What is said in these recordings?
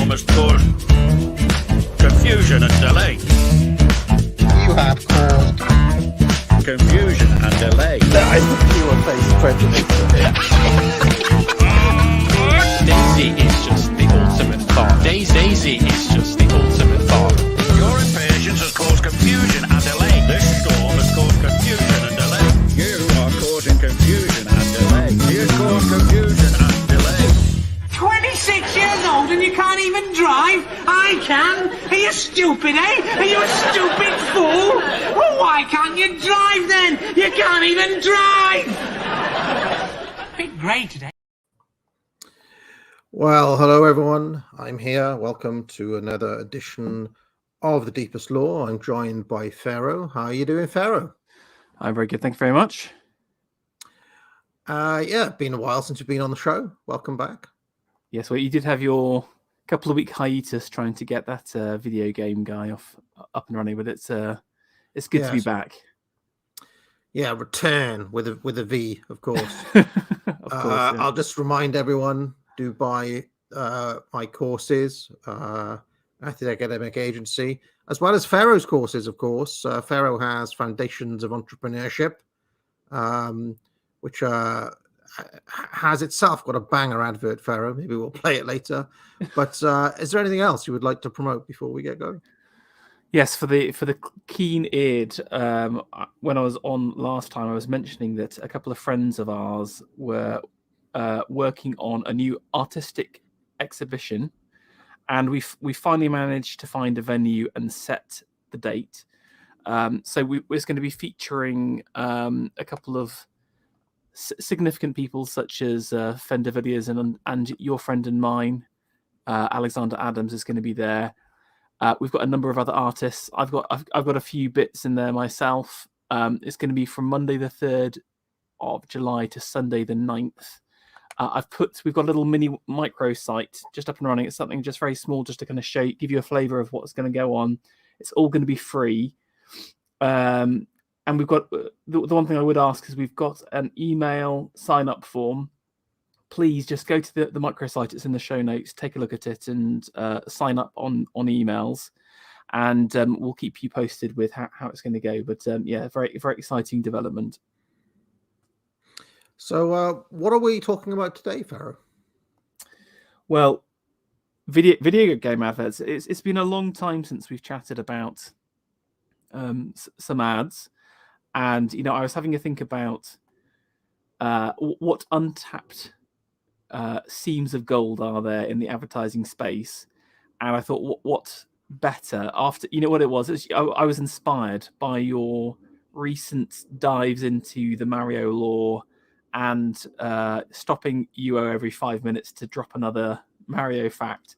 storm has caused confusion and delay. You have caused Confusion and delay. I think you will face prejudice. Daisy is just the ultimate thought. Daisy is just the ultimate thought. Your impatience has caused confusion and delay. This storm has caused confusion and delay. You are causing confusion and delay. You cause confusion and delay. 26 years old and you can't even drive? I can. Are you stupid, eh? Are you a stupid fool? Well, why can't you drive then? You can't even drive. Bit grey today. Well, hello everyone. I'm here. Welcome to another edition of The Deepest Law. I'm joined by Pharaoh. How are you doing, Pharaoh? I'm very good. Thank you very much. Yeah, been a while since you've been on the show. Welcome back. Yes, well, you did have your couple of week hiatus trying to get that video game guy up and running, but it's good to be back. Yeah, return with a V, of course. Of course, yeah. I'll just remind everyone, do buy my courses at the Academic Agency, as well as Pharaoh's courses, of course. Pharaoh has Foundations of Entrepreneurship, which has itself got a banger advert, Pharaoh. Maybe we'll play it later. But is there anything else you would like to promote before we get going? Yes, for the keen-eared, when I was on last time, I was mentioning that a couple of friends of ours were working on a new artistic exhibition, and we finally managed to find a venue and set the date. So we're going to be featuring a couple of significant people such as Fender Villiers and your friend and mine, Alexander Adams, is going to be there. We've got a number of other artists. I've got a few bits in there myself. It's going to be from Monday the 3rd of July to Sunday the 9th. We've got a little mini micro site just up and running. It's something just very small, just to kind of give you a flavour of what's going to go on. It's all going to be free. And we've got the one thing I would ask is we've got an email sign up form. Please just go to the microsite. It's in the show notes. Take a look at it and sign up on emails, and we'll keep you posted with how it's going to go. But yeah, very very exciting development. So what are we talking about today, Pharaoh? Well, video game adverts. It's been a long time since we've chatted about some ads. And, I was having a think about what untapped seams of gold are there in the advertising space. And I thought, what better after, what it was? I was inspired by your recent dives into the Mario lore and stopping UO every 5 minutes to drop another Mario fact,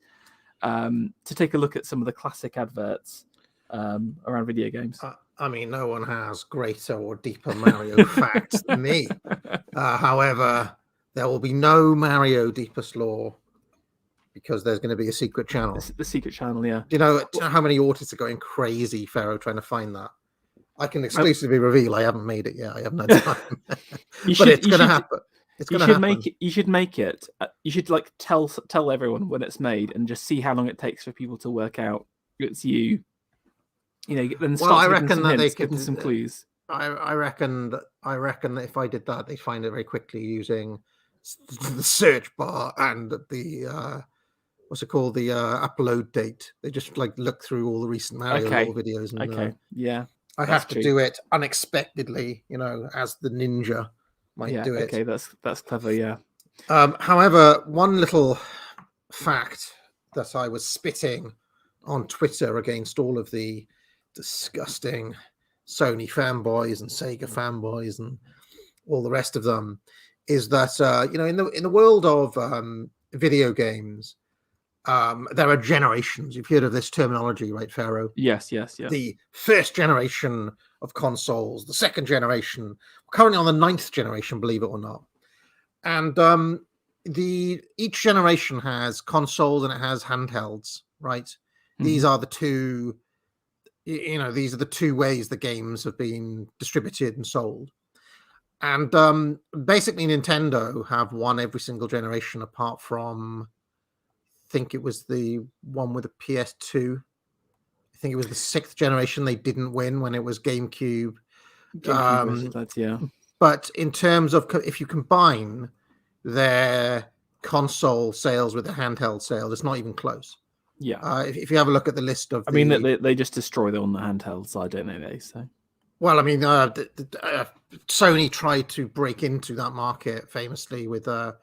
to take a look at some of the classic adverts around video games. I mean, no one has greater or deeper Mario facts than me. However, there will be no Mario Deepest Lore because there's going to be a secret channel. The secret channel, yeah. Do you know how many auditors are going crazy, Pharaoh, trying to find that? I can exclusively reveal I haven't made it yet. I have no time. But it's going to happen. It's going to happen. You should make it. You should tell everyone when it's made and just see how long it takes for people to work out it's you. Then I reckon that they could give some clues. I reckon that if I did that, they'd find it very quickly using the search bar and the what's it called, the upload date. They just look through all the recent Mario lore videos. And, yeah. I have to do it unexpectedly, as the ninja might do it. Okay, that's clever. Yeah. However, one little fact that I was spitting on Twitter against all of the disgusting Sony fanboys and Sega fanboys and all the rest of them is that in the world of video games, there are generations. You've heard of this terminology, right, Pharaoh? Yes. The first generation of consoles, the second generation. We're currently on the 9th generation, believe it or not. And each generation has consoles and it has handhelds, right? Mm-hmm. These are the two. These are the two ways the games have been distributed and sold. And basically Nintendo have won every single generation apart from think it was the one with the PS2. I think it was the 6th generation they didn't win when it was GameCube. GameCube versus that, yeah. But in terms of if you combine their console sales with the handheld sales, it's not even close. Yeah. If you have a look at the list of, I mean, they just destroy them on the handheld side, don't they? So. Well, I mean, Sony tried to break into that market famously with what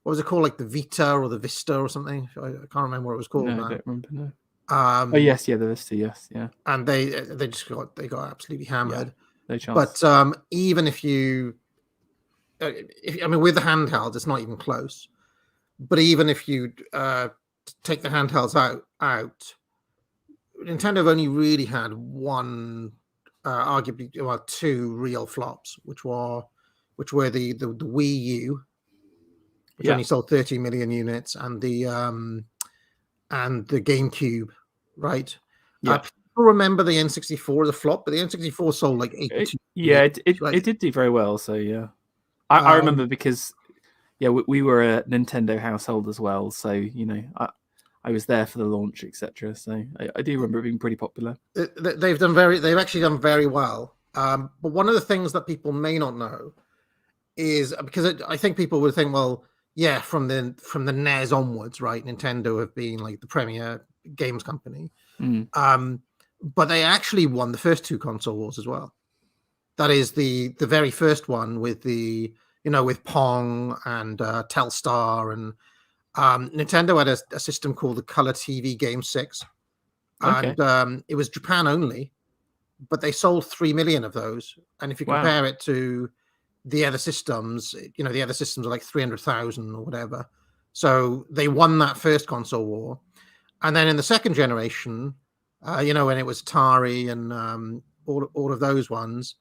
was it called, like the Vita or the Vista or something? I can't remember what it was called. No, now. I don't remember. No. Oh yes, yeah, the Vista, yes, yeah. And they got absolutely hammered. Yeah, no chance. But even if you, I mean, with the handhelds, it's not even close. But even if you take the handhelds out, Nintendo have only really had one, arguably, well, two real flops, which were the Wii U, which only sold 30 million units, and the GameCube, right? Yeah. People remember the N64 as a flop, but the N64 sold like 82. It did do very well. So yeah, I remember because we were a Nintendo household as well. So I was there for the launch, etc. So I do remember it being pretty popular. They've actually done very well. But one of the things that people may not know is because I think people would think, well, yeah, from the NES onwards, right? Nintendo have been like the premier games company. But they actually won the first two console wars as well. That is the very first one with with Pong and Telstar, and Nintendo had a system called the Color TV Game 6, and it was Japan only, but they sold 3 million of those. And if you compare it to the other systems, the other systems are like 300,000 or whatever. So they won that first console war, and then in the second generation, when it was Atari and all of those ones,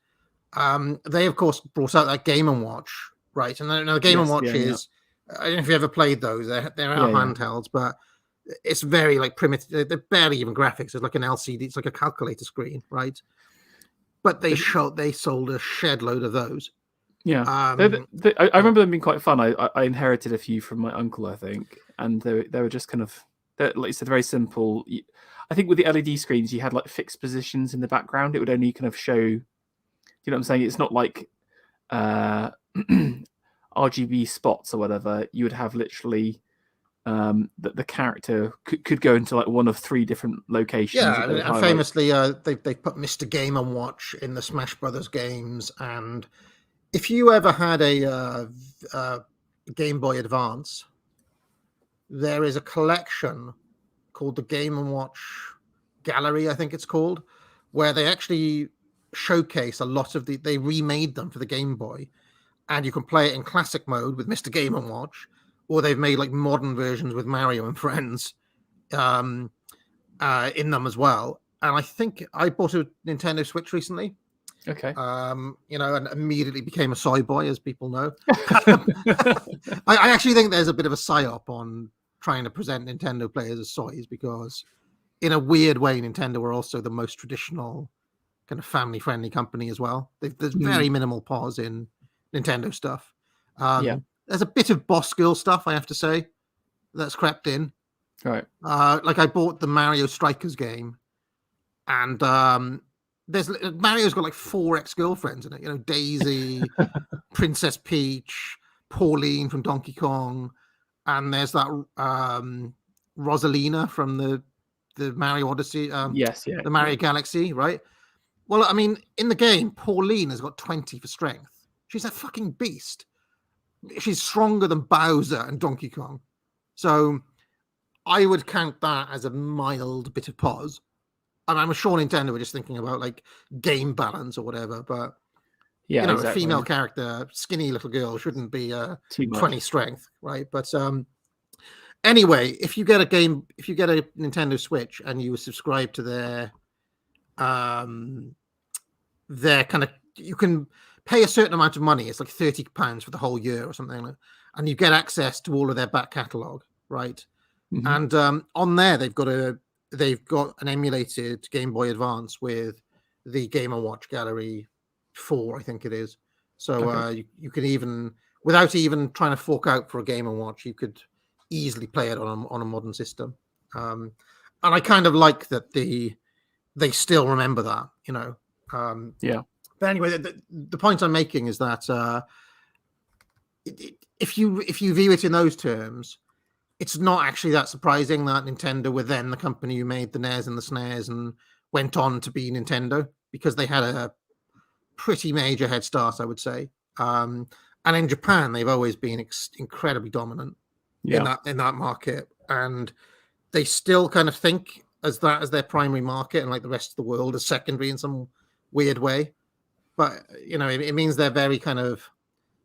they of course brought out that Game & Watch, right? And the Game & Watch is, I don't know if you ever played those. They're handhelds, but it's very like primitive. They're barely even graphics. It's like an LCD. It's like a calculator screen, right? But they sold a shed load of those. Yeah, I remember them being quite fun. I inherited a few from my uncle, I think, and they were just kind of, like you said, very simple. I think with the LED screens, you had like fixed positions in the background. It would only kind of show, you know what I'm saying? It's not like RGB spots or whatever. You would have literally the character could go into like one of 3 different locations. Yeah, and famously, they put Mr. Game & Watch in the Smash Brothers games. And if you ever had a Game Boy Advance, there is a collection called the Game & Watch Gallery, I think it's called, where they actually showcase a lot of they remade them for the Game Boy, and you can play it in classic mode with Mr. Game & Watch, or they've made like modern versions with Mario and friends in them as well. And I think I bought a Nintendo Switch recently. Okay. And immediately became a soy boy, as people know. I actually think there's a bit of a psyop on trying to present Nintendo players as soys, because in a weird way, Nintendo are also the most traditional kind of family-friendly company as well. There's very minimal pause in Nintendo stuff. There's a bit of boss girl stuff, I have to say, that's crept in. Right. Like I bought the Mario Strikers game, and Mario's got like 4 ex-girlfriends in it. Daisy, Princess Peach, Pauline from Donkey Kong, and there's that Rosalina from the Mario Odyssey. The Mario Galaxy, right? Well, I mean, in the game, Pauline has got 20 for strength. She's a fucking beast. She's stronger than Bowser and Donkey Kong. So I would count that as a mild bit of pause. I'm sure Nintendo were just thinking about like game balance or whatever, but a female character, skinny little girl, shouldn't be 20 strength, right? But anyway, if you get a Nintendo Switch and you subscribe to their kind of, you can pay a certain amount of money. It's like £30 for the whole year or something, and you get access to all of their back catalogue, right? Mm-hmm. And on there, they've got an emulated Game Boy Advance with the Game & Watch Gallery 4, I think it is. So you can even, without even trying to fork out for a Game & Watch, you could easily play it on a modern system. And I kind of like that they still remember that, you know. Yeah. But anyway, the point I'm making is that if you view it in those terms, it's not actually that surprising that Nintendo were then the company who made the NES and the SNES and went on to be Nintendo, because they had a pretty major head start, I would say. And in Japan, they've always been incredibly dominant in that market, and they still kind of think as their primary market, and like the rest of the world as secondary in some weird way. But you know, it means they're very kind of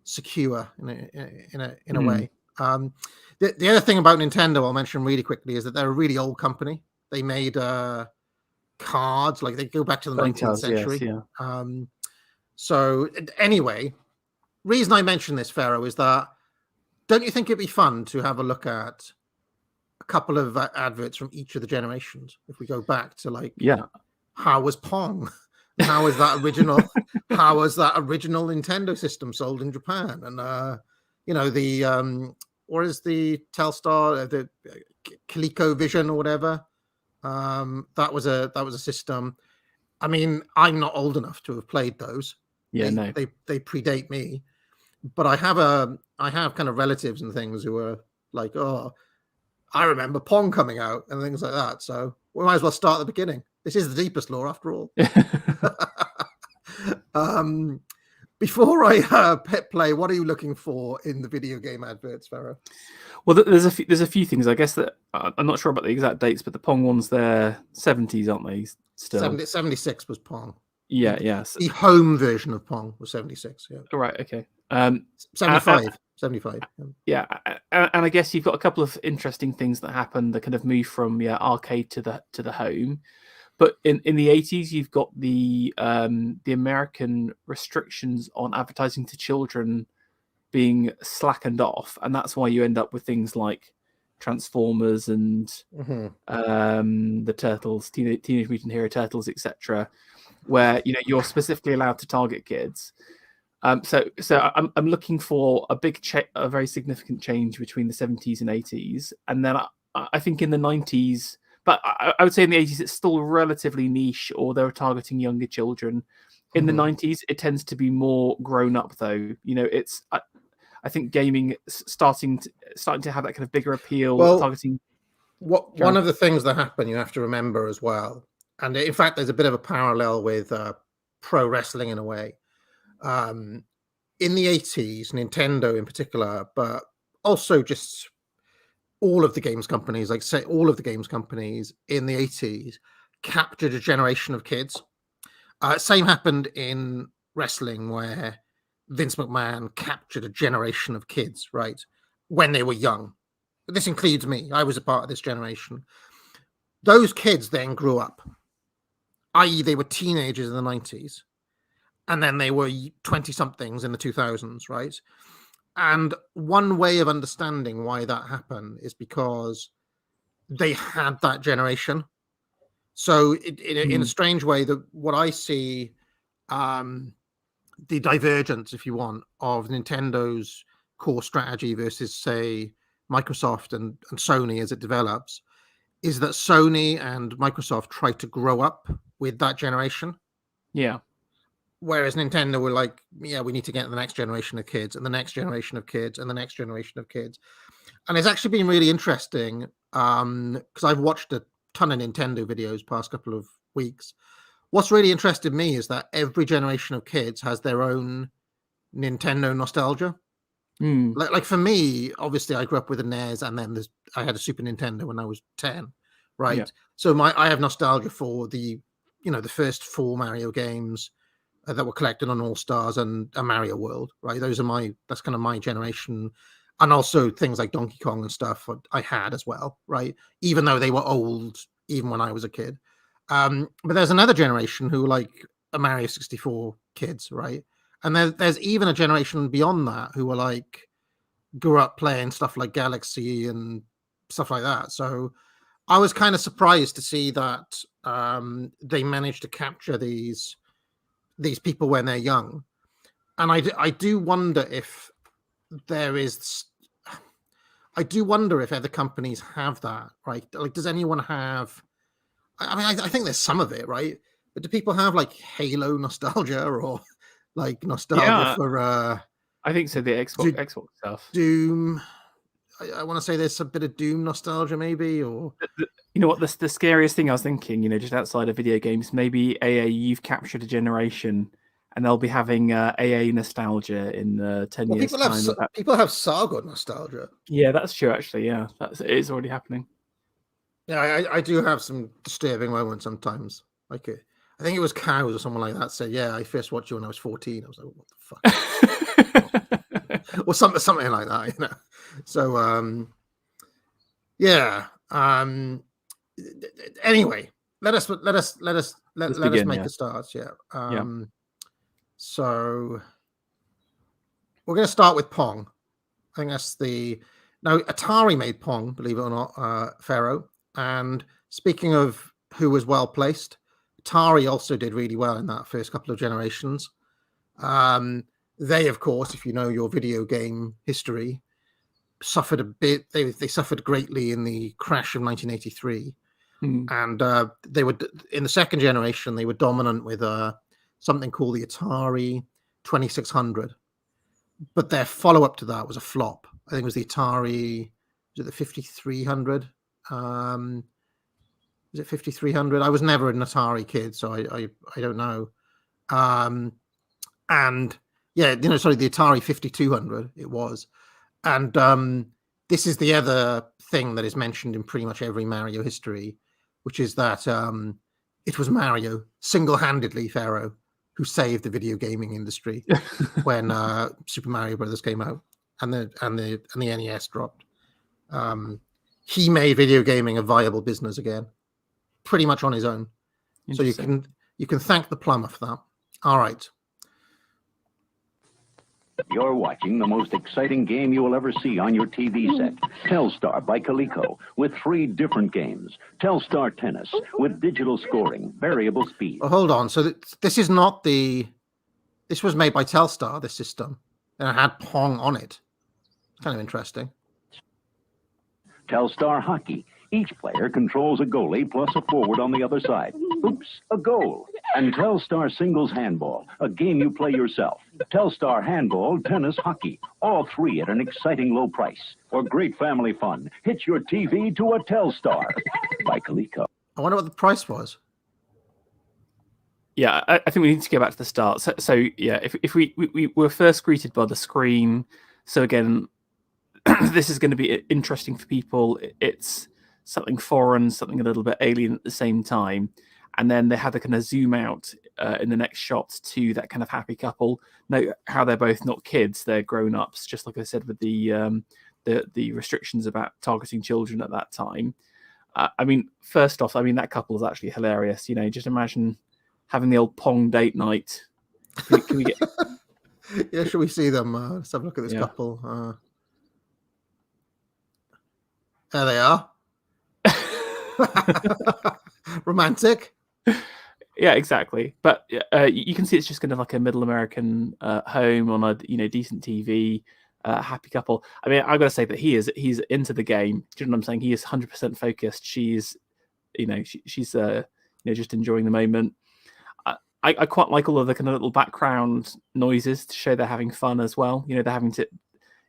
secure in a way. The other thing about Nintendo I'll mention really quickly is that they're a really old company. They made cards, like they go back to the 19th century. Yes, yeah. So anyway, reason I mention this, Pharaoh, is that don't you think it'd be fun to have a look at a couple of adverts from each of the generations? If we go back to like, how was Pong? How was that original? How was that original Nintendo system sold in Japan? And you know, the what is the Telstar, the ColecoVision or whatever? That was a system. I mean, I'm not old enough to have played those. Yeah, they predate me, but I have kind of relatives and things who are like, oh, I remember Pong coming out and things like that. So we might as well start at the beginning. This is the deepest lore after all. Before I hit play, what are you looking for in the video game adverts, Farah? Well, there's a few things. I guess that I'm not sure about the exact dates, but the Pong ones, they're 70s, aren't they? Still 76 was Pong. Yeah, yes. The home version of Pong was 76. Yeah. Right. Okay. 75. Yeah, and I guess you've got a couple of interesting things that happen that kind of move from arcade to the home. But in the 80s, you've got the American restrictions on advertising to children being slackened off, and that's why you end up with things like Transformers and the Turtles, Teenage Mutant Hero Turtles, etc., where you're specifically allowed to target kids. So I'm looking for a very significant change between the 70s and 80s, and then I think in the 90s. But I would say in the 80s, it's still relatively niche, or they're targeting younger children. In the 90s, it tends to be more grown up, though. It's I think gaming starting to have that kind of bigger appeal, targeting. One of the things that happen, you have to remember as well, and in fact, there's a bit of a parallel with pro wrestling in a way. In the 80s, Nintendo in particular, but also just all of the games companies, all of the games companies in the 80s captured a generation of kids. Same happened in wrestling, where Vince McMahon captured a generation of kids, right, when they were young. But this includes me. I was a part of this generation. Those kids then grew up, i.e. they were teenagers in the 90s, and then they were 20-somethings in the 2000s, right? And one way of understanding why that happened is because they had that generation. So in a strange way, what I see, the divergence, if you want, of Nintendo's core strategy versus, say, Microsoft and Sony as it develops, is that Sony and Microsoft try to grow up with that generation. Yeah. Whereas Nintendo were like, yeah, we need to get the next generation of kids and the next generation of kids and the next generation of kids. And it's actually been really interesting because I've watched a ton of Nintendo videos past couple of weeks. What's really interested me is that every generation of kids has their own Nintendo nostalgia. Like for me, obviously, I grew up with a NES, and then I had a Super Nintendo when I was 10, right? Yeah. So I have nostalgia for the first 4 Mario games that were collected on All Stars and a Mario World, right? That's kind of my generation. And also things like Donkey Kong and stuff I had as well, right? Even though they were old, even when I was a kid. But there's another generation who like a Mario 64 kids, right? And there's even a generation beyond that who are like, grew up playing stuff like Galaxy and stuff like that. So I was kind of surprised to see that they managed to capture these people when they're young. And I do wonder if there is, I do wonder if other companies have that, right? Like, does anyone have? I mean, I think there's some of it, right? But do people have like Halo nostalgia or like nostalgia Yeah, for I think so. The Do- Xbox stuff. Doom? I want to say there's a bit of Doom nostalgia, maybe, or You know what? The scariest thing I was thinking, just outside of video games, maybe AA, you've captured a generation, and they'll be having AA nostalgia in 10 years' time. people have Saga nostalgia. Yeah, that's true. Actually, yeah, it is already happening. Yeah, I do have some disturbing moments sometimes. Like, I think it was Cows or someone like that said, "Yeah, I first watched you when I was 14." I was like, "What the fuck?" Or something like that, So, yeah. Anyway, let us make a start. Yeah. So we're going to start with Pong. I think that's now Atari made Pong, believe it or not, Pharaoh. And speaking of who was well placed, Atari also did really well in that first couple of generations. They, of course, if you know your video game history, suffered a bit. They suffered greatly in the crash of 1983, and they were in the second generation. They were dominant with something called the Atari 2600, but their follow up to that was a flop. I think it was the Atari. Was it the 5300? Is it 5300? I was never an Atari kid, so I don't know. And yeah, sorry, the Atari 5200 it was. And this is the other thing that is mentioned in pretty much every Mario history, which is that it was Mario single-handedly, Pharaoh, who saved the video gaming industry when Super Mario Brothers came out and the NES dropped. He made video gaming a viable business again, pretty much on his own. So you can thank the plumber for that. All right. You're watching the most exciting game you will ever see on your TV set. Telstar by Coleco with 3 different games. Telstar Tennis with digital scoring, variable speed. Well, hold on. So this is not this was made by Telstar, this system, and it had Pong on it. It's kind of interesting. Telstar Hockey. Each player controls a goalie plus a forward on the other side. Oops, a goal. And Telstar Singles Handball, a game you play yourself. Telstar Handball, Tennis, Hockey, all 3 at an exciting low price. For great family fun, hitch your TV to a Telstar by Coleco. I wonder what the price was. Yeah, I think we need to go back to the start. So yeah, if we were first greeted by the screen, so again, this is going to be interesting for people. It's something foreign, something a little bit alien at the same time. And then they had to kind of zoom out in the next shot to that kind of happy couple. Note how they're both not kids; they're grown-ups. Just like I said with the restrictions about targeting children at that time. I mean, first off, that couple is actually hilarious. Just imagine having the old Pong date night. Can we get? Yeah, should we see them? Let's have a look at this couple. There they are. Romantic. Yeah, exactly. But you can see it's just kind of like a middle American home on a decent TV, happy couple. I mean, I've got to say that he's into the game. Do you know what I'm saying? He is 100% focused. She's she's just enjoying the moment. I quite like all of the kind of little background noises to show they're having fun as well. They're having to.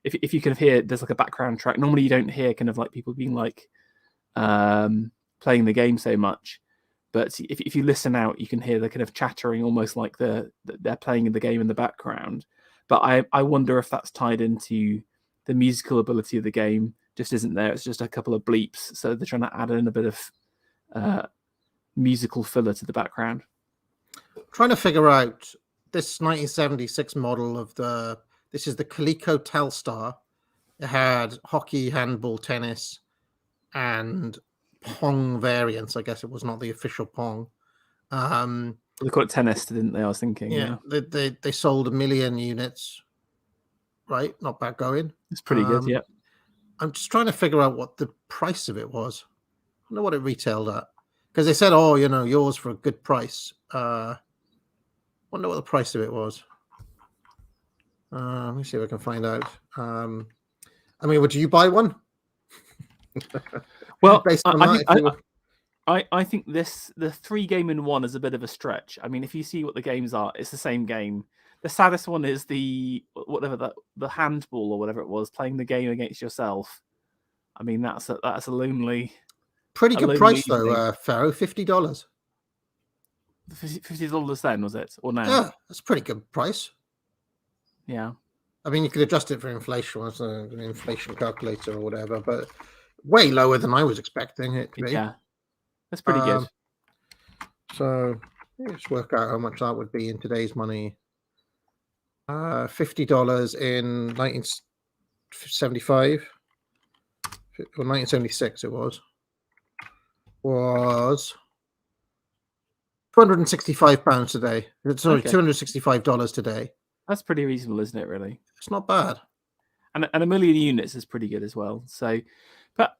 If you can hear, there's like a background track. Normally, you don't hear kind of like people being like playing the game so much. But if you listen out, you can hear the kind of chattering, almost like they're playing in the game in the background. But I wonder if that's tied into the musical ability of the game. Just isn't there. It's just a couple of bleeps. So they're trying to add in a bit of musical filler to the background. Trying to figure out this 1976 model of this is the Coleco Telstar. It had hockey, handball, tennis, and Pong variants. I guess it was not the official Pong. They called it tennis, didn't they? I was thinking. Yeah. They sold 1 million units. Right, not bad going. It's pretty good. Yeah. I'm just trying to figure out what the price of it was. I don't know what it retailed at because they said, "Oh, yours for a good price." Wonder what the price of it was. Let me see if I can find out. Would you buy one? Well, Based on I that, think if they were... I think the 3-game-in-1 is a bit of a stretch. I mean, if you see what the games are, it's the same game. The saddest one is the handball or whatever it was, playing the game against yourself. I mean, that's a lonely, Pretty good price evening. though, Pharaoh, $50. $50 then, was it, or now? Yeah, that's a pretty good price. Yeah. I mean, you could adjust it for inflation, as an inflation calculator or whatever, but way lower than I was expecting it to be. Yeah, that's pretty good. So let's work out how much that would be in today's money. $50 in 1975 or 1976 it was £265 today. Sorry, Okay. $265 today. That's pretty reasonable, isn't it? Really, It's not bad. and a million units is pretty good as well. So, but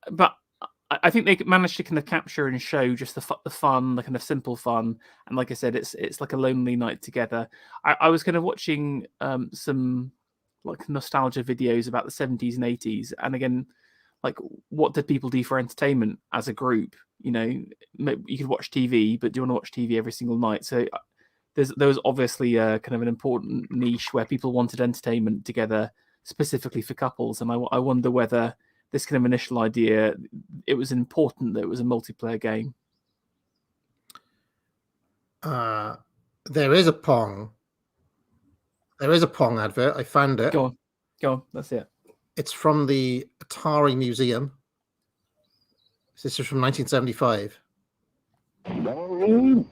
I think they managed to kind of capture and show just the fun, the kind of simple fun, and like I said, it's like a lonely night together. I was kind of watching some like nostalgia videos about the 70s and 80s, and again, like what did people do for entertainment as a group? You know, you could watch TV, but do you want to watch TV every single night? So there was obviously kind of an important niche where people wanted entertainment together specifically for couples, and I wonder whether this kind of initial idea, it was important that it was a multiplayer game. There is a Pong. There is a Pong advert. I found it. Go on. That's it. It's from the Atari Museum. This is from 1975. I'm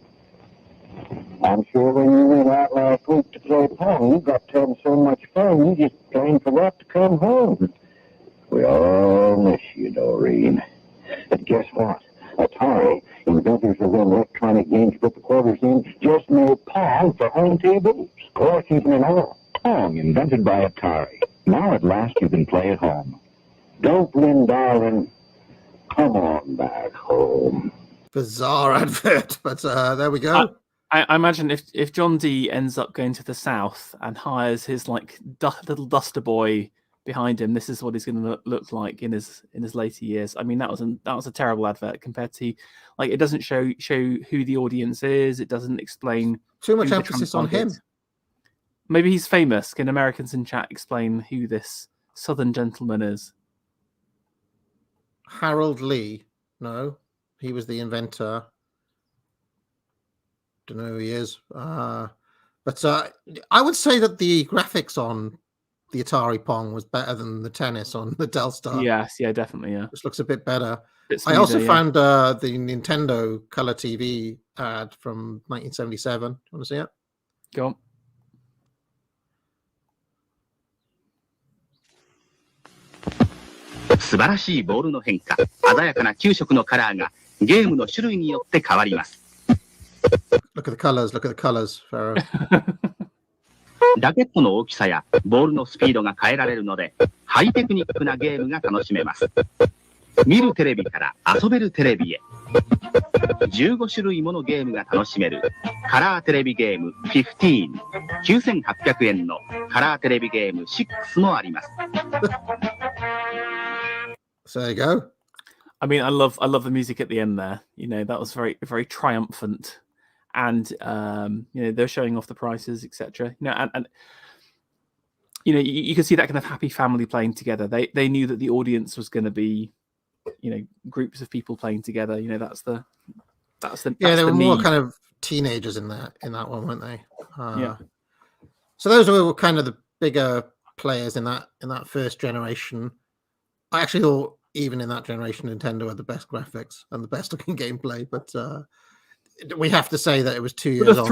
sure when you went out last week to play Pong, you got to have so much fun, you just plain forgot to come home. We all miss you, Doreen. But guess what? Atari, inventors of them electronic games put the quarters in, just made Pong for home tables, scorekeeping and all. Pong, invented by Atari. Now at last you can play at home. Don't win, darling. Come on back home. Bizarre advert, but there we go. I imagine if John Dee ends up going to the south and hires his like little duster boy behind him, this is what he's going to look like in his later years. I mean, that was a terrible advert compared to, like, it doesn't show who the audience is. It doesn't explain Too much emphasis on him. Maybe he's famous. Can Americans in chat explain who this Southern gentleman is? Harold Lee. No, he was the inventor. Don't know who he is. But I would say that the graphics on the Atari Pong was better than the tennis on the Telstar. Yes, yeah, definitely, yeah. This looks a bit better. Smoother, I also yeah. found the Nintendo Color TV ad from 1977. Do you want to see it? Go on.「素晴らしいボールの変化、鮮やかな9色のカラーがゲームの種類によって変わります」 Look at the colors. Look at the colors, Pharaoh. ラケットの大きさやボールのスピードが変えられるので、ハイテクニックなゲームが楽しめます。見るテレビから遊べるテレビへ。15種類ものゲームが楽しめるカラーテレビゲーム15、9800円のカラーテレビゲーム6もあります。So there you go. I mean, I love the music at the end there. You know, that was very, very triumphant, and you know, they're showing off the prices, etc. You know, and you know, you can see that kind of happy family playing together. They knew that the audience was going to be, you know, groups of people playing together. You know, that's the There were more need. kind of teenagers in that one, weren't they? Yeah. So those were kind of the bigger players in that first generation. I actually thought even in that generation, Nintendo had the best graphics and the best looking gameplay, but we have to say that it was 2 years. The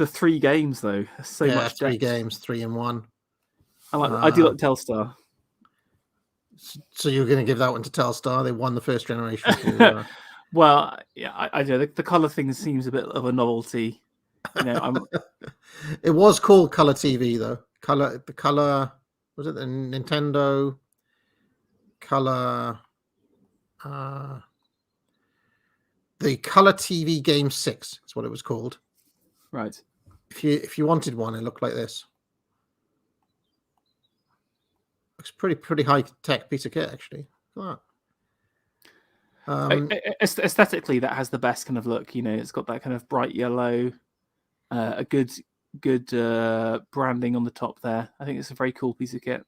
three games though, so much. 3 depth. games, 3 in 1. I do like Telstar. So you're going to give that one to Telstar? They won the first generation. To, Well, yeah, I do. The color thing seems a bit of a novelty. You know, It was called Color TV though. The color was it the Nintendo Color? The Color TV Game 6 is what it was called. right. If you wanted one, it looked like this. Looks pretty high tech piece of kit actually. Look at that. Aesthetically, that has the best kind of look. It's got that kind of bright yellow, a good branding on the top there. I think it's a very cool piece of kit.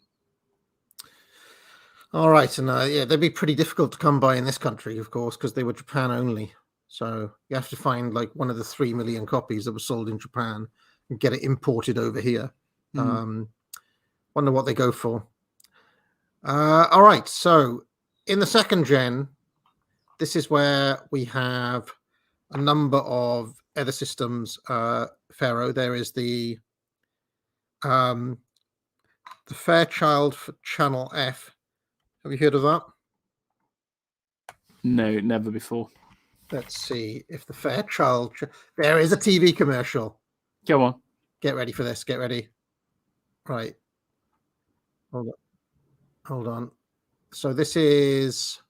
All right, and they'd be pretty difficult to come by in this country, of course, because they were Japan only. So you have to find like one of the 3 million copies that were sold in Japan and get it imported over here. Wonder what they go for. All right, so in the second gen, this is where we have a number of other systems. Pharaoh, there is the Fairchild for Channel F. Have you heard of that? No, never before. Let's see if the Fairchild. There is a TV commercial. Go on. Get ready for this. Get ready. Right. Hold on. So this is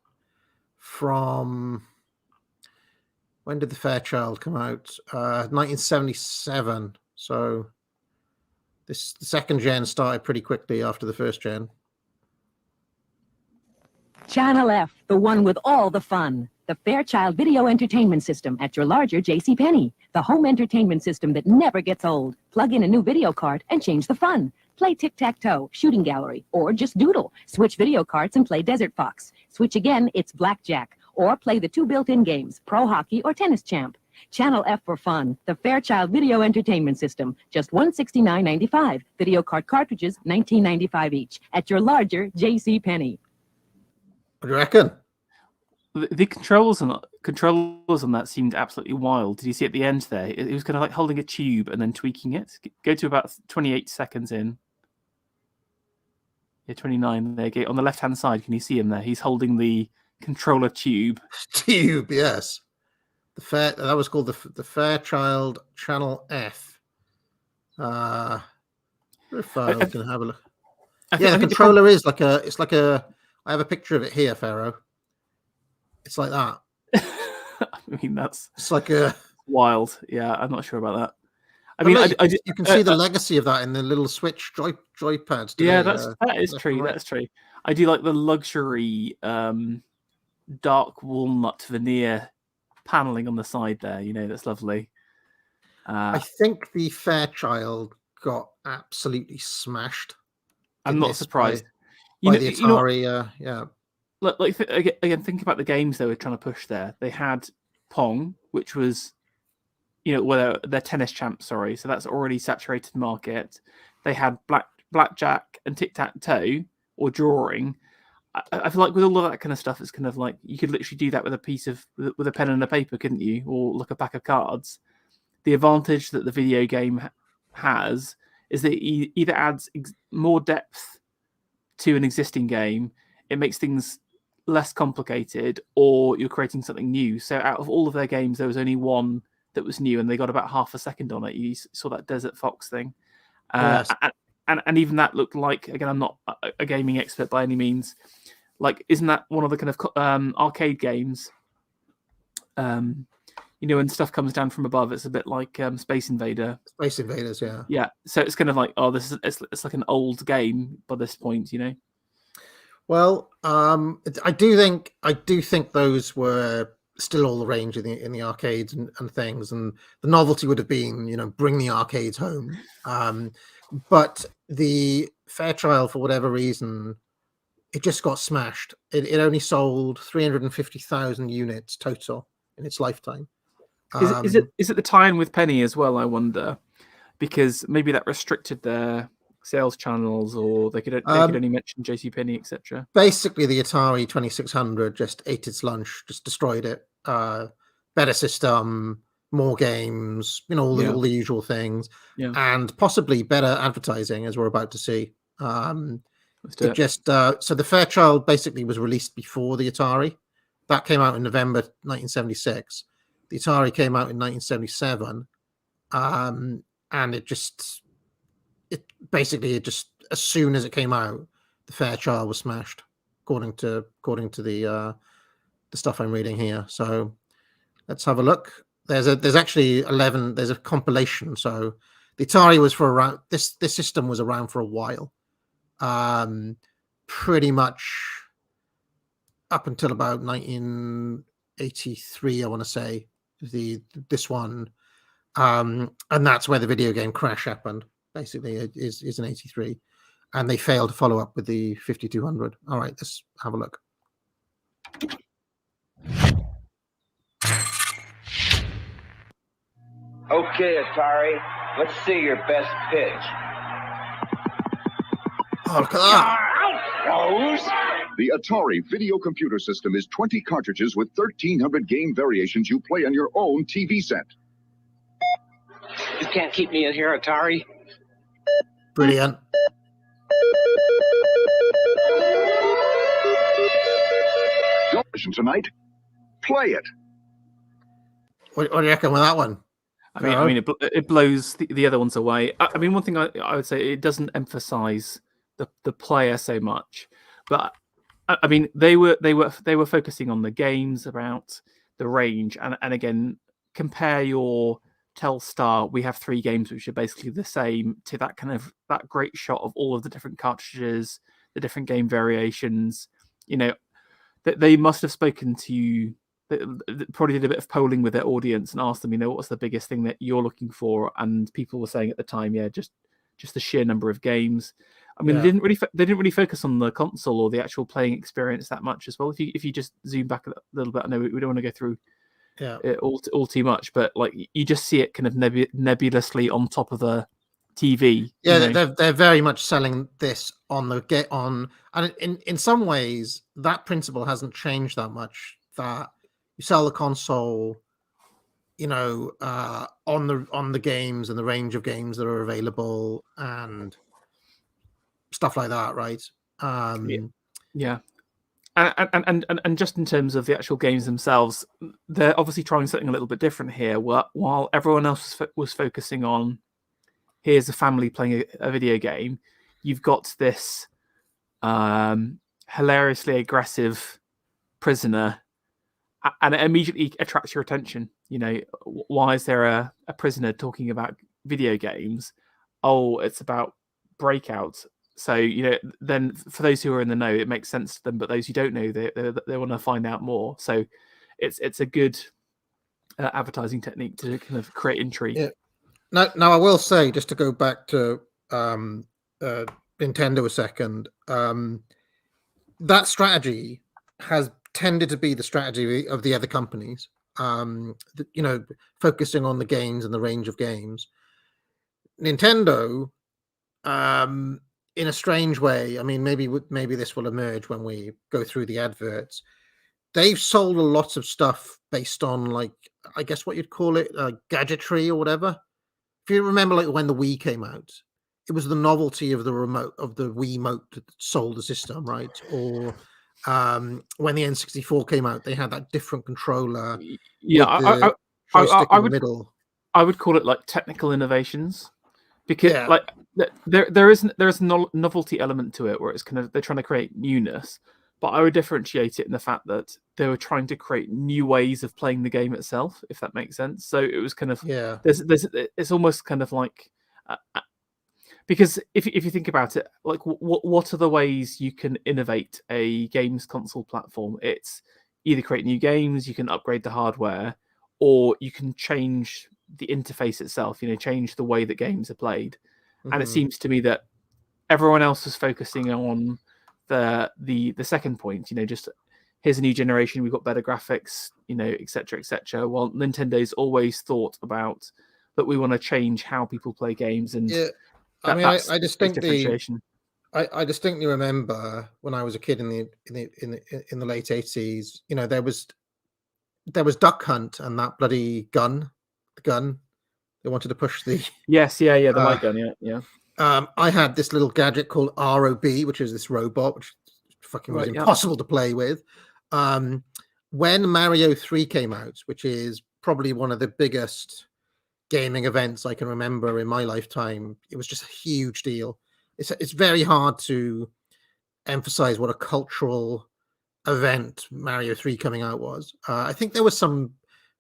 from. When did the Fairchild come out? 1977. So the second gen started pretty quickly after the first gen. Channel F, the one with all the fun. The Fairchild Video Entertainment System at your larger JCPenney. The home entertainment system that never gets old. Plug in a new video cart and change the fun. Play tic-tac-toe, shooting gallery, or just doodle. Switch video carts and play Desert Fox. Switch again, it's blackjack. Or play the 2 built-in games, Pro Hockey or Tennis Champ. Channel F for fun. The Fairchild Video Entertainment System. Just $169.95. Video cart cartridges, $19.95 each. At your larger JCPenney. What do you reckon? The controls on that seemed absolutely wild. Did you see at the end there? It was kind of like holding a tube and then tweaking it. Go to about 28 seconds in. Yeah, 29 there. On the left-hand side, can you see him there? He's holding the controller tube. Tube, yes. That was called the Fairchild Channel F. If I can have a look. The controller is like a. It's like a. I have a picture of it here, Pharaoh. It's like that. I mean, it's like a wild. Yeah, I'm not sure about that. I mean, you can see the legacy of that in the little Switch joypads. Yeah, that is true. Right. That's true. I do like the luxury dark walnut veneer paneling on the side there. That's lovely. I think the Fairchild got absolutely smashed. I'm not surprised. By the Atari, yeah. Again, think about the games they were trying to push there. They had Pong, which was, they're Tennis Champ, sorry. So that's already saturated market. They had blackjack and tic-tac-toe or drawing. I feel like with all of that kind of stuff, it's kind of like you could literally do that with a pen and a paper, couldn't you? Or like a pack of cards. The advantage that the video game has is that it either adds more depth to an existing game, it makes things less complicated, or you're creating something new. So out of all of their games, there was only one that was new, and they got about half a second on it. You saw that Desert Fox thing. Yes. And even that looked like, again, I'm not a gaming expert by any means. Like, isn't that one of the kind of arcade games? When stuff comes down from above, it's a bit like Space Invader. Space Invaders, yeah. Yeah, so it's kind of like, it's like an old game by this point, Well, I do think those were still all the range in the arcades and things, and the novelty would have been, bring the arcades home. But the Fairchild, for whatever reason, it just got smashed. It only sold 350,000 units total in its lifetime. Is it the tie-in with Penny as well? I wonder, because maybe that restricted their sales channels, or they could only mention JCPenney, etc. Basically, the Atari 2600 just ate its lunch, just destroyed it. Better system, more games, all the usual things, and possibly better advertising, as we're about to see. So the Fairchild basically was released before the Atari. That came out in November 1976. The Atari came out in 1977, and it basically as soon as it came out, the Fairchild was smashed, according to the stuff I'm reading here. So let's have a look. There's actually 11. There's a compilation. So the Atari was for around this system was around for a while, pretty much up until about 1983, I want to say, this one, and that's where the video game crash happened. Basically, it is in 83, and they failed to follow up with the 5200. All right, let's have a look. Okay, Atari, let's see your best pitch. Oh, look at that. The Atari video computer system is 20 cartridges with 1,300 game variations you play on your own TV set. You can't keep me in here, Atari. Brilliant. Television tonight. Play it. What do you reckon with that one? I mean, it blows the other ones away. I mean, one thing I would say, it doesn't emphasize the player so much, but I mean, they were focusing on the games, about the range, and again, compare your Telstar. We have 3 games which are basically the same, to that that great shot of all of the different cartridges, the different game variations. You know, they must have spoken to. Probably did a bit of polling with their audience and asked them, you know, what's the biggest thing that you're looking for? And people were saying at the time, yeah, just the sheer number of games. I mean, they didn't really focus on the console or the actual playing experience that much as well. If you just zoom back a little bit, I know we don't want to go through it all too much, but like you just see it kind of nebulously on top of the TV. Yeah, they're very much selling this on and in some ways that principle hasn't changed that much. That you sell the console, you know, on the games and the range of games that are available and stuff like that, right? Yeah. And just in terms of the actual games themselves, they're obviously trying something a little bit different here. While everyone else was focusing on, here's a family playing a video game, you've got this hilariously aggressive prisoner, and it immediately attracts your attention. You know, why is there a prisoner talking about video games? Oh, it's about Breakout. So, you know, then for those who are in the know, it makes sense to them. But those who don't know, they want to find out more. So it's a good advertising technique to kind of create intrigue. Yeah. Now, I will say, just to go back to Nintendo a second, that strategy has tended to be the strategy of the other companies, you know, focusing on the games and the range of games. Nintendo, in a strange way, I mean, maybe this will emerge when we go through the adverts. They've sold a lot of stuff based on, like, I guess what you'd call it, gadgetry or whatever. If you remember, like when the Wii came out, it was the novelty of the remote, of the Wiimote, that sold the system, right? Or when the N64 came out, they had that different controller. Yeah, I would middle. I would call it like technical innovations, because like there is a novelty element to it where it's kind of, they're trying to create newness, but I would differentiate it in the fact that they were trying to create new ways of playing the game itself, if that makes sense. So it was kind of it's almost kind of like. Because if you think about it, like what are the ways you can innovate a games console platform? It's either create new games, you can upgrade the hardware, or you can change the interface itself. You know, change the way that games are played. Mm-hmm. And it seems to me that everyone else is focusing on the second point. You know, just here's a new generation, we've got better graphics, you know, etc., etc. While Nintendo's always thought about that we want to change how people play games and. Yeah. I distinctly remember when I was a kid in the late 80s. You know, there was Duck Hunt and that bloody gun. They wanted to push the the light gun. Yeah. I had this little gadget called ROB, which is this robot, which fucking was impossible to play with. When Mario 3 came out, which is probably one of the biggest gaming events I can remember in my lifetime, it was just a huge deal. It's very hard to emphasize what a cultural event Mario 3 coming out was. I think there was some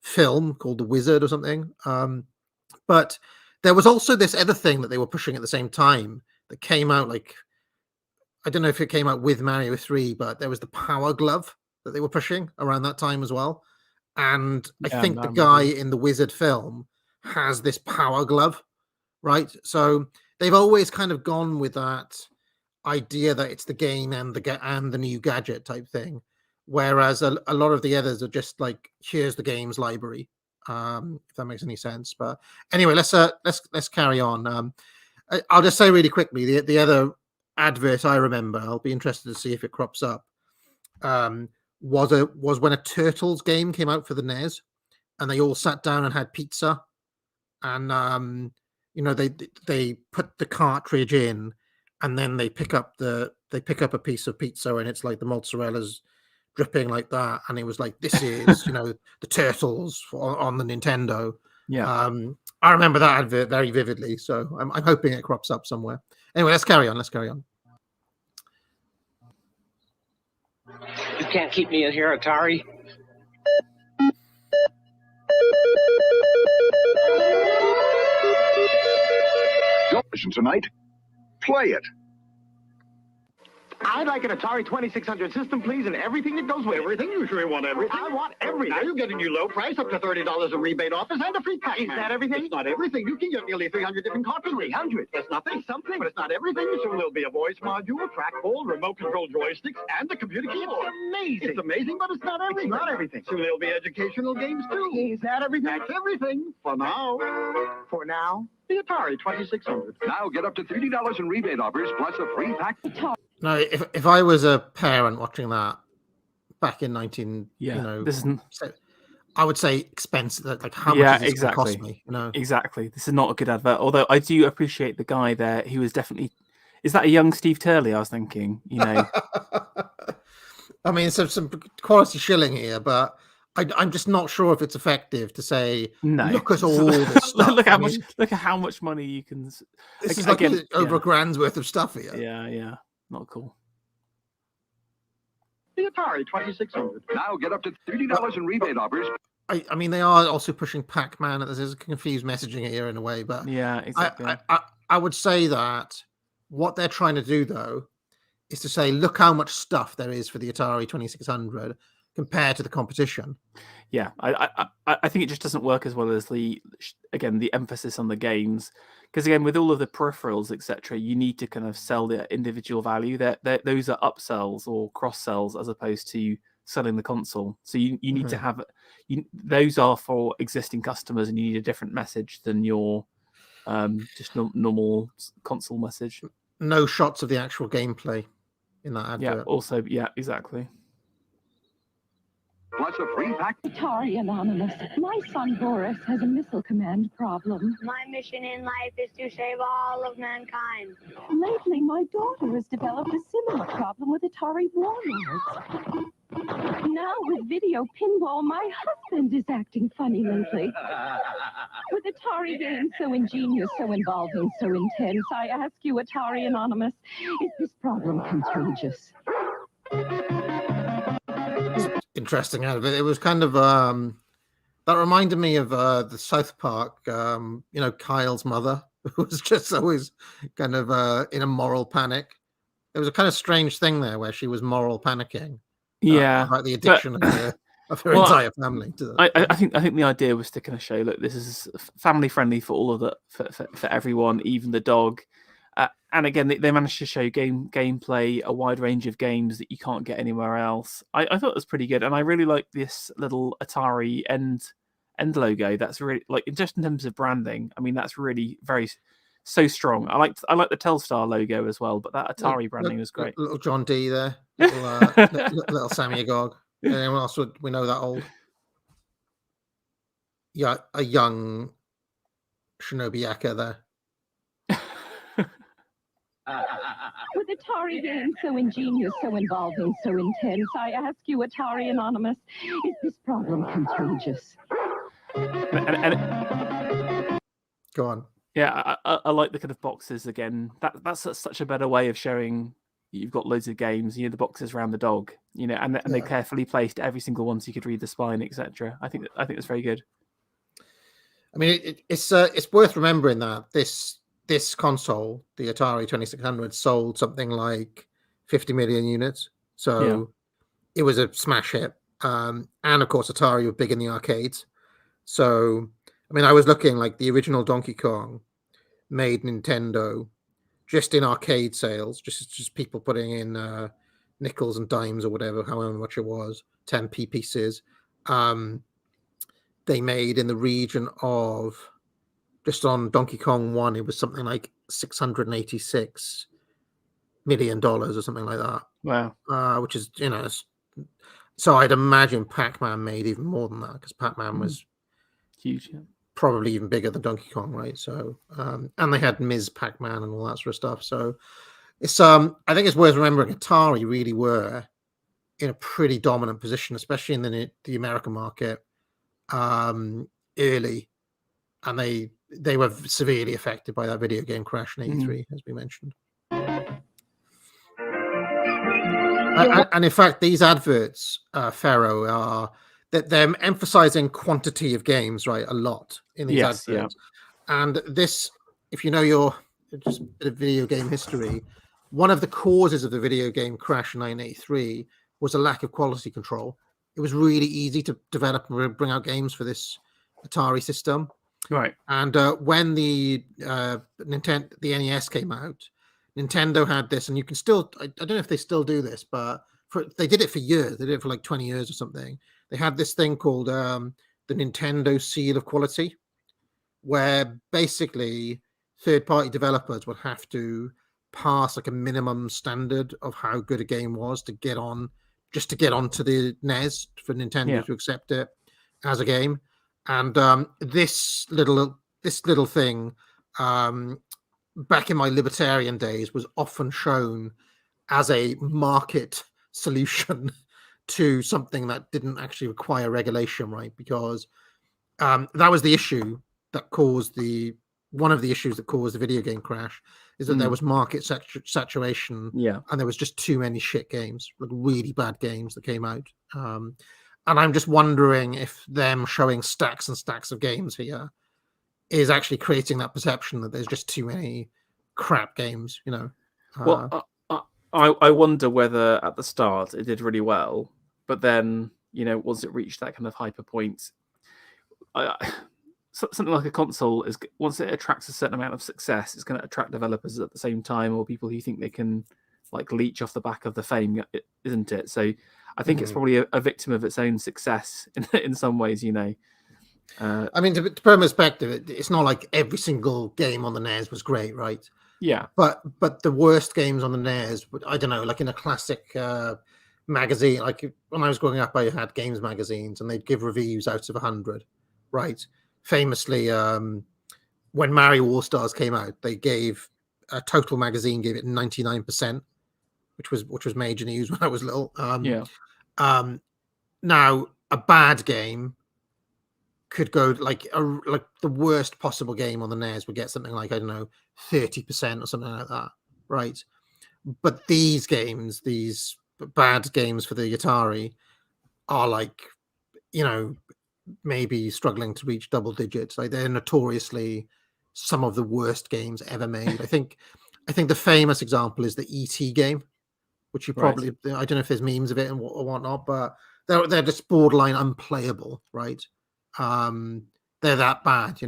film called The Wizard or something, but there was also this other thing that they were pushing at the same time that came out, like, I don't know if it came out with Mario 3, but there was the Power Glove that they were pushing around that time as well. And I Yeah, think I the remember. guy in the Wizard film has this power glove, right? So they've always kind of gone with that idea that it's the game and the new gadget type thing, whereas a lot of the others are just like, here's the games library, if that makes any sense. But anyway, let's carry on. I'll just say really quickly, the other advert I remember, I'll be interested to see if it crops up, was when a Turtles game came out for the NES, and they all sat down and had pizza, and they put the cartridge in, and then they pick up a piece of pizza, and it's like the mozzarella's dripping like that, and it was like, this is the Turtles on the Nintendo. Yeah. I remember that advert very vividly, so I'm hoping it crops up somewhere. Anyway, let's carry on. You can't keep me in here, Atari. Your mission tonight, play it. I'd like an Atari 2600 system, please, and everything that goes with it. Everything? You sure want everything? I want everything. Now you get a new low price, up to $30 a rebate offers, and a free pack. Is that everything? It's not everything. You can get nearly 300 different cartridges. 300? That's nothing. Something. But it's not everything. So there'll be a voice module, a trackball, remote control joysticks, and a computer keyboard. It's amazing. It's amazing, but it's not everything. It's not everything. So there'll be educational games, too. Is that everything? That's everything. For now. For now? The Atari 2600. Now get up to $30 in rebate offers, plus a free pack. No, if I was a parent watching that back in 19, this isn't. I would say expensive. Like, how much is this going to cost me? Exactly. This is not a good advert. Although I do appreciate the guy there. He was definitely. Is that a young Steve Turley? I was thinking. I mean, some quality shilling here, but I'm just not sure if it's effective to say, no. Look at all this stuff. Look at how much money you can. This is like over a grand's worth of stuff here. Yeah. Not cool. The Atari 2600. Now get up to $30 in rebate offers. I mean, they are also pushing Pac-Man. There's confused messaging here in a way, but yeah, exactly. I would say that what they're trying to do, though, is to say, look how much stuff there is for the Atari 2600 compared to the competition. Yeah, I think it just doesn't work as well as the emphasis on the games. Because again, with all of the peripherals, etc., you need to kind of sell the individual value. Those are upsells or cross sells as opposed to selling the console. So you need to have those are for existing customers, and you need a different message than your just normal console message. No shots of the actual gameplay in that advert. Yeah. Also, yeah, exactly. Plus a free pack. Atari Anonymous. My son Boris has a missile command problem. My mission in life is to save all of mankind. Lately, my daughter has developed a similar problem with Atari warlords. Now with video pinball, my husband is acting funny lately. With Atari games so ingenious, so involving, so intense, I ask you, Atari Anonymous, is this problem contagious? Interesting out of it. It was kind of that reminded me of the South Park. Kyle's mother, who was just always kind of in a moral panic. There was a kind of strange thing there where she was moral panicking. About the addiction of her entire family to that. I think the idea was to kind of show, look, this is family friendly for all of the for everyone, even the dog. And again, they managed to show gameplay, a wide range of games that you can't get anywhere else. I thought it was pretty good, and I really like this little Atari end logo. That's really, like, just in terms of branding. I mean, that's really so strong. I like the Telstar logo as well, but that Atari branding was great. Little John D there, little Sammy Agog. Anyone else would we know that old? Yeah, a young Shinobi Yaka there. With Atari games so ingenious, so involving, so intense, I ask you, Atari Anonymous, is this problem contagious? Go on. Yeah, I like the kind of boxes again. That's such a better way of showing you've got loads of games. The boxes around the dog, and they carefully placed every single one so you could read the spine, etc. I think that's very good. I mean, it's worth remembering that this console, the Atari 2600, sold something like 50 million units. So it was a smash hit. And of course, Atari were big in the arcades. So, I mean, I was looking like the original Donkey Kong made Nintendo just in arcade sales, just people putting in nickels and dimes or whatever, however much it was, 10p pieces. They made in the region of, just on Donkey Kong 1, it was something like $686 million or something like that. Wow. Which is, so I'd imagine Pac-Man made even more than that, because Pac-Man was huge, yeah. Probably even bigger than Donkey Kong, right? So, and they had Ms. Pac-Man and all that sort of stuff. So, it's I think it's worth remembering Atari really were in a pretty dominant position, especially in the American market early, and they were severely affected by that video game crash in '83, as we mentioned. And in fact, these adverts, Pharaoh, are that they're emphasizing quantity of games, right, a lot in these adverts. Yeah. And this, if you know your just a bit of video game history, one of the causes of the video game crash in 1983 was a lack of quality control. It was really easy to develop and bring out games for this Atari system. Right. And when the NES came out, Nintendo had this, and you can still, I don't know if they still do this, but they did it for years. They did it for like 20 years or something. They had this thing called the Nintendo Seal of Quality, where basically third-party developers would have to pass like a minimum standard of how good a game was to get on, just to get onto the NES for Nintendo to accept it as a game. And this little thing, back in my libertarian days, was often shown as a market solution to something that didn't actually require regulation, right? Because that was the issue that caused one of the issues that caused the video game crash, is that there was market saturation, and there was just too many shit games, like really bad games that came out. And I'm just wondering if them showing stacks and stacks of games here is actually creating that perception that there's just too many crap games, Well, I wonder whether at the start it did really well, but then, once it reached that kind of hyper point, something like a console is, once it attracts a certain amount of success, it's going to attract developers at the same time, or people who think they can like leech off the back of the fame, isn't it? So I think it's probably a victim of its own success in some ways, I mean, to put in perspective, it's not like every single game on the NES was great, right? Yeah. But the worst games on the NES, I don't know, like in a classic magazine, like when I was growing up, I had games magazines, and they'd give reviews out of 100, right? Famously, when Mario All Stars came out, they gave Total Magazine gave it 99%, which was major news when I was little. Now a bad game could go like the worst possible game on the NES would get something like, I don't know, 30% or something like that, right? But these games, these bad games for the Atari, are like, maybe struggling to reach double digits. Like, they're notoriously some of the worst games ever made. I think the famous example is the ET game, which you probably, I don't know if there's memes of it and whatnot, but they're just borderline unplayable, right? They're that bad,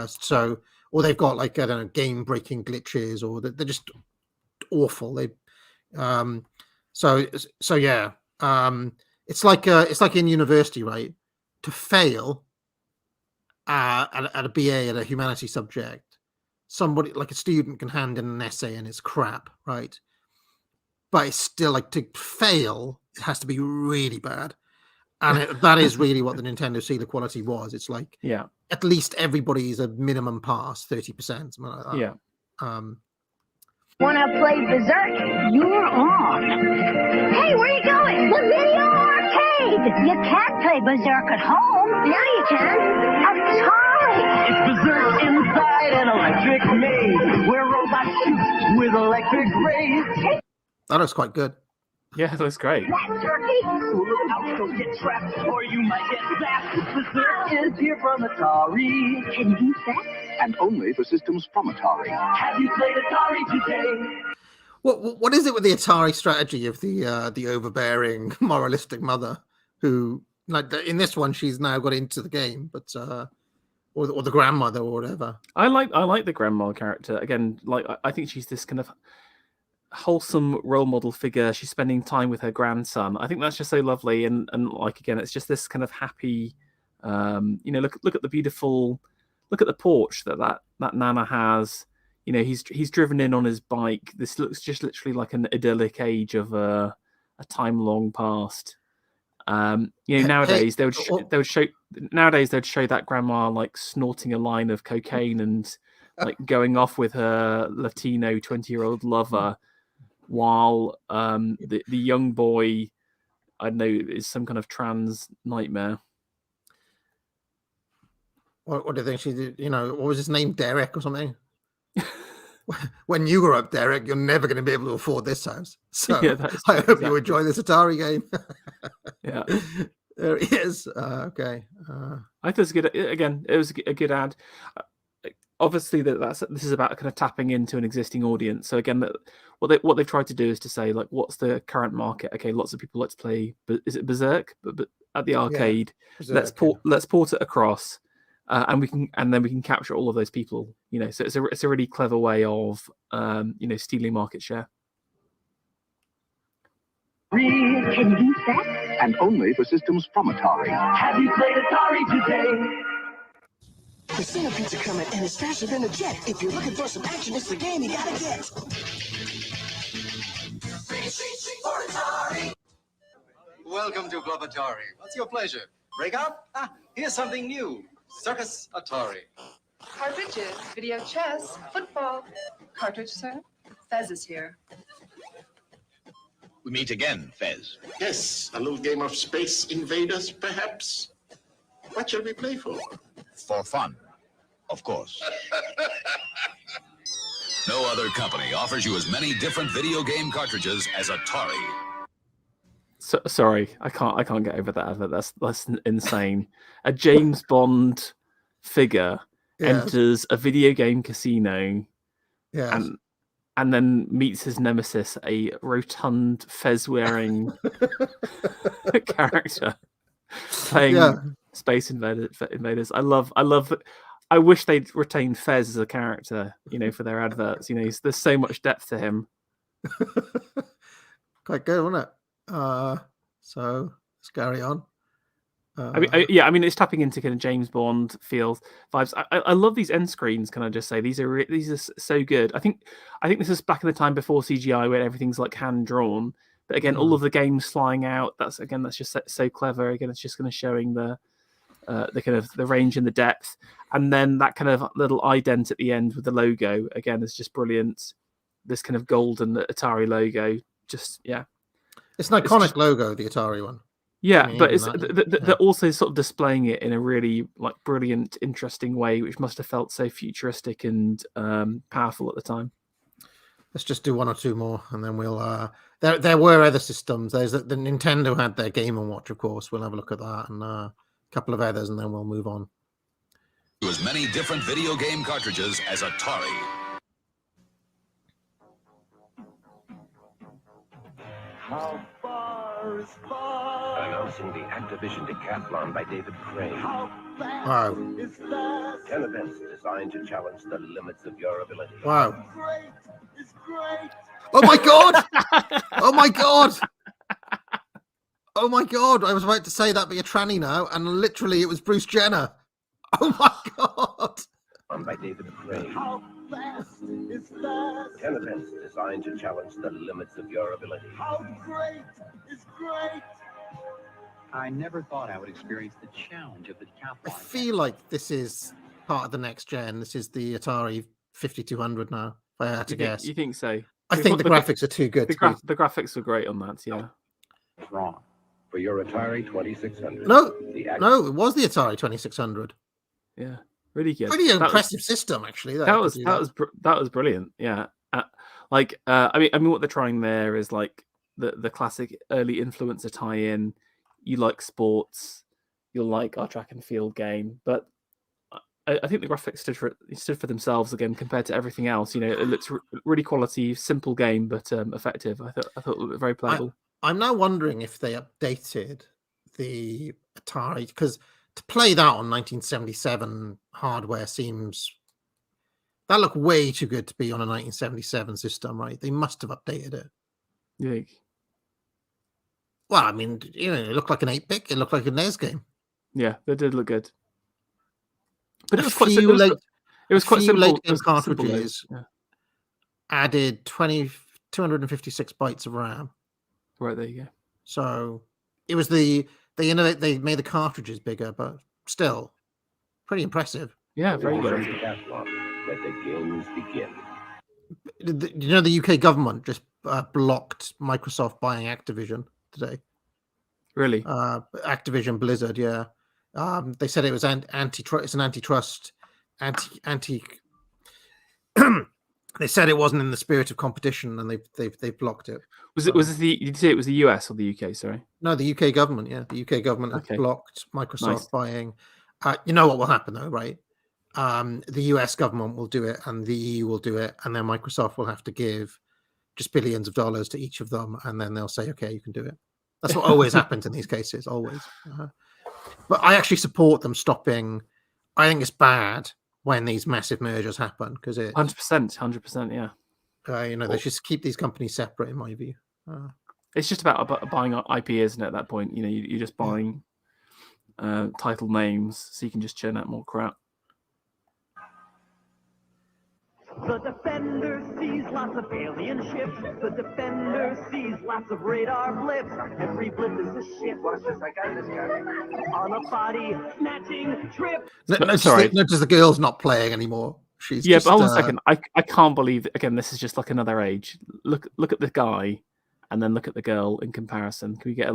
so, or they've got like, I don't know, game breaking glitches, or they're just awful. So yeah, it's like in university, right? To fail at a BA, at a humanities subject, somebody like a student can hand in an essay and it's crap, right? But it's still like, to fail, it has to be really bad. And that is really what the Nintendo Seal of Quality was. It's like, at least everybody's a minimum pass, 30%, something like that. Yeah. Wanna play Berserk? You're on. Hey, where you going? The video arcade! You can't play Berserk at home. Yeah, you can. Atari! It's Berserk inside an electric maze, where robots shoot with electric rays. That looks quite good. Yeah, it looks great. That turkey! Look out, don't get trapped, or you might get zapped. Berserk is here from Atari. Can you beat that? And only for systems from Atari. Have you played Atari today? What is it with the Atari strategy of the overbearing moralistic mother who, like, in this one, she's now got into the game, but or the grandmother or whatever. I like the grandma character again. Like I think she's this kind of wholesome role model figure. She's spending time with her grandson. I think that's just so lovely, and like again, it's just this kind of happy. Look at the beautiful, look at the porch that Nana has. He's driven in on his bike. This looks just literally like an idyllic age of a time long past. Nowadays they'd show that grandma like snorting a line of cocaine and like going off with her Latino 20-year-old lover, while the young boy, I don't know, is some kind of trans nightmare. What do you think she did? What was his name? Derek or something? When you grow up, Derek, you're never going to be able to afford this house. So Yeah, I hope you enjoy this Atari game. Yeah. There he is. Okay. I think it's good. Again, it was a good ad. Obviously, this is about kind of tapping into an existing audience. So again, what they've tried to do is to say, like, what's the current market? Okay, lots of people like to play. But is it Berserk? But at the arcade, Berserk, let's port it across. And then we can capture all of those people, So it's a really clever way of, stealing market share. Can you beat that? And only for systems from Atari. Have you played Atari today? The centipedes are coming, and it's faster than a jet. If you're looking for some action, it's the game you gotta get. Welcome to Club Atari. What's your pleasure? Break up? Here's something new. Circus Atari. Cartridges, video chess, football. Cartridge, sir? Fez is here. We meet again, Fez. Yes, a little game of Space Invaders, perhaps. What shall we play for? For fun, of course. No other company offers you as many different video game cartridges as Atari. Sorry, I can't get over that advert. That's insane. A James Bond figure enters a video game casino, and then meets his nemesis, a rotund fez-wearing character playing Space Invaders. I wish they'd retained Fez as a character, for their adverts. There's so much depth to him. Quite good, wasn't it? So let's carry on. I mean, it's tapping into kind of James Bond feels vibes. I love these end screens. Can I just say these are so good? I think this is back in the time before CGI, where everything's like hand drawn. But again, all of the games flying out. That's just so clever. Again, it's just kind of showing the kind of the range and the depth, and then that kind of little ident at the end with the logo. Again, is just brilliant. This kind of golden Atari logo. Just it's an iconic logo, the Atari one. Yeah, but they're also sort of displaying it in a really like brilliant, interesting way, which must have felt so futuristic and powerful at the time. Let's just do one or two more, and then we'll. There were other systems. There's the Nintendo had their Game & Watch, of course. We'll have a look at that, and a couple of others, and then we'll move on. As many different video game cartridges as Atari. How far is far? Announcing the Activision Decathlon by David Crane. How fast Wow. is fast? 10 events designed to challenge the limits of your ability. Wow. Great is great. Oh my god! Oh my god! Oh my god! I was about to say that'd be a tranny now, and literally it was Bruce Jenner. Oh my god! On by David Crane. How fast is fast? 10 events designed to challenge the limits of your ability. How great is great? I never thought I would experience the challenge of the I decathlon. feel like this is part of the next gen. This is the Atari 5200 now, if I had to guess. You think so? I think the graphics are too good. The graphics were great on that, yeah. Wrong. For your Atari 2600. No, it was the Atari 2600. Yeah, really good. Pretty impressive system, actually. That was brilliant. Yeah, I mean, what they're trying there is like the classic early influencer tie-in. You like sports, you'll like our track and field game, but I think the graphics stood for themselves again compared to everything else. You know, it looks really quality, simple game, but effective. I thought it looked very playable. I'm now wondering if they updated the Atari, because to play that on 1977 hardware seems that looked way too good to be on a 1977 system, right? They must have updated it. Yeah. Well, I mean, you know, it looked like an 8-bit. It looked like a NES game. Yeah, they did look good. But it was quite simple. It was quite simple. Late It was cartridges simple, yeah. added 256 bytes of RAM. Right, there you go. So it was they made the cartridges bigger, but still pretty impressive. Yeah, very good. Let the games begin. You know, the UK government just blocked Microsoft buying Activision today. Really? Activision Blizzard, yeah. They said it was antitrust. It's an antitrust. They said it wasn't in the spirit of competition, and they've blocked it. Did you say it was the US or the UK? Sorry. No, the UK government. Yeah, the UK government has blocked Microsoft buying. You know what will happen though, right? The US government will do it, and the EU will do it, and then Microsoft will have to give just billions of dollars to each of them, and then they'll say, "Okay, you can do it." That's what always happens in these cases, always. But I actually support them stopping. I think it's bad when these massive mergers happen because it 100%, yeah. You know, they should keep these companies separate, in my view. It's just about buying IP, isn't it? At that point, you know, you're just buying title names, so you can just churn out more crap. The Defender sees lots of alien ships. The Defender sees lots of radar blips. Every blip is a ship. Watch this, I got this guy. On a body snatching trip. Notice the girl's not playing anymore. She's but hold on a second. I can't believe that, again, this is just like another age. Look at the guy, and then look at the girl in comparison. Can we get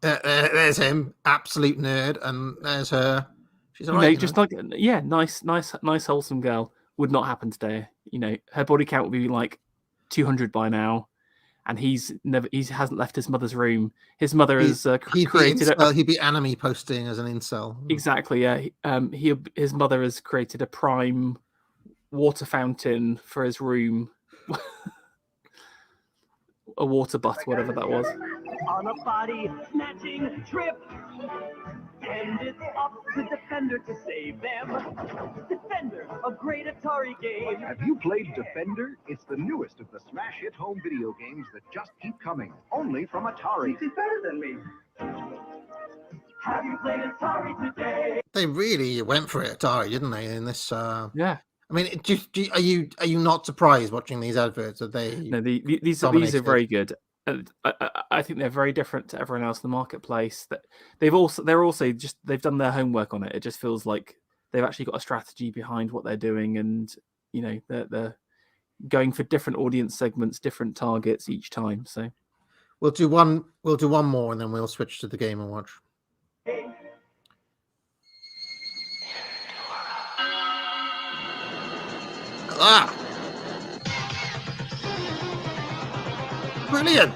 there's him, absolute nerd, and there's her. She's all right, just like nice, wholesome girl. Would not happen today. You know, her body count would be like 200 by now, and he hasn't left his mother's room. His mother has created. He'd be anime posting as an incel. Exactly. Yeah. His mother has created a prime water fountain for his room. A water butt, whatever that was. On a body snatching trip. And it's up to Defender to save them. Defender, a great Atari game. Have you played Defender? It's the newest of the smash hit home video games that just keep coming. Only from Atari. He's better than me. Have you played Atari today? They really went for it, Atari, didn't they? In this, yeah. I mean, are you not surprised watching these adverts that they? No, these are very good. I think they're very different to everyone else in the marketplace. That they've done their homework on it. It just feels like they've actually got a strategy behind what they're doing, and you know they're going for different audience segments, different targets each time. So we'll do one more, and then we'll switch to the Game and Watch. Brilliant.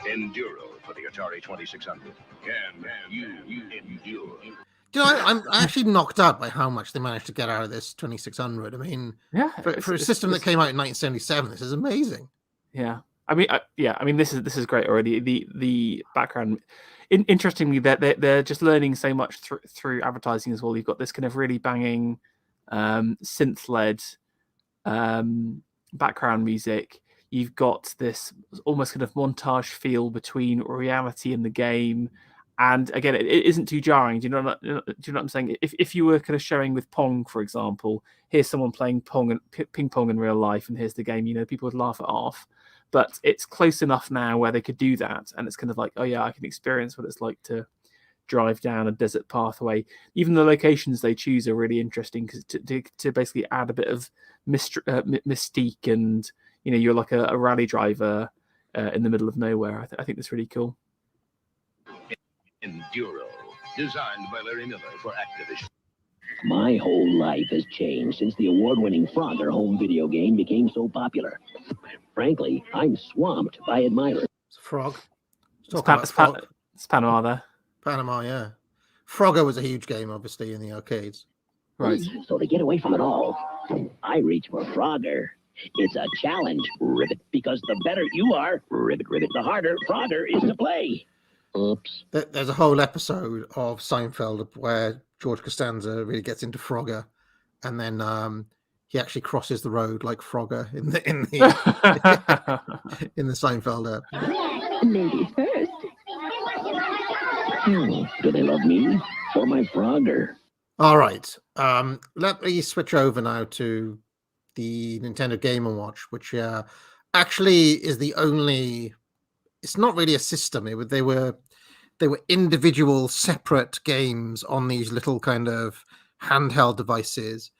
Enduro for the Atari 2600. Can you endure? You know, I'm actually knocked out by how much they managed to get out of this 2600. I mean, for a system that came out in 1977, this is amazing. Yeah. I mean, this is great already. The background, interestingly, they're just learning so much through advertising as well. You've got this kind of really banging, synth-led background music. You've got this almost kind of montage feel between reality and the game, and again, it isn't too jarring. Do you know what I'm saying? If you were kind of showing with Pong, for example, here's someone playing ping pong in real life, and here's the game. You know, people would laugh it off. But it's close enough now where they could do that. And it's kind of like, oh, yeah, I can experience what it's like to drive down a desert pathway. Even the locations they choose are really interesting because to basically add a bit of mystique and, you know, you're like a rally driver in the middle of nowhere. I think that's really cool. Enduro, designed by Larry Miller for Activision. My whole life has changed since the award-winning Frogger home video game became so popular. Frankly, I'm swamped by admirers. It's a frog. It's Panama there. Panama, yeah. Frogger was a huge game, obviously, in the arcades. Right. So to get away from it all, I reach for Frogger. It's a challenge, Ribbit, because the better you are, Ribbit, the harder Frogger is to play. Oops. There's a whole episode of Seinfeld where George Costanza really gets into Frogger, and then he actually crosses the road like Frogger in the in the Seinfeld episode. Ladies first. Do they love me or my Frogger? All right. Let me switch over now to the Nintendo Game & Watch, which actually is the only. It's not really a system. They were individual, separate games on these little kind of handheld devices,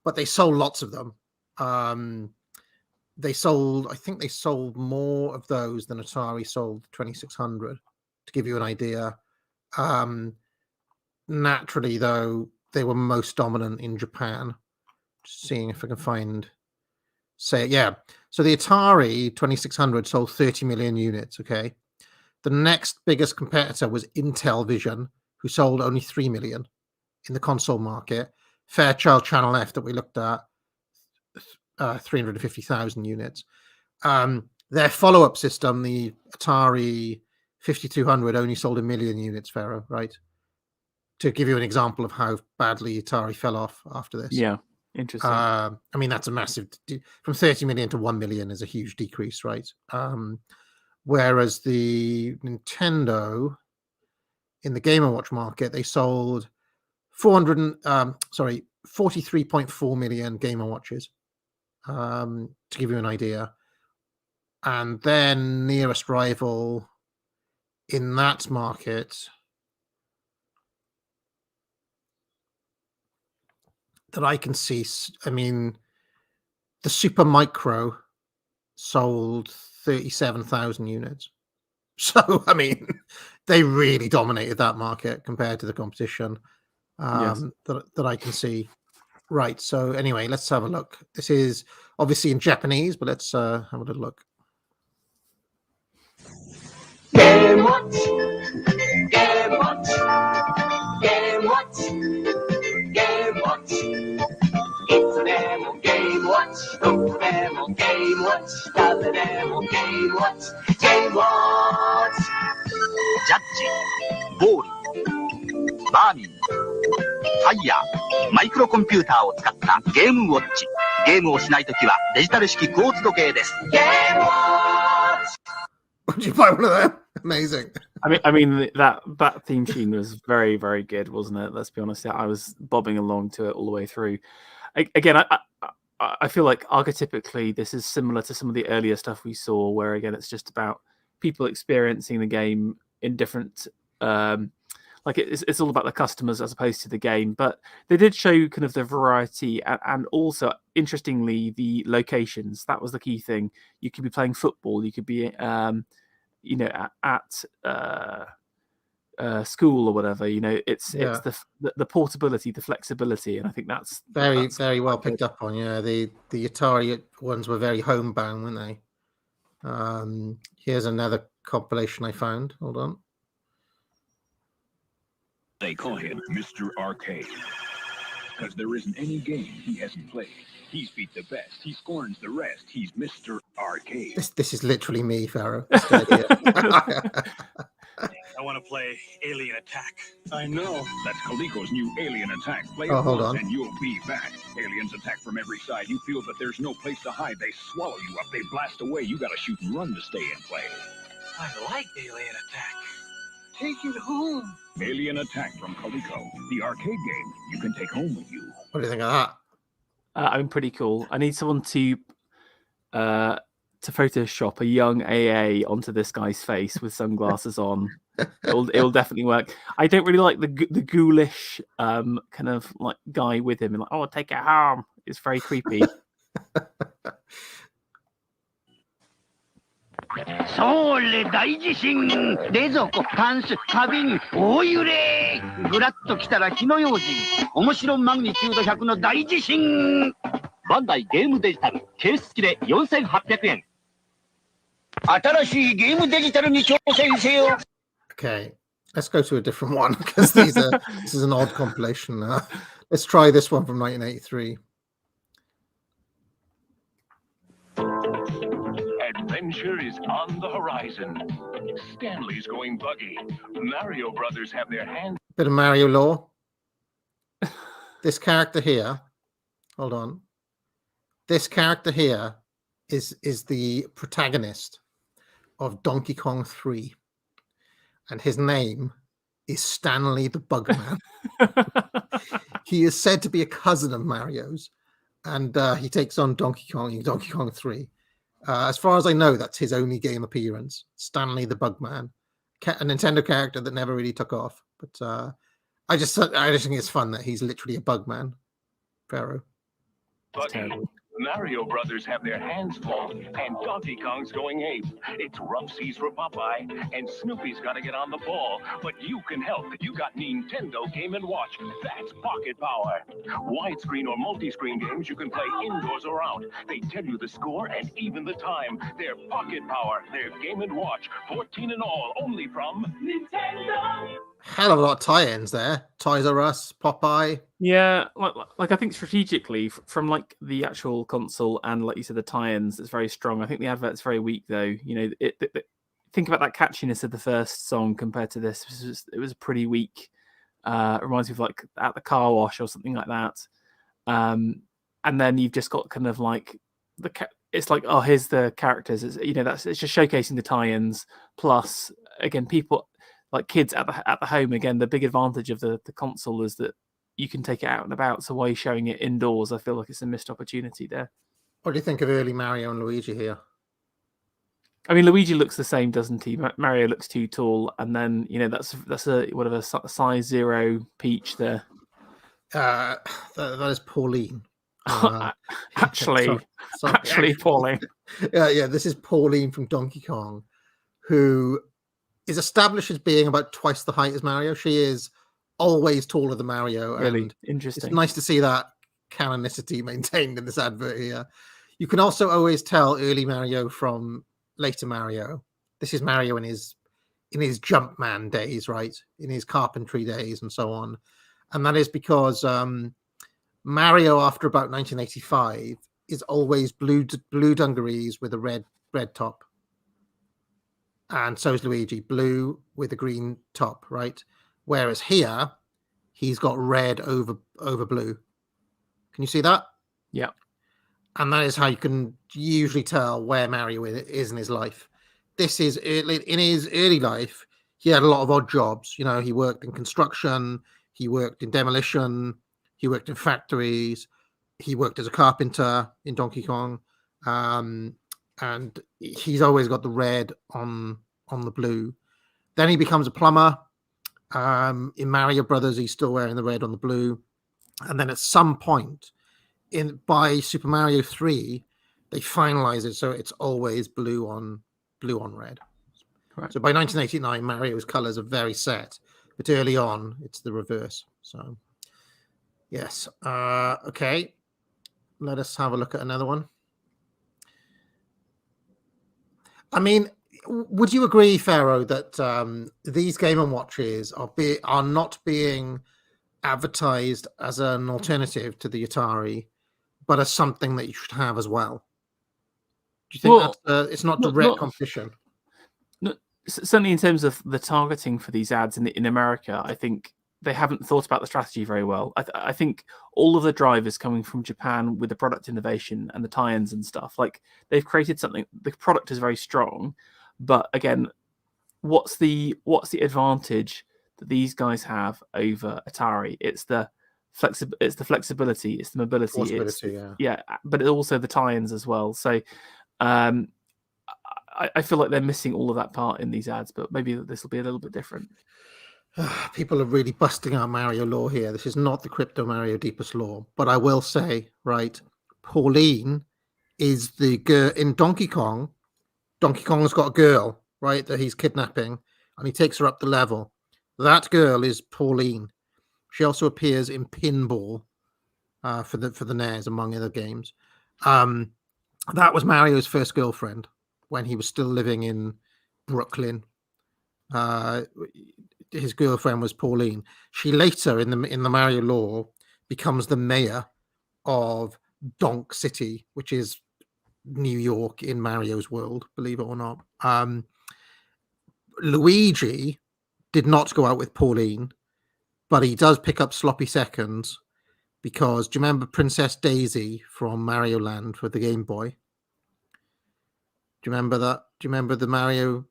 but they sold lots of them. I think they sold more of those than Atari sold 2600. To give you an idea. Naturally, though, they were most dominant in Japan. Just seeing if I can find. So the Atari 2600 sold 30 million units. Okay, the next biggest competitor was Intellivision, who sold only 3 million in the console market. Fairchild Channel F that we looked at, 350,000 units. Their follow-up system, the Atari 5200, only sold 1 million units. Pharaoh, right? To give you an example of how badly Atari fell off after this. Yeah, interesting. I mean, that's a massive from 30 million to 1 million is a huge decrease, right? Whereas the Nintendo in the Game & Watch market, they sold 43.4 million Game & Watches, to give you an idea. And then nearest rival in that market that I can see, I mean, the Super Micro sold 37,000 units. So, I mean, they really dominated that market compared to the competition that I can see. Right. So, anyway, let's have a look. This is obviously in Japanese, but let's have a little look. Game Watch, Game Watch, Game Watch, Game Watch. It's an ammo Game Watch, no ammo Game Watch, got an ammo Game Watch, Game Watch. ジャッジ、ボール、バーミン、ファイヤー、マイクロコンピューターを使ったゲームウォッチ。ゲームをしないときはデジタル式クォーツ時計です。Game Watch. Would you buy one of them? Amazing. I mean that theme tune was very, very good, wasn't it? Let's be honest. I was bobbing along to it all the way through. Again, I feel like archetypically this is similar to some of the earlier stuff we saw, where again it's just about people experiencing the game in different. Like it's all about the customers as opposed to the game, but they did show kind of the variety and also, interestingly, the locations. That was the key thing. You could be playing football. You could be, at school or whatever. It's the portability, the flexibility, and I think that's very well picked up on. Yeah, the Atari ones were very homebound, weren't they? Here's another compilation I found. Hold on. They call him Mr. Arcade, because there isn't any game he hasn't played. He's beat the best. He scorns the rest. He's Mr. Arcade. This is literally me, Pharaoh. I want to play Alien Attack. I know. That's Coleco's new Alien Attack. Play Oh, it hold once on. and you'll be back. Aliens attack from every side. You feel that there's no place to hide. They swallow you up. They blast away. You gotta shoot and run to stay in play. I like Alien Attack. Take it home. Alien Attack from Coleco. The arcade game you can take home with you. What do you think of that? I'm pretty cool. I need someone to Photoshop a young AA onto this guy's face with sunglasses on. It'll definitely work. I don't really like the ghoulish kind of like guy with him and like, oh, take it home. It's very creepy. それ大地震冷蔵庫タンス花瓶大揺れぐらっと来たら火の用心。面白マグニチュード100の大地震。バンダイゲームデジタルケース付きで4800円。新しいゲームデジタルに挑戦せよ。 Okay, let's go to a different one because this is an odd compilation. Let's try this one from 1983. Adventure is on the horizon. Stanley's going buggy. Mario Brothers have their hands. Bit of Mario lore. This character here, hold on. This character here is the protagonist of Donkey Kong 3, and his name is Stanley the Bugman. He is said to be a cousin of Mario's, and he takes on Donkey Kong in Donkey Kong 3. As far as I know, that's his only game appearance. Stanley the Bugman, a Nintendo character that never really took off. But I just think it's fun that he's literally a Bugman. Pharaoh. Buggy. Mario Brothers have their hands full, and Donkey Kong's going ape. It's rough seas for Popeye, and Snoopy's got to get on the ball. But you can help. You got Nintendo Game & Watch. That's pocket power. Widescreen or multi-screen games you can play indoors or out. They tell you the score and even the time. They're pocket power. They're Game & Watch. 14 in all, only from Nintendo. Hell of a lot of tie-ins there. Toys R Us, Popeye. Yeah, like I think strategically from like the actual console and like you said the tie-ins, it's very strong. I think the advert's very weak though. You know, think about that catchiness of the first song compared to this. It was pretty weak. Reminds me of like At the Car Wash or something like that. And then you've just got kind of like it's like, oh, here's the characters. It's, you know, it's just showcasing the tie-ins. Plus, again, people like kids at the home. Again, the big advantage of the console is that you can take it out and about. So why are you showing it indoors? I feel like it's a missed opportunity there. What do you think of early Mario and Luigi here? I mean, Luigi looks the same, doesn't he? Mario looks too tall, and then you know that's a whatever size 0 Peach there. That is Pauline. Actually, Pauline. Yeah. This is Pauline from Donkey Kong, who is established as being about twice the height as Mario. She is always taller than Mario. Really and interesting. It's nice to see that canonicity maintained in this advert here. You can also always tell early Mario from later Mario. This is Mario in his Jumpman days, right? In his carpentry days and so on. And that is because Mario, after about 1985, is always blue dungarees with a red top. And so is Luigi, blue with a green top, right? Whereas here, he's got red over blue. Can you see that? Yeah. And that is how you can usually tell where Mario is in his life. This is in his early life, he had a lot of odd jobs. You know, he worked in construction, he worked in demolition, he worked in factories, he worked as a carpenter in Donkey Kong. And he's always got the red on the blue. Then he becomes a plumber. In Mario Brothers, he's still wearing the red on the blue. And then at some point by Super Mario 3, they finalize it so it's always blue on red. Correct. So by 1989, Mario's colors are very set, but early on it's the reverse. So yes. Okay. Let us have a look at another one. I mean, would you agree, Pharaoh, that these Game & Watches are not being advertised as an alternative to the Atari, but as something that you should have as well? Do you think it's not direct competition? Certainly in terms of the targeting for these ads in America, I think they haven't thought about the strategy very well. I think all of the drivers coming from Japan with the product innovation and the tie-ins and stuff, like they've created something. The product is very strong, but again, what's the advantage that these guys have over Atari? It's the flexibility, it's the mobility, yeah, but also the tie-ins as well. So I feel like they're missing all of that part in these ads, but maybe this will be a little bit different. People are really busting out Mario lore here. This is not the Crypto Mario deepest lore, but I will say, right, Pauline is the girl in Donkey Kong. Donkey Kong's got a girl, right, that he's kidnapping, and he takes her up the level. That girl is Pauline. She also appears in Pinball for the NES, among other games. That was Mario's first girlfriend when he was still living in Brooklyn. His girlfriend was Pauline. She later, in the Mario lore, becomes the mayor of Donk City, which is New York in Mario's world, believe it or not. Luigi did not go out with Pauline, but he does pick up sloppy seconds because, do you remember Princess Daisy from Mario Land for the Game Boy? Do you remember that? Do you remember the Mario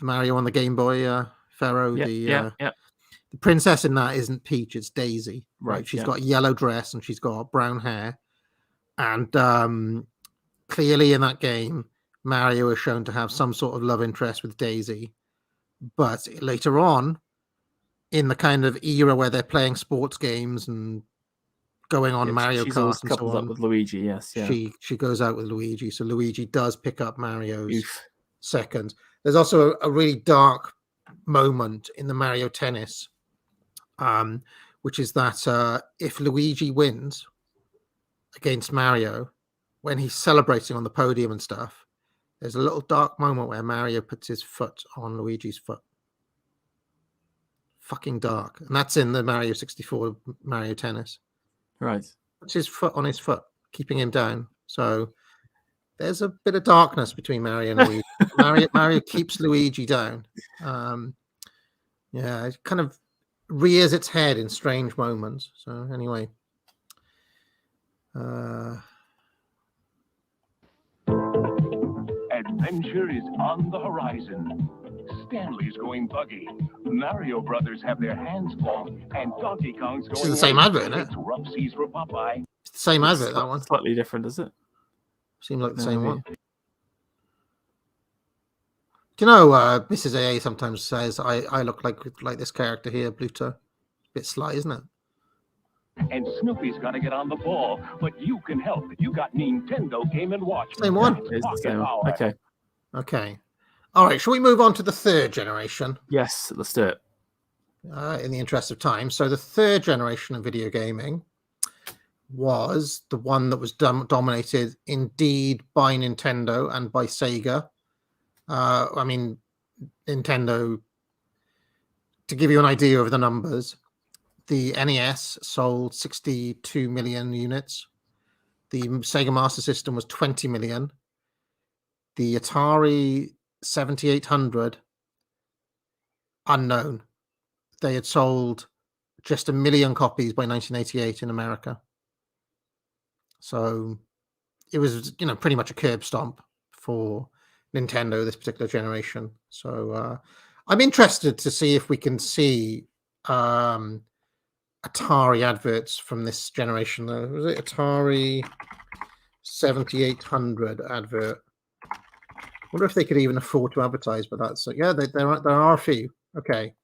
on the Game Boy, Pharaoh? Yeah. The princess in that isn't Peach, it's Daisy. Right. She's got a yellow dress and she's got brown hair. And clearly in that game, Mario is shown to have some sort of love interest with Daisy. But later on, in the kind of era where they're playing sports games and going on Mario Kart and so on, up with Luigi. Yes, yeah. She goes out with Luigi, so Luigi does pick up Mario's second. There's also a really dark moment in the Mario Tennis, which is that if Luigi wins against Mario, when he's celebrating on the podium and stuff, there's a little dark moment where Mario puts his foot on Luigi's foot. Fucking dark. And that's in the Mario 64 Mario Tennis. Right. Puts his foot on his foot, keeping him down. So there's a bit of darkness between Mario and Luigi. Mario keeps Luigi down. It kind of rears its head in strange moments. So anyway. Adventure is on the horizon. Stanley's going buggy. Mario Brothers have their hands full, and Donkey Kong's going. This is the same advert, isn't it? It's rough seas for Popeye. It's the same advert, that one. Slightly different, is it? Seemed like the same one. Do you know, Mrs. AA sometimes says I look like this character here, Bluto. A bit sly, isn't it? And Snoopy's got to get on the ball, but you can help. You got Nintendo Game & Watch. Same one. It's the same one. Okay. All right. Shall we move on to the third generation? Yes, let's do it. In the interest of time. So the third generation of video gaming was the one that was dominated indeed by Nintendo and by Sega. I mean, Nintendo, to give you an idea of the numbers, the NES sold 62 million units. The Sega Master System was 20 million. The Atari 7800, unknown. They had sold just 1 million copies by 1988 in America. So it was, pretty much a curb stomp for Nintendo this particular generation. So I'm interested to see if we can see Atari adverts from this generation. Was it Atari 7800 advert? I wonder if they could even afford to advertise, but that's there are a few. Okay.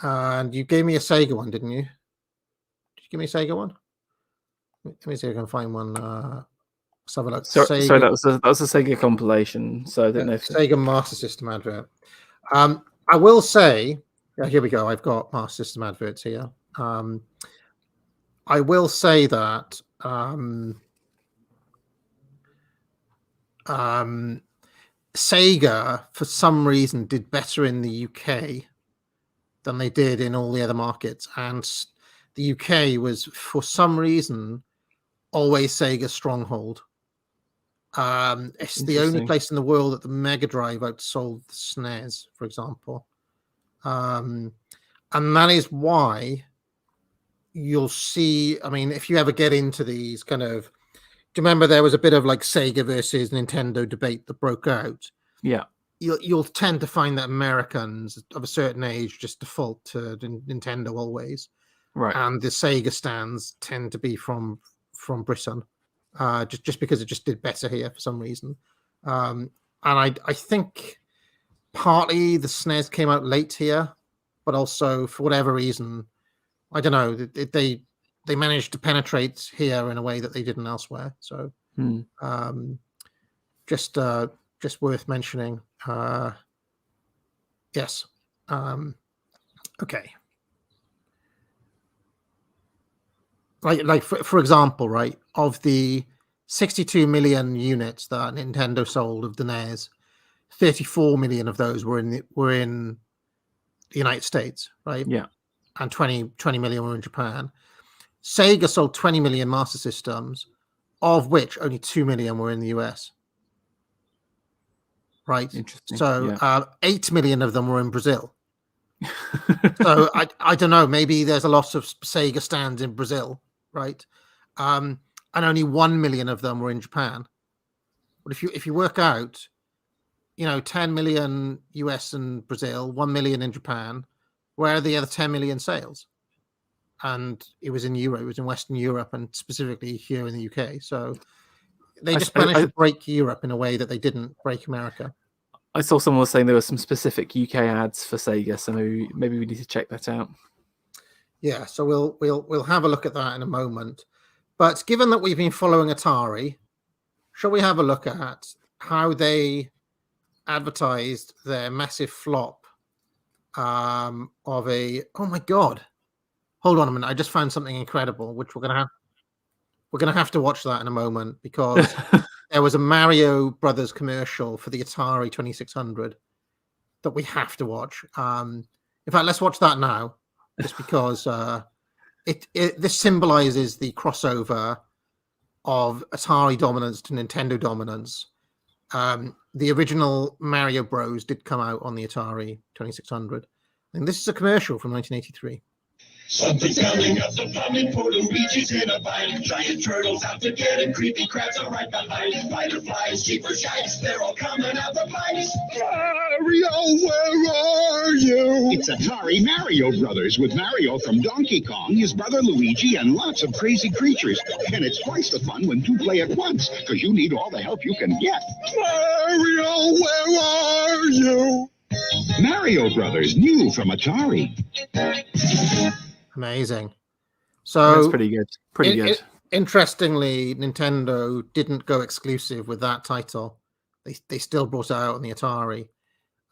And you gave me a Sega one, didn't you? Did you give me a Sega one? Let me see if I can find one. Let's have a look. So that was a Sega compilation. So I don't know if Sega Master System advert. I will say, here we go. I've got Master System adverts here. I will say that Sega, for some reason, did better in the UK than they did in all the other markets, and the UK was, for some reason, always Sega's stronghold. It's the only place in the world that the Mega Drive outsold the SNES, for example. And that is why you'll see, I mean, if you ever get into these kind of, do you remember there was a bit of like Sega versus Nintendo debate that broke out? Yeah. You'll tend to find that Americans of a certain age just default to Nintendo always. Right. And the Sega stands tend to be from Britain. Just because it just did better here for some reason. And I think partly the SNES came out late here, but also for whatever reason, I don't know, they managed to penetrate here in a way that they didn't elsewhere. So just worth mentioning. Yes. Okay. Like for example, right, of the 62 million units that Nintendo sold of the NES, 34 million of those were in the United States, right? Yeah. And 20 million were in Japan. Sega sold 20 million Master Systems, of which only 2 million were in the US. Right. Interesting. So 8 million of them were in Brazil. So I don't know. Maybe there's a lot of Sega stands in Brazil, right? And only 1 million of them were in Japan. But if you work out, 10 million US and Brazil, 1 million in Japan, where are the other 10 million sales? And it was in Europe. It was in Western Europe, and specifically here in the UK. So they just managed to break Europe in a way that they didn't break America. I saw someone was saying there were some specific UK ads for Sega, so maybe we need to check that out. Yeah, so we'll have a look at that in a moment. But given that we've been following Atari, shall we have a look at how they advertised their massive flop of a... Oh my God. Hold on a minute. I just found something incredible, which we're gonna have to watch that in a moment, because there was a Mario Brothers commercial for the Atari 2600 that we have to watch. In fact, let's watch that now, just because this symbolizes the crossover of Atari dominance to Nintendo dominance. The original Mario Bros did come out on the Atari 2600, and this is a commercial from 1983. Something's coming up the plumbing for Luigi's in a bind. Giant turtles out to get him, creepy crabs are right behind. Fireflies, cheaper shites, they're all coming out the pipes. Mario, where are you? It's Atari Mario Brothers with Mario from Donkey Kong, his brother Luigi, and lots of crazy creatures. And it's twice the fun when two play at once, because you need all the help you can get. Mario, where are you? Mario Brothers, new from Atari. Amazing. So that's pretty good. Pretty good. Interestingly, Nintendo didn't go exclusive with that title. They still brought it out on the Atari.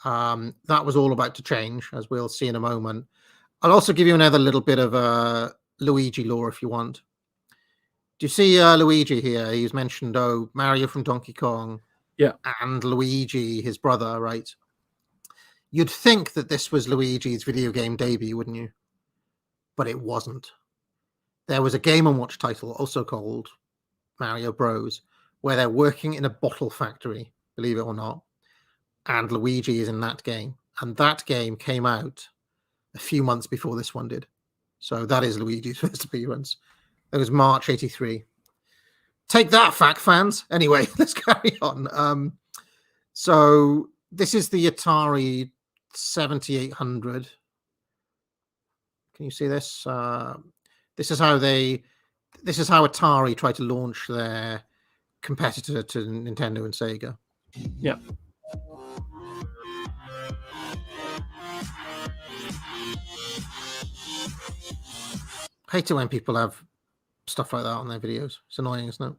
That was all about to change, as we'll see in a moment. I'll also give you another little bit of Luigi lore if you want. Do you see Luigi here? He's mentioned, Mario from Donkey Kong. Yeah. And Luigi, his brother, right? You'd think that this was Luigi's video game debut, wouldn't you? But it wasn't. There was a Game & Watch title also called Mario Bros, where they're working in a bottle factory, believe it or not, and Luigi is in that game. And that game came out a few months before this one did. So that is Luigi's first appearance. It was March 83. Take that, fact fans. Anyway, let's carry on. So this is the Atari 7800. Can you see this? This is how Atari tried to launch their competitor to Nintendo and Sega. Yeah. I hate it when people have stuff like that on their videos. It's annoying, isn't it?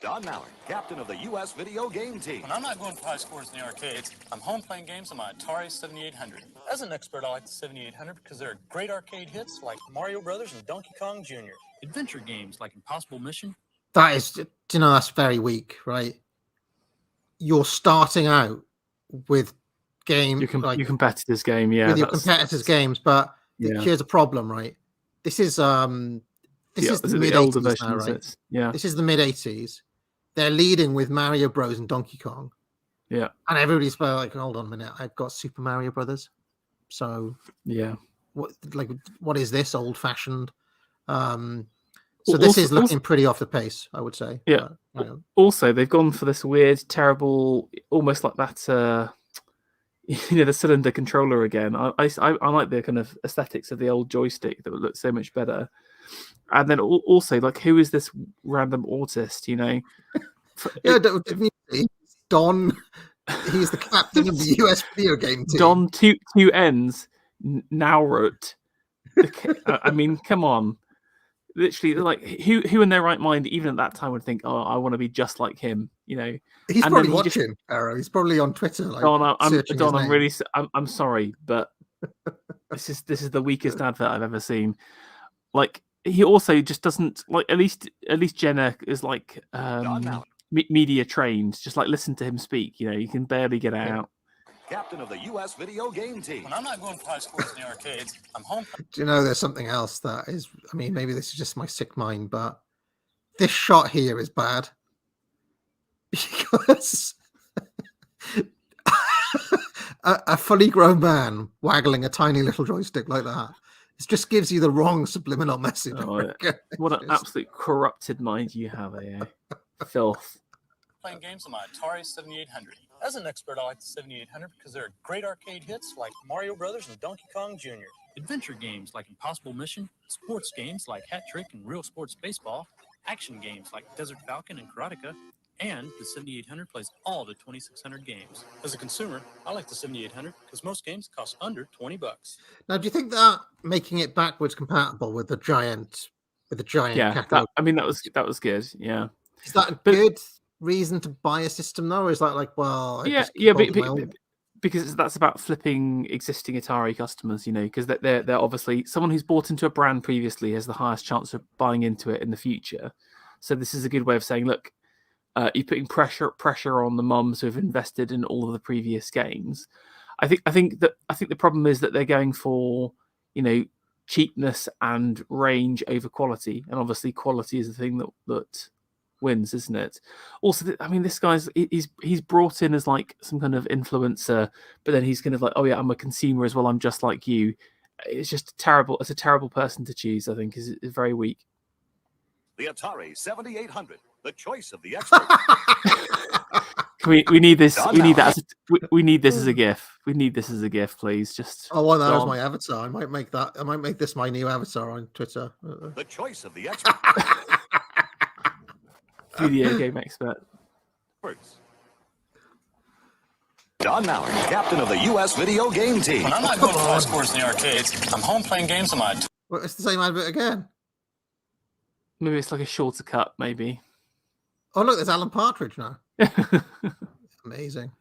Don Mallard, captain of the U.S. video game team. When I'm not going for high scores in the arcades, I'm home playing games on my Atari 7800. As an expert, I like the 7800 because there are great arcade hits like Mario Brothers and Donkey Kong Jr. Adventure games like Impossible Mission. That is, that's very weak, right? You're starting out with your competitors' game, yeah. With your competitors' games, but here's a problem, right? This is the mid-80s now, right? Yeah. This is the mid-80s. They're leading with Mario Bros. And Donkey Kong. Yeah. And everybody's like, hold on a minute, I've got Super Mario Brothers. So yeah. What is this old-fashioned? So this is looking pretty off the pace, I would say. Yeah. Also, they've gone for this weird, terrible, almost like that, the cylinder controller again. I like the kind of aesthetics of the old joystick that would look so much better. And then also, who is this random autist, Don, he's the captain of the US video game team. Don, two N's, Naurut. I mean, come on. Literally, who in their right mind, even at that time, would think, I want to be just like him, you know. He's And probably then he just- watching, Arrow. He's probably on Twitter, like Don, searching his I'm name. really, I'm sorry, but this is the weakest advert I've ever seen. Like, he also just doesn't like. At least Jenna is like media trained. Just like listen to him speak. You know, you can barely get out. Captain of the U.S. video game team. When I'm not going for high scores in the arcades, I'm home. Do you know there's something else that is? I mean, maybe this is just my sick mind, but this shot here is bad because a fully grown man waggling a tiny little joystick like that. It just gives you the wrong subliminal message. Oh, what an absolute corrupted mind you have, filth. Playing games on my Atari 7800. As an expert, I like the 7800 because there are great arcade hits like Mario Brothers and Donkey Kong Jr., adventure games like Impossible Mission, sports games like Hat Trick and Real Sports Baseball, action games like Desert Falcon and Karateka, and the 7800 plays all the 2600 games. As a consumer, I like the 7800 because most games cost under $20. Now, do you think that making it backwards compatible with the giant catalog? I mean, that was good. Yeah. Is that a good reason to buy a system though? Or is that like, well, because that's about flipping existing Atari customers, you know, because they're obviously someone who's bought into a brand previously has the highest chance of buying into it in the future. So this is a good way of saying, look, you're putting pressure on the mums who have invested in all of the previous games. I think the problem is that they're going for, you know, cheapness and range over quality, and obviously quality is the thing that wins, isn't it? Also, I mean, this guy's he's brought in as like some kind of influencer, but then he's kind of like, oh yeah, I'm a consumer as well. I'm just like you. It's just terrible. It's a terrible person to choose. I think is very weak. The Atari 7800, the choice of the expert. we need this. We need that. We need this as a GIF. We need this as a GIF, please. Just. I want that as my avatar. I might make that. I might make this my new avatar on Twitter. The choice of the expert. Video game expert. Don Mallard, captain of the U.S. video game team. When I'm not going for high scores in the arcades, I'm home playing games on my. Well, it's the same advert again. Maybe it's like a shorter cut. Maybe. Oh look, there's Alan Partridge now. Amazing.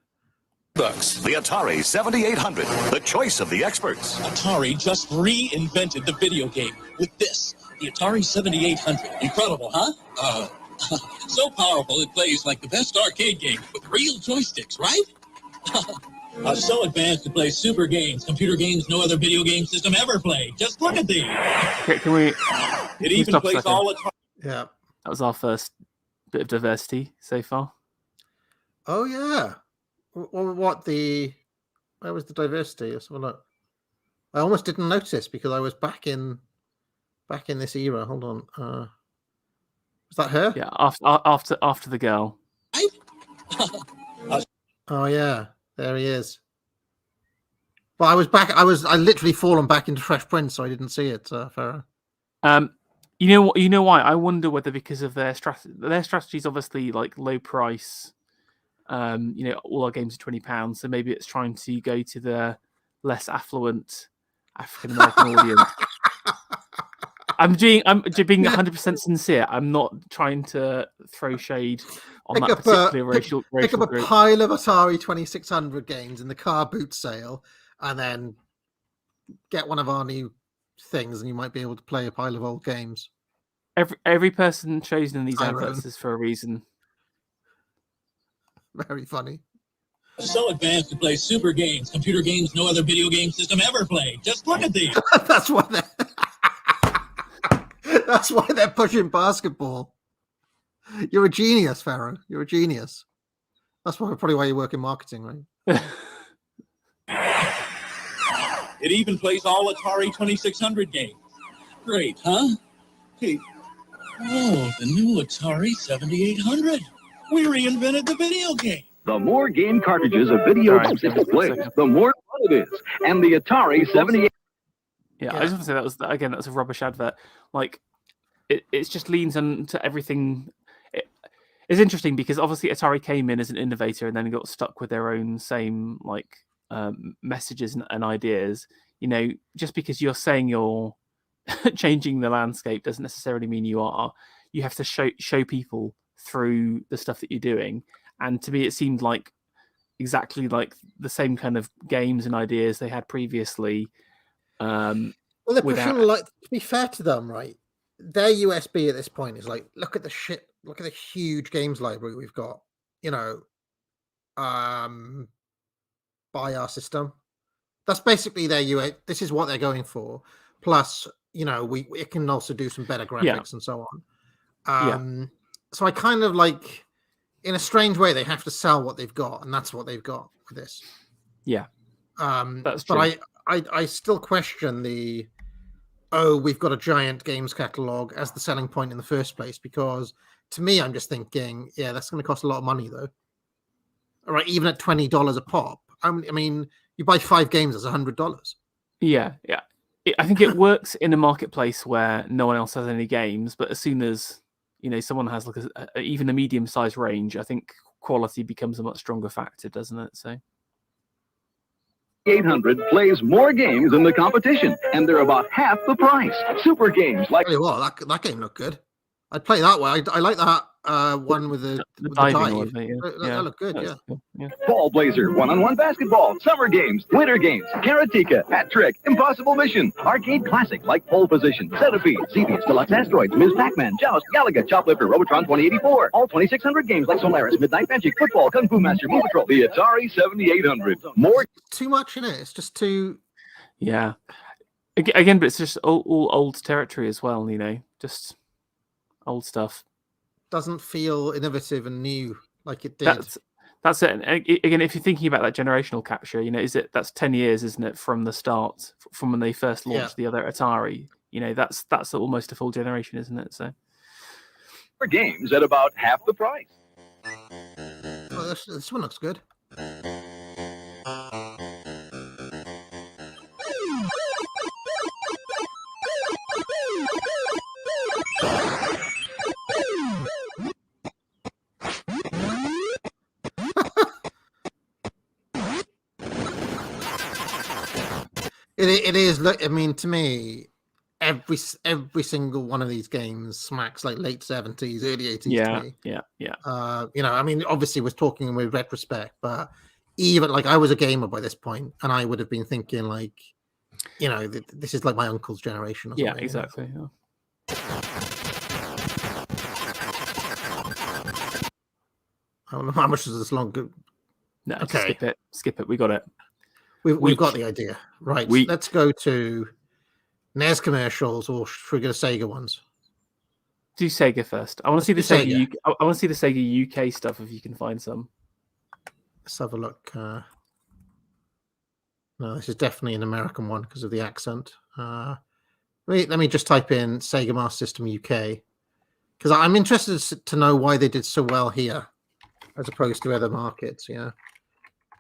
The Atari 7800, the choice of the experts. Atari just reinvented the video game with this, the Atari 7800. Incredible, huh? So powerful it plays like the best arcade game with real joysticks, right? So advanced to play super games, computer games no other video game system ever played. Just look at these. Okay, can we? It even plays all Atari. Yeah. That was our first bit of diversity so far. Oh yeah. Where was the diversity? Let's have a look. I almost didn't notice because I was back in this era. Hold on. Was that her? Yeah, after the girl. Oh yeah, there he is. But I was back. I literally fallen back into Fresh Prince, so I didn't see it, Farah. You know what? You know why? I wonder whether because of their strategy. Their strategy is obviously like low price. You know, all our games are £20, so maybe it's trying to go to the less affluent African American audience. I'm being 100% sincere. I'm not trying to throw shade on that particular racial group. Pick up a pile of Atari 2600 games in the car boot sale, and then get one of our new things, and you might be able to play a pile of old games. Every person chosen in these adverts is for a reason. Very funny. So advanced to play super games, computer games no other video game system ever played. Just look at these. That's why they're pushing basketball. You're a genius, Farron. You're a genius. That's probably why you work in marketing, right? It even plays all Atari 2600 games. Great, huh? Hey. Oh, the new Atari 7800. We reinvented the video game. The more game cartridges a video game plays, the more fun it is. And the Atari 78. Yeah, I just want to say that was a rubbish advert. Like, it just leans into everything. It's interesting because obviously Atari came in as an innovator and then got stuck with their own same like messages and ideas. You know, just because you're saying you're changing the landscape doesn't necessarily mean you are. You have to show people through the stuff that you're doing. And to me, it seemed like exactly like the same kind of games and ideas they had previously. Well, they're pushing, like, to be fair to them, right? Their USB at this point is like, look at the huge games library we've got, you know, by our system. That's basically their UA. This is what they're going for. Plus, you know, it can also do some better graphics and so on. So I kind of like, in a strange way, they have to sell what they've got, and that's what they've got with this. Yeah, that's true. But I still question we've got a giant games catalog as the selling point in the first place, because to me, I'm just thinking, yeah, that's going to cost a lot of money, though. All right, even at $20 a pop. I mean, you buy 5 games, that's $100. Yeah. I think it works in a marketplace where no one else has any games, but as soon as, you know, someone has like even a medium-sized range, I think quality becomes a much stronger factor, doesn't it? So 800 plays more games than the competition, and they're about half the price. Super games like... Well, that game looked good. I'd play that one. I like that one with the diving dive. one. That looked good, yeah. Ball Blazer, one-on-one basketball, summer games, winter games, Karatika, Hat Trick, Impossible Mission, arcade classics like Pole Position, Centipede, Xevious, Deluxe Asteroids, Ms. Pac-Man, Joust, Galaga, Choplifter, Robotron 2084, all 2600 games like Solaris, Midnight Magic, Football, Kung Fu Master, Move Patrol, the Atari 7800. More... Too much in it. It's just too... Yeah. Again, but it's just all old territory as well, you know, just old stuff. Doesn't feel innovative and new like it did. That's it. And again, if you're thinking about that generational capture, you know, that's 10 years, isn't it, from the start, from when they first launched the other Atari? You know, that's almost a full generation, isn't it? So, for games at about half the price. Well, this one looks good. It is. Look, I mean, to me, every single one of these games smacks like late 70s, early 80s to me. Yeah. You know, I mean, obviously, we're talking with retrospect, but even like I was a gamer by this point, and I would have been thinking like, you know, this is like my uncle's generation. Or something, yeah, exactly. You know? I don't know how much is this long? No, okay. Skip it. We got it. We've got the idea, right? Let's go to NES commercials, or should we go to Sega ones? Do Sega first. I want to see the Sega. I want to see the Sega UK stuff if you can find some. Let's have a look. No, this is definitely an American one because of the accent. Let me just type in Sega Master System UK, because I'm interested to know why they did so well here as opposed to other markets. Yeah.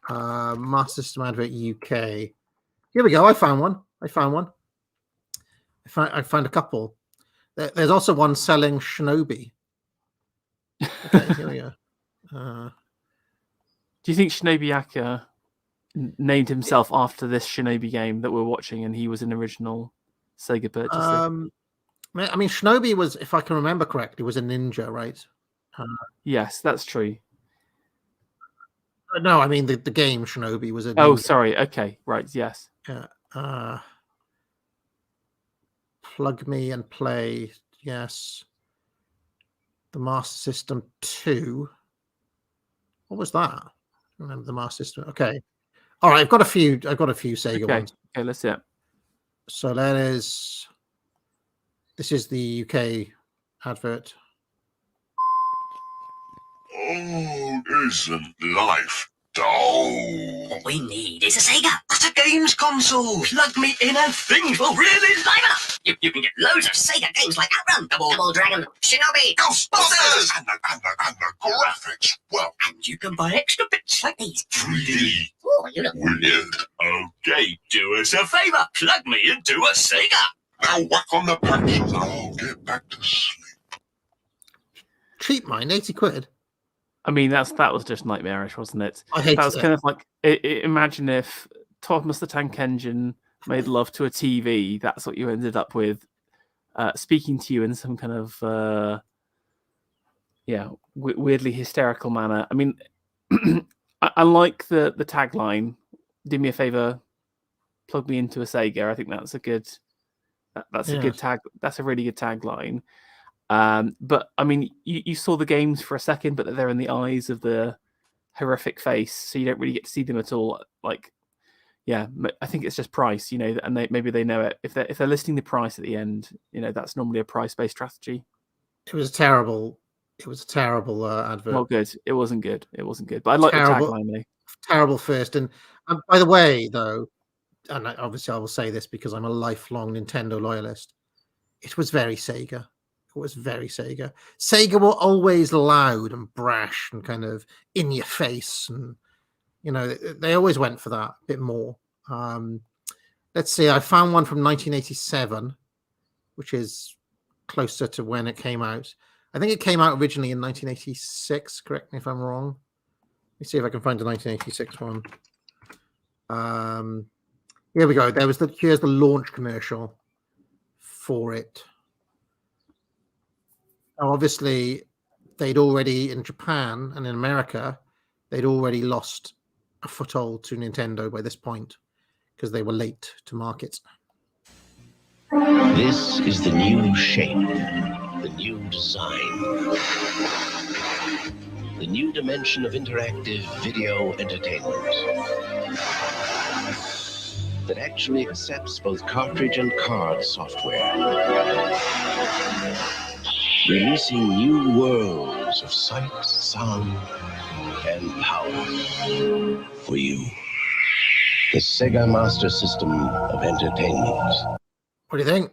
Master System Advert UK. Here we go. I found one. I found a couple. There's also one selling Shinobi. Okay, here we go. Do you think Shinobi Aka named himself after this Shinobi game that we're watching, and he was an original Sega purchaser? I mean, Shinobi was, if I can remember correctly, was a ninja, right? Yes, that's true. No, I mean the game Shinobi was a. Oh, sorry. Okay, right. Yes. Yeah. Plug Me and Play. Yes. The Master System 2. What was that? I remember the Master System. Okay. All right. I've got a few Sega ones. Okay. Let's see it. So this is the UK advert. Oh, isn't life dull? What we need is a Sega. That's a games console. Plug me in and things will really liven up. You can get loads of Sega games like Outrun, Double Dragon, Shinobi, Ghostbusters! And the graphics. Well, and you can buy extra bits like these. 3D. Oh, you look Brilliant. Okay, do us a favor. Plug me into a Sega. Now whack on the patches and I'll get back to sleep. Cheap mine, 80 quid. I mean, that was just nightmarish, wasn't it? I hate that. Was kind of like imagine if Thomas the Tank Engine made love to a TV. That's what you ended up with, speaking to you in some kind of weirdly hysterical manner. I mean, I like the tagline. Do me a favor, plug me into a Sega. I think that's a good. That's a good tag. That's a really good tagline. But I mean, you saw the games for a second, but they're in the eyes of the horrific face, so you don't really get to see them at all. Like, yeah, I think it's just price, and maybe they know it. If they're listing the price at the end, that's normally a price-based strategy. It was terrible. It was a terrible advert. Not good. It wasn't good. It wasn't good. But I like the tagline though. Terrible first. And by the way, though, and obviously I will say this because I'm a lifelong Nintendo loyalist, it was very Sega. It was very Sega. Sega were always loud and brash and kind of in your face, and they always went for that a bit more. Let's see. I found one from 1987, which is closer to when it came out. I think it came out originally in 1986. Correct me if I'm wrong. Let me see if I can find the 1986 one. Here we go. Here's the launch commercial for it. Now, obviously, they'd already in Japan and in America, they'd already lost a foothold to Nintendo by this point because they were late to market. This is the new shape, the new design, the new dimension of interactive video entertainment that actually accepts both cartridge and card software, releasing new worlds of sight, sound, and power for you. The Sega Master System of Entertainment. What do you think?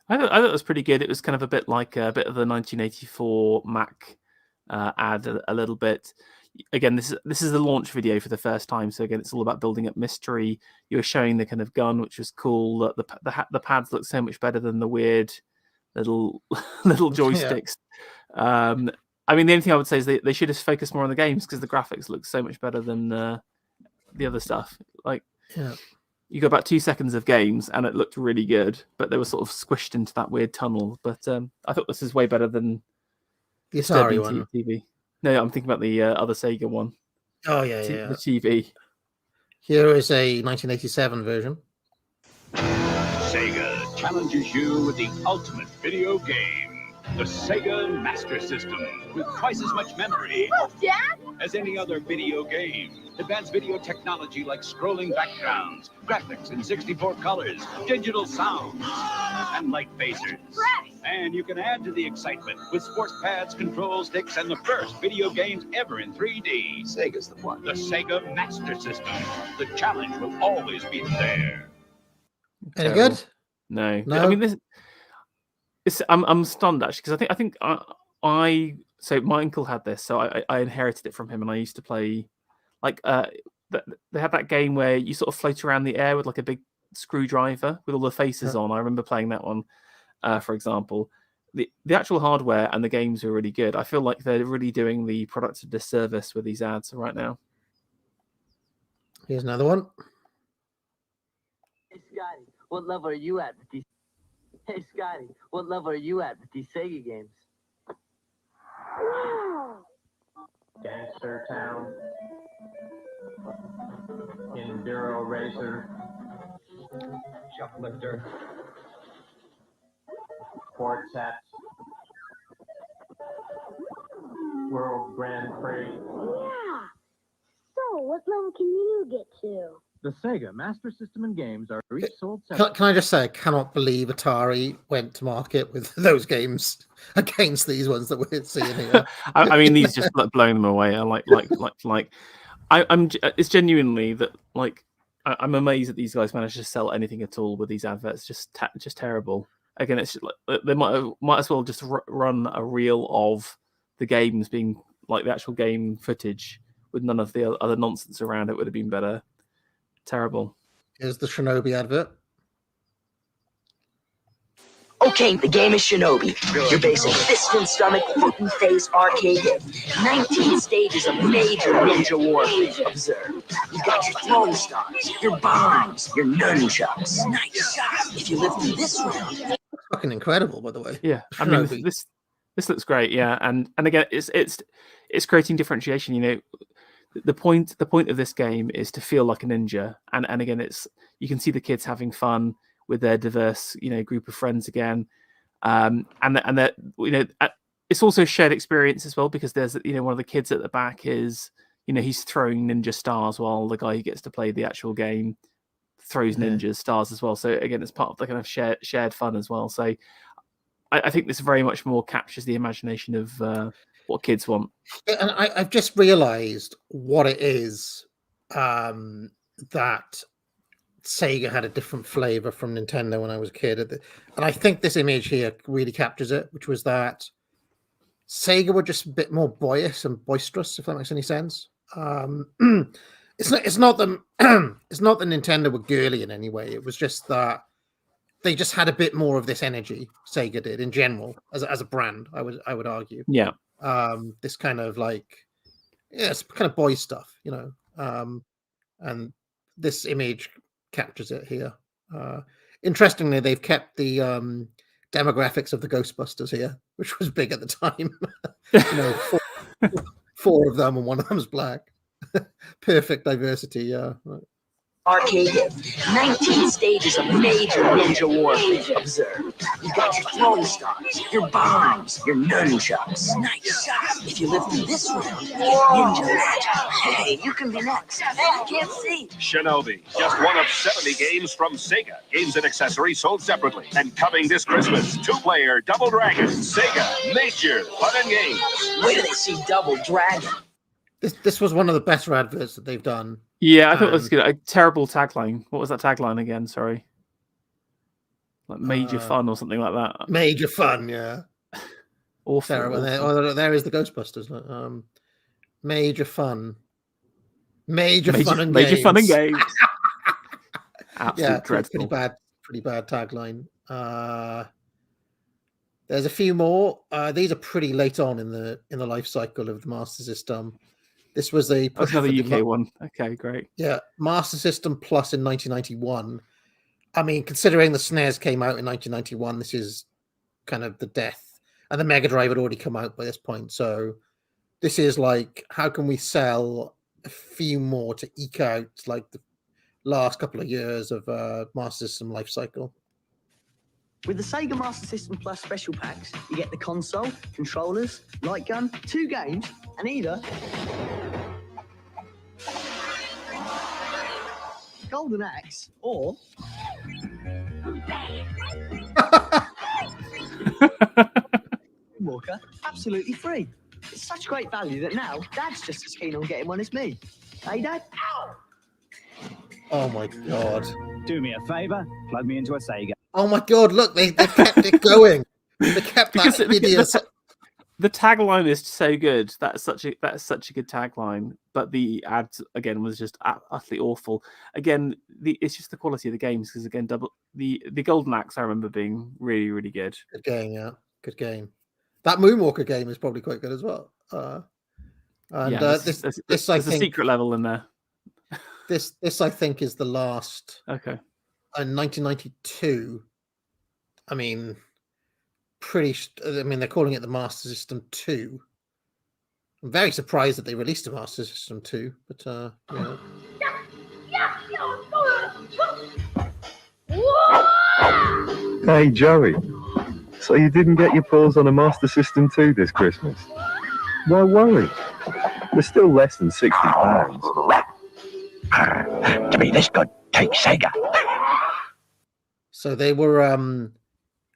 I thought it was pretty good. It was kind of a bit like a bit of the 1984 Mac ad, a little bit. Again, this is the launch video for the first time, so again, it's all about building up mystery. You were showing the kind of gun, which was cool. The pads look so much better than the weird little joysticks. Yeah. I mean, the only thing I would say is they should have focused more on the games because the graphics look so much better than the other stuff. Like, yeah. You got about 2 seconds of games and it looked really good, but they were sort of squished into that weird tunnel. But I thought this is way better than the Atari one. TV. No, I'm thinking about the other Sega one. Oh, yeah, the TV. Here is a 1987 version. Sega challenges you with the ultimate video game. The Sega Master System, with twice as much memory as any other video game. Advanced video technology like scrolling backgrounds, graphics in 64 colors, digital sounds, and light phasers. And you can add to the excitement with sports pads, control sticks, and the first video games ever in 3D. Sega's the one. The Sega Master System. The challenge will always be there. Any good? No. I mean, this. I'm stunned actually because I think so my uncle had this, so I inherited it from him, and I used to play like they had that game where you sort of float around the air with like a big screwdriver with all the faces on. I remember playing that one, for example. The actual hardware and the games are really good. I feel like they're really doing the product a disservice with these ads right now. Here's another one. Hey Scotty, what level are you at with these? Hey Scotty, what level are you at with these Sega games? Gangster Town, Enduro Racer, Shoplifter, Quartet, World Grand Prix. Yeah. So, what level can you get to? The Sega Master System and games are each sold separately. Can I just say, I cannot believe Atari went to market with those games against these ones that we're seeing here. I mean, these just like blowing them away. It's genuinely that I'm amazed that these guys managed to sell anything at all with these adverts. Just terrible. Again, it's just like they might as well just run a reel of the games being like the actual game footage with none of the other nonsense around it. Would have been better. Terrible. Here's the Shinobi advert. Okay, the game is Shinobi. Your basic fist and stomach, foot and face arcade hit. 19 stages of major ninja warfare. Observe. You've got your throwing stars, your bombs, your nunchucks. Nice. If you live through this round. Fucking incredible, by the way. Yeah, I mean, this This looks great, yeah, and again, it's creating differentiation. You know, the point of this game is to feel like a ninja, and again, you can see the kids having fun with their diverse, you know, group of friends again, and that, you know, it's also a shared experience as well, because there's, you know, one of the kids at the back is, you know, he's throwing ninja stars while the guy who gets to play the actual game throws ninja stars as well. So again, it's part of the kind of shared fun as well. So I think this very much more captures the imagination of what kids want. And I've just realised what it is that Sega had a different flavour from Nintendo when I was a kid. And I think this image here really captures it, which was that Sega were just a bit more boyish and boisterous, if that makes any sense. It's not that Nintendo were girly in any way. It was just that they just had a bit more of this energy. Sega did in general, as a brand. I would argue. Yeah. This kind of like, it's kind of boy stuff, you know. And this image captures it here. Interestingly, they've kept the demographics of the Ghostbusters here, which was big at the time. You know, four of them and one of them's black. Perfect diversity, yeah. Right. Arcade game. 19 stages of major ninja warfare. Observe. You got your throwing stars, your bombs, your nunchucks. Nice. If you live through this round, you get ninja magic. Hey, you can be next. I can't see. Shinobi, just one of 70 games from Sega. Games and accessories sold separately. And coming this Christmas, 2-player Double Dragon. Sega, nature, fun and games. Where do they see Double Dragon? This was one of the better adverts that they've done. Yeah, I thought it was good. A terrible tagline. What was that tagline again? Sorry. Like major fun or something like that. Major fun, yeah. Awful. Terrible. There is the Ghostbusters. Major fun. Major fun and games. Major fun and games. Absolutely dreadful. Pretty bad tagline. There's a few more. These are pretty late on in the life cycle of the Master System. This was another UK one. Okay, great. Yeah, Master System Plus in 1991. I mean, considering the SNES came out in 1991, this is kind of the death. And the Mega Drive had already come out by this point. So this is like, how can we sell a few more to eke out like the last couple of years of Master System life cycle? With the Sega Master System Plus special packs, you get the console, controllers, light gun, 2 games, and either Golden Axe or Walker, absolutely free. It's such great value that now Dad's just as keen on getting one as me. Hey, Dad? Ow! Oh my God. Do me a favour, plug me into a Sega. Oh my God, look, they kept it going. They kept that hideous... The tagline is so good. That's such a good tagline. But the ad again was just utterly awful. Again, it's just the quality of the games, because again, the Golden Axe I remember being really, really good. Good game, yeah. Good game. That Moonwalker game is probably quite good as well. There's a secret level in there. This I think is the last. Okay. In 1992. I mean, they're calling it the Master System 2. I'm very surprised that they released a Master System 2, but you know. Hey Joey, so you didn't get your paws on a Master System 2 this Christmas? Why worry? They're still less than £60. To be this good, take Sega. So they were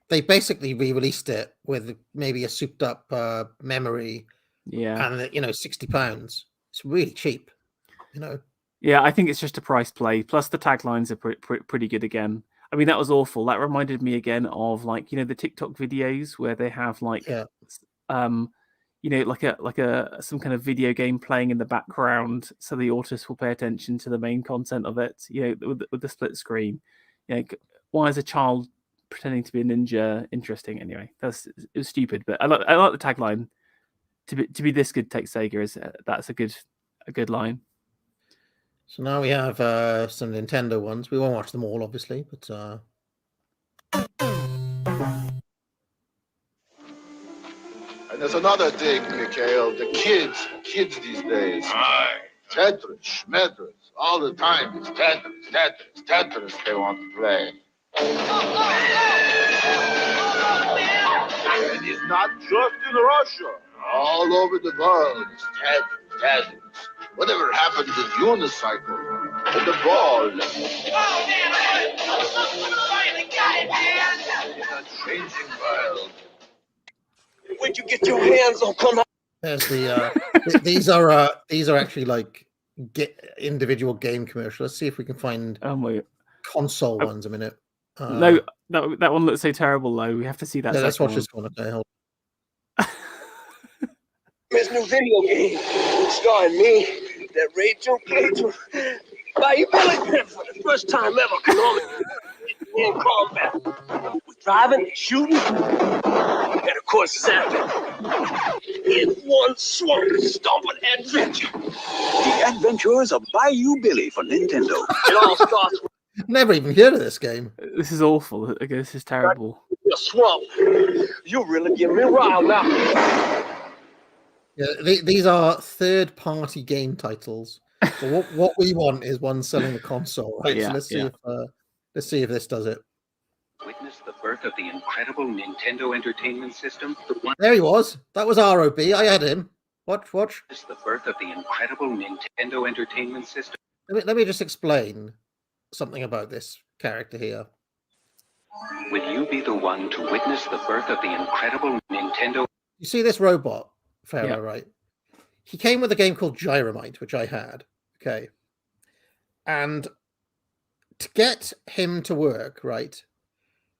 they basically re-released it with maybe a souped up memory. Yeah. And £60. It's really cheap, you know. Yeah, I think it's just a price play. Plus the taglines are pretty good again. I mean, that was awful. That reminded me again of like, you know, the TikTok videos where they have like you know, like some kind of video game playing in the background, so the autist will pay attention to the main content of it. You know, with the split screen. You know, why is a child pretending to be a ninja interesting? Anyway, it was stupid, but I like the tagline. To be this good, take Sega that's a good line. So now we have some Nintendo ones. We won't watch them all, obviously, but There's another thing, Mikhail. The kids these days. Aye. Tetris, Schmetris, all the time. It's Tetris they want to play. And it's not just in Russia. All over the world, it's Tetris. Whatever happened to unicycle and the ball? Finally got it, man! It's a changing world. Where'd you get your hands on? Come on. There's the these are actually like individual game commercials. Let's see if we can find console ones a minute. No, that one looks so terrible though. We have to see that. Yeah, let's watch one. this one. Okay, hold This new video game starring me, that Rachel Cajun, by Billy Pimp for the first time ever canonically in combat. With driving, shooting, and of course zapping. In one swamp stomping adventure. The Adventures of Bayou Billy for Nintendo. It all starts with Never even heard of this game. This is awful. Okay, this is terrible. a swamp. You really get me riled now. Yeah, these are third-party game titles. So what we want is one selling the console, right? Yeah, so let's see if this does it. Witness the birth of the incredible Nintendo Entertainment System. There he was. That was ROB. I had him. Watch. Witness the birth of the incredible Nintendo Entertainment System. Let me just explain something about this character here. Will you be the one to witness the birth of the incredible Nintendo? You see this robot, Pharaoh, Yeah. right? He came with a game called Gyromite, which I had. Okay. And to get him to work, right,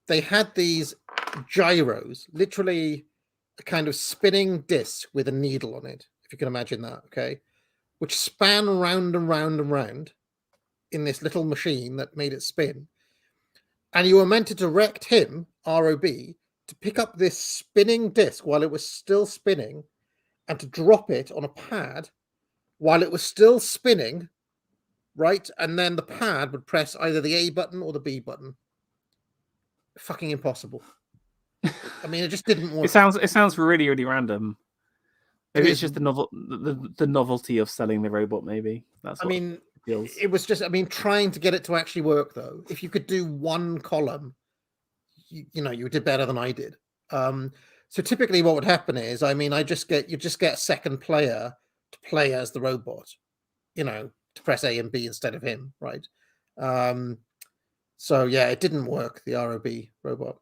they had these gyros, literally a kind of spinning disc with a needle on it, if you can imagine that, okay, which span round and round and round in this little machine that made it spin. And you were meant to direct him, ROB, to pick up this spinning disc while it was still spinning and to drop it on a pad while it was still spinning, right? And then the pad would press either the A button or the B button. Fucking impossible. I mean, it just didn't work. It sounds really, really random. Maybe it's just the novelty of selling the robot. Maybe that's. I mean, it was just. I mean, trying to get it to actually work though. If you could do one column, you did better than I did. So typically, what would happen is, I mean, you just get a second player to play as the robot, to press A and B instead of him, right? So yeah, it didn't work. The ROB robot.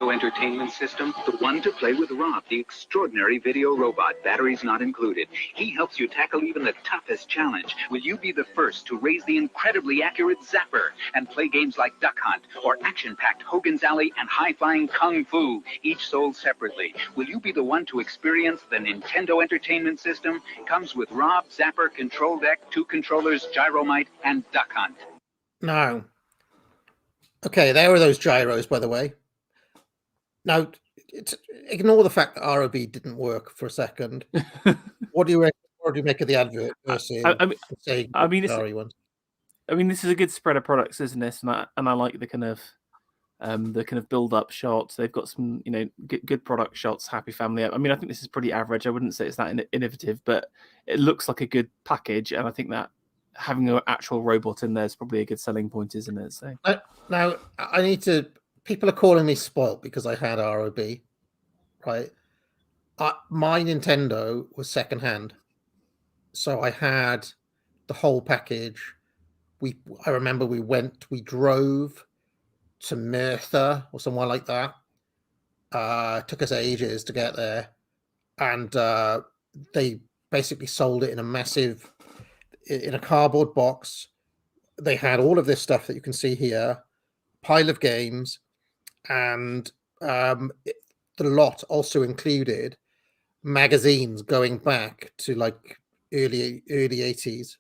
Entertainment System, the one to play with Rob, the extraordinary video robot, batteries not included. He helps you tackle even the toughest challenge. Will you be the first to raise the incredibly accurate Zapper and play games like Duck Hunt or action-packed Hogan's Alley and high-flying Kung Fu, each sold separately? Will you be the one to experience the Nintendo Entertainment System? Comes with Rob, Zapper, Control Deck, 2 controllers, Gyromite, and Duck Hunt. No. Okay, there are those gyros, by the way. Now, ignore the fact that ROB didn't work for a second. What do you make of the advert versus I mean, this is a good spread of products, isn't this? And I like the kind of build-up shots. They've got some, good product shots. Happy Family. I mean, I think this is pretty average. I wouldn't say it's that innovative, but it looks like a good package, and I think that having an actual robot in there is probably a good selling point, isn't it? So now I need to. People are calling me spoilt because I had ROB, right? My Nintendo was secondhand, so I had the whole package. I remember we drove to Merthyr or somewhere like that. It took us ages to get there, and they basically sold it in a cardboard box. They had all of this stuff that you can see here, pile of games. And the lot also included magazines going back to like early 80s.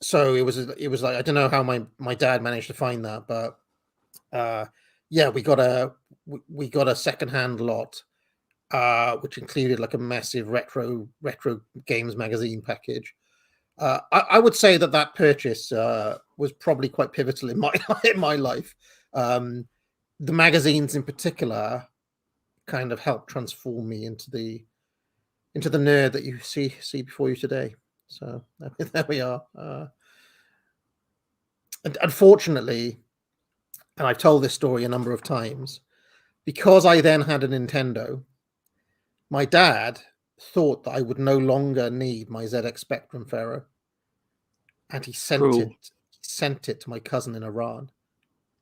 So it was like, I don't know how my dad managed to find that, but yeah, we got a secondhand lot, which included like a massive retro games magazine package. I would say that purchase was probably quite pivotal in my life. The magazines in particular kind of helped transform me into the nerd that you see before you today. So there we are. And unfortunately, and I've told this story a number of times, because I then had a Nintendo, my dad thought that I would no longer need my ZX Spectrum Pharaoh, and he sent it to my cousin in Iran.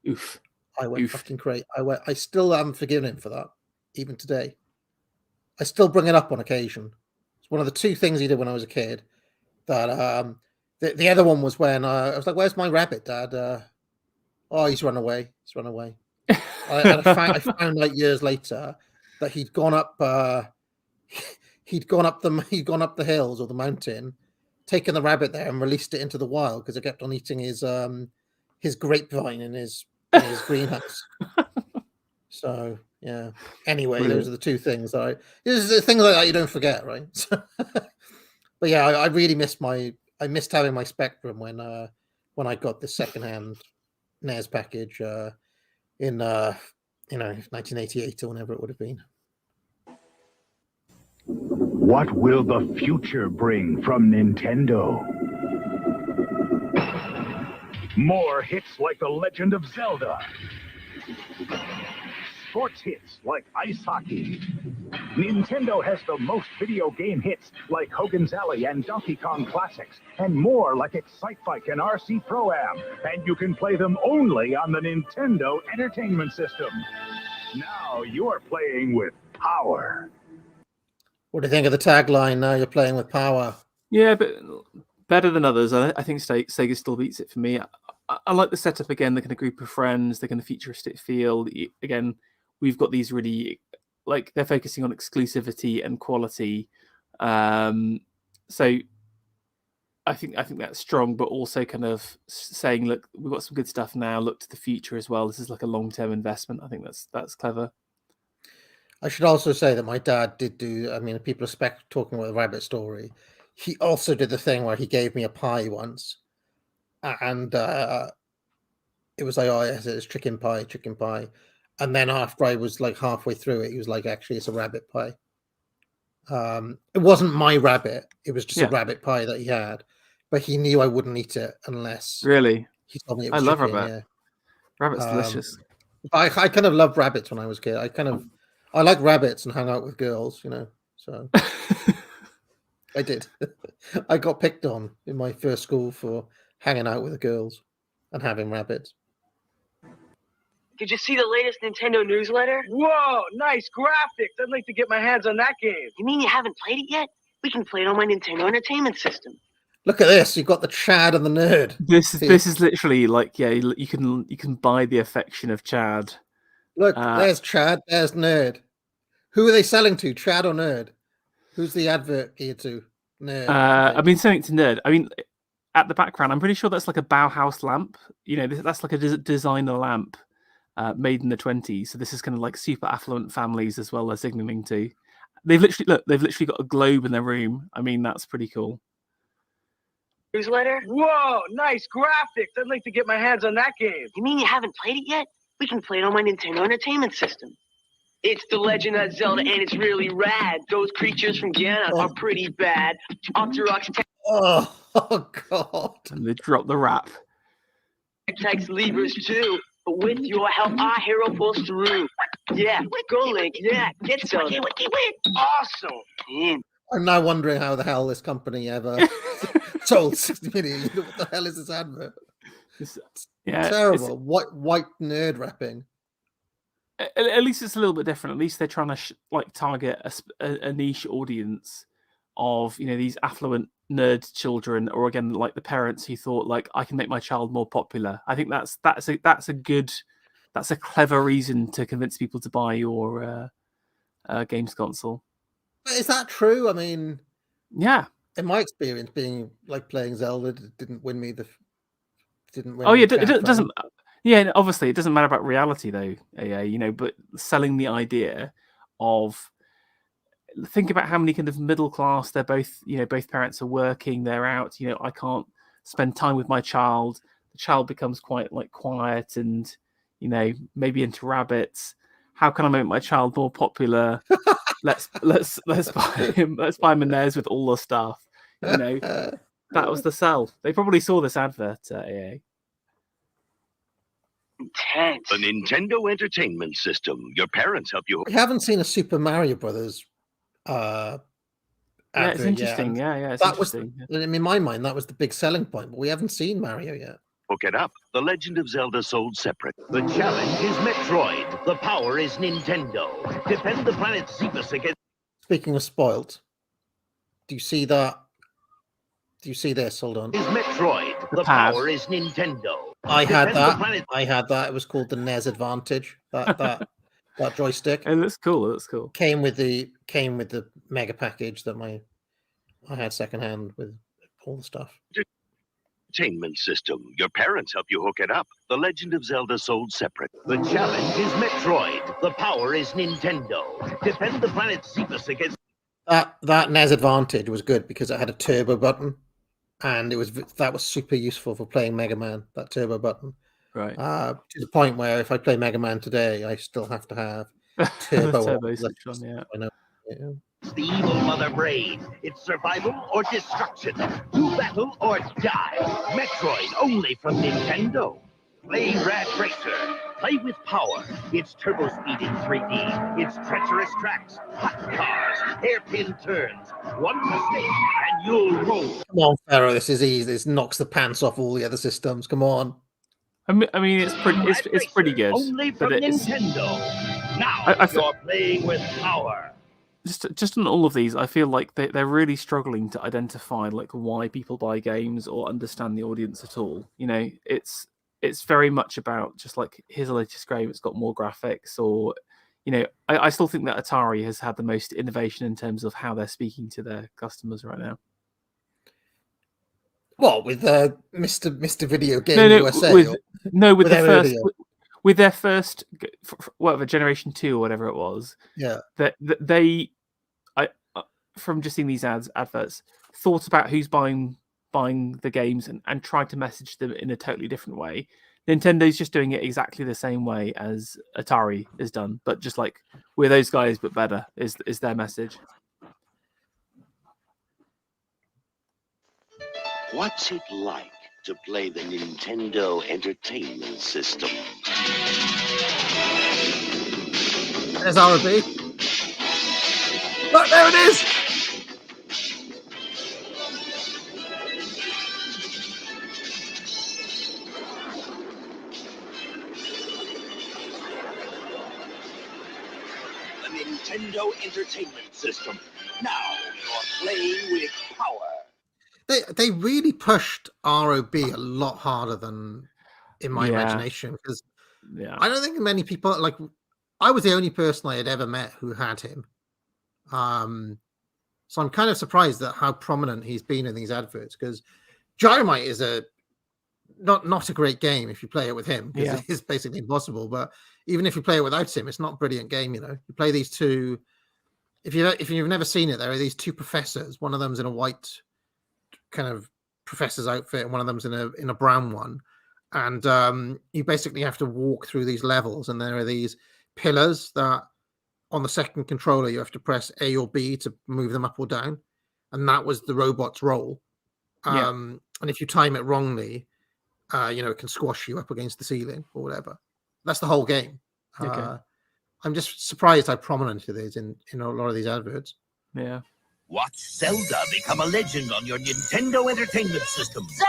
Oof. I went fucking crazy. I still haven't forgiven him for that, even today. I still bring it up on occasion. It's one of the two things he did when I was a kid. That the other one was when I was like, "Where's my rabbit, Dad?" Oh, he's run away. He's run away. I found out years later that he'd gone up the hills or the mountain, taken the rabbit there and released it into the wild because it kept on eating his grapevine in his greenhouse. So yeah. Anyway, Brilliant. those are the two things that things like that you don't forget, right? But yeah, I really missed having my Spectrum when I got the secondhand NES package in 1988 or whenever it would have been. What will the future bring from Nintendo? More hits like The Legend of Zelda. Sports hits like ice hockey. Nintendo has the most video game hits like Hogan's Alley and Donkey Kong Classics, and more like Excite Bike and RC Pro-Am. And you can play them only on the Nintendo Entertainment System. Now you're playing with power. What do you think of the tagline? Now you're playing with power. Yeah, but better than others. I think Sega still beats it for me. I like the setup again, the kind of group of friends, the kind of futuristic feel. Again, we've got these really, like, they're focusing on exclusivity and quality. So I think that's strong, but also kind of saying, look, we've got some good stuff now. Look to the future as well. This is like a long-term investment. I think that's clever. I should also say that my dad did do. I mean, people are talking about the rabbit story. He also did the thing where he gave me a pie once, and it was like, oh yes, it's chicken pie. And then after I was like halfway through it, he was like, actually, it's a rabbit pie. It wasn't my rabbit. It was just a rabbit pie that he had, but he knew I wouldn't eat it unless really he told me it was I love chicken. rabbit. Yeah. Rabbit's delicious. I kind of loved rabbits when I was a kid. I like rabbits and hung out with girls, so I did. I got picked on in my first school for hanging out with the girls and having rabbits. Did you see the latest Nintendo newsletter? Whoa, nice graphics. I'd like to get my hands on that game. You mean you haven't played it yet? We can play it on my Nintendo Entertainment System. Look at this. You've got the Chad and the nerd. This is literally like, yeah, you can buy the affection of Chad. Look, there's Chad, there's nerd. Who are they selling to, Chad or nerd? Who's the advert here to? Nerd. I mean, something to nerd. I mean, at the background, I'm pretty sure that's like a Bauhaus lamp. That's like a designer lamp made in the 20s. So this is kind of like super affluent families as well. They're signaling to. They've literally got a globe in their room. I mean, that's pretty cool. Newsletter? Whoa, nice graphics. I'd like to get my hands on that game. You mean you haven't played it yet? We can play it on my Nintendo Entertainment System. It's The Legend of Zelda, and it's really rad. Those creatures from Ganon are pretty bad. Octoroks Oh, God. And they drop the rap. takes levers too. But with your help, our hero pulls through. Yeah, go Link. Yeah, get Zelda. Awesome. Man. I'm now wondering how the hell this company ever sold 60 million. What the hell is this advert? It's terrible. White nerd rapping. At least it's a little bit different. At least they're trying to target a niche audience of these affluent nerd children, or again like the parents who thought like I can make my child more popular. I think that's a clever reason to convince people to buy your games console. Is that true? I mean, yeah. In my experience, being like playing Zelda didn't win me the. It doesn't. Yeah, obviously it doesn't matter about reality though. But selling the idea of, think about how many kind of middle class, they're both, both parents are working, they're out, I can't spend time with my child. The child becomes quite like quiet and, maybe into rabbits. how can I make my child more popular? let's buy him a NES with all the stuff. You know, that was the sell. They probably saw this advert at EA. Intense. The Nintendo Entertainment System. Your parents help you. We haven't seen a Super Mario Brothers Yeah, advert it's interesting. yet. Yeah, it's interesting. In my mind, that was the big selling point, but we haven't seen Mario yet. Hook it up. The Legend of Zelda sold separate. The challenge is Metroid. The power is Nintendo. Defend the planet Xephus against... Speaking of spoilt, do you see that? Do you see this? Hold on. Is Metroid. The pad. power is Nintendo. I had Defend the that. planet- I had that. It was called the NES Advantage. That joystick. It looks cool. It looks cool. Came with the mega package that I had secondhand with all the stuff. Entertainment System. Your parents help you hook it up. The Legend of Zelda sold separate. The challenge is Metroid. The power is Nintendo. Defend the planet Xephus against... That NES Advantage was good because it had a turbo button, and that was super useful for playing Mega Man. That turbo button, right? To the point where if I play Mega Man today, I still have to have turbo. Yeah. I know. Yeah. It's the evil Mother Brain. It's survival or destruction. Do battle or die. Metroid only from Nintendo. Play Rad Racer. Play with power. It's turbo speed in 3D. It's treacherous tracks, hot cars, hairpin turns. One mistake and you'll roll. Come on, Pharaoh. This is easy. This knocks the pants off all the other systems. Come on. I mean, it's pretty good. Only from but Nintendo. Now you're playing with power. Just on all of these, I feel like they're really struggling to identify like why people buy games or understand the audience at all. You know, it's very much about just like here's the latest game. It's got more graphics, or you know, I still think that Atari has had the most innovation in terms of how they're speaking to their customers right now. What with Mr. Video Game USA? With their first whatever Generation 2 or whatever it was. Yeah, that they, from just seeing these adverts, thought about who's buying the games and tried to message them in a totally different way. Nintendo's just doing it exactly the same way as Atari has done, but just like we're those guys but better is their message. What's it like to play the Nintendo Entertainment System? There's RB. Look, there it is. The Nintendo Entertainment System. Now you're playing with power. They really pushed ROB a lot harder than in my imagination, because I don't think many people, like, I was the only person I had ever met who had him. So I'm kind of surprised at how prominent he's been in these adverts, because Gyromite is not a great game if you play it with him, because it's basically impossible. But even if you play it without him, it's not a brilliant game. You know, you play these two. If you've never seen it, there are these two professors. One of them's in a white kind of professor's outfit, and one of them's in a brown one. And you basically have to walk through these levels, and there are these pillars that on the second controller you have to press A or B to move them up or down, and that was the robot's role. And if you time it wrongly, it can squash you up against the ceiling or whatever. That's the whole game. I'm just surprised how prominent it is in a lot of these adverts. Yeah. Watch Zelda become a legend on your Nintendo Entertainment System. Zelda!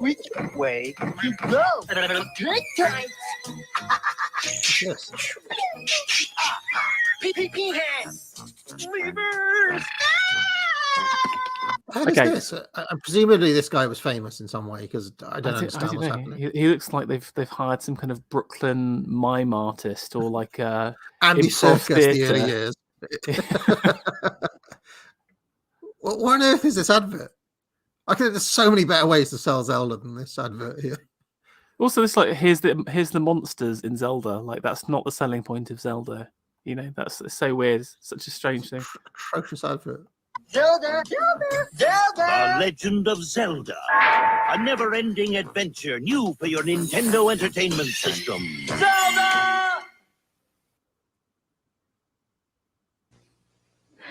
Which way you go? Good times. Yes. Pee hands. Levers. How is this? Presumably this guy was famous in some way, because I don't understand what's happening. He looks like they've hired some kind of Brooklyn mime artist, or like Andy Serkis the early years. What on earth is this advert? There's so many better ways to sell Zelda than this advert here. Also, this like here's the monsters in Zelda. Like that's not the selling point of Zelda. You know, that's so weird. Such a strange thing. Atrocious advert. Zelda! Zelda! Zelda! The Legend of Zelda. A never-ending adventure new for your Nintendo Entertainment System. Zelda!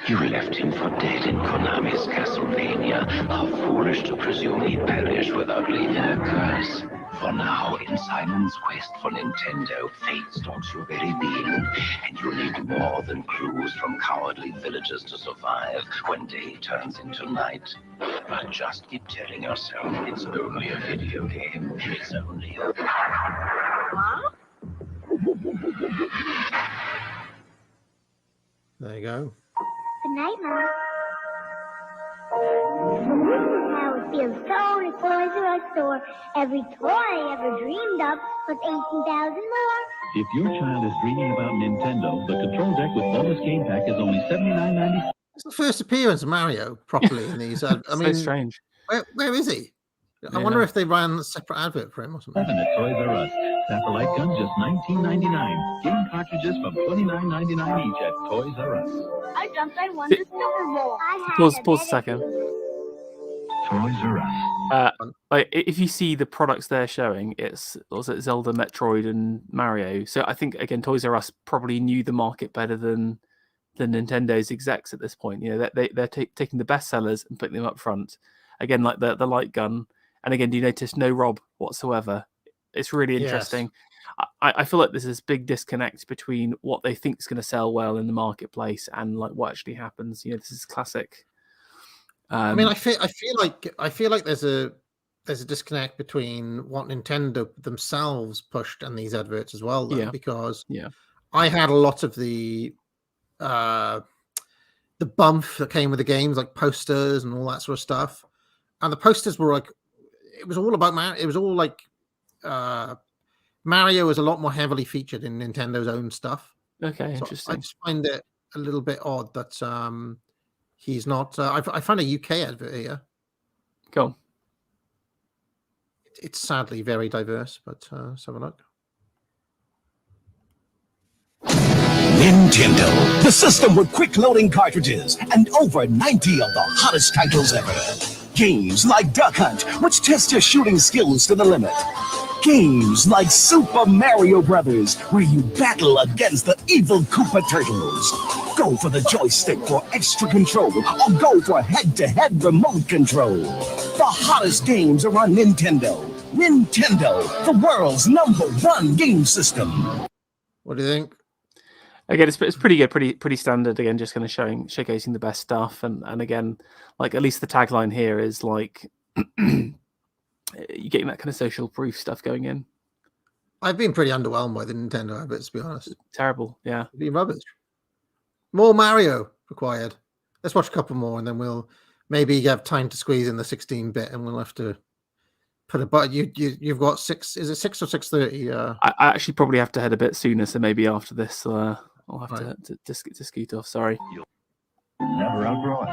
You left him for dead in Konami's Castlevania. How foolish to presume he'd perish without leaving a curse. For now, in Simon's quest for Nintendo, fate stalks your very being, and you need more than clues from cowardly villagers to survive when day turns into night. But just keep telling yourself it's only a video game. It's only a... Huh? There you go. Good night, Mom. This is how it feels to own a Toys R Us store. Every toy I ever dreamed of was 18,000 more. If your child is dreaming about Nintendo, the control deck with bonus game pack is only $79.90. It's the first appearance of Mario properly in these. I mean, so strange. Where is he? I wonder if they ran a separate advert for him or something. At Toys R Us. Satellite guns just $19.99. Game cartridges from $29.99 each at Toys R Us. I jumped. I won the Super Bowl. Pause a second. Toys R Us. Like if you see the products they're showing, it's also Zelda, Metroid, and Mario. So I think again, Toys R Us probably knew the market better than Nintendo's execs at this point. You know, they're taking the best sellers and putting them up front. Again, like the light gun. And again, do you notice no Rob whatsoever? It's really interesting. Yes. I feel like there's this big disconnect between what they think is going to sell well in the marketplace and like what actually happens. You know, this is classic. I mean, I feel like there's a disconnect between what Nintendo themselves pushed and these adverts as well, though, because I had a lot of the bump that came with the games, like posters and all that sort of stuff, and the posters were like, it was all about Mario. It was all like Mario is a lot more heavily featured in Nintendo's own stuff. Okay, so interesting. I just find it a little bit odd that he's not. I found a UK advert here. Cool. It's sadly very diverse, but let's have a look. Nintendo, the system with quick loading cartridges and over 90 of the hottest titles ever. Games like Duck Hunt, which test your shooting skills to the limit. Games like Super Mario Brothers, where you battle against the evil Koopa Turtles. Go for the joystick for extra control, or go for head-to-head remote control. The hottest games are on Nintendo. Nintendo, the world's #1 game system. What do you think? Again, it's pretty good, pretty standard. Again, just kind of showcasing the best stuff, and again, like at least the tagline here is like you're getting that kind of social proof stuff going in. I've been pretty underwhelmed by the Nintendo adverts, to be honest. Terrible, yeah. It's been rubbish. More Mario required. Let's watch a couple more, and then we'll maybe have time to squeeze in the 16-bit, and we'll have to put a but. You've got 6. Is it 6 or 6:30? I actually probably have to head a bit sooner, so maybe after this, I'll have to scoot off. Sorry. Never outgrow it.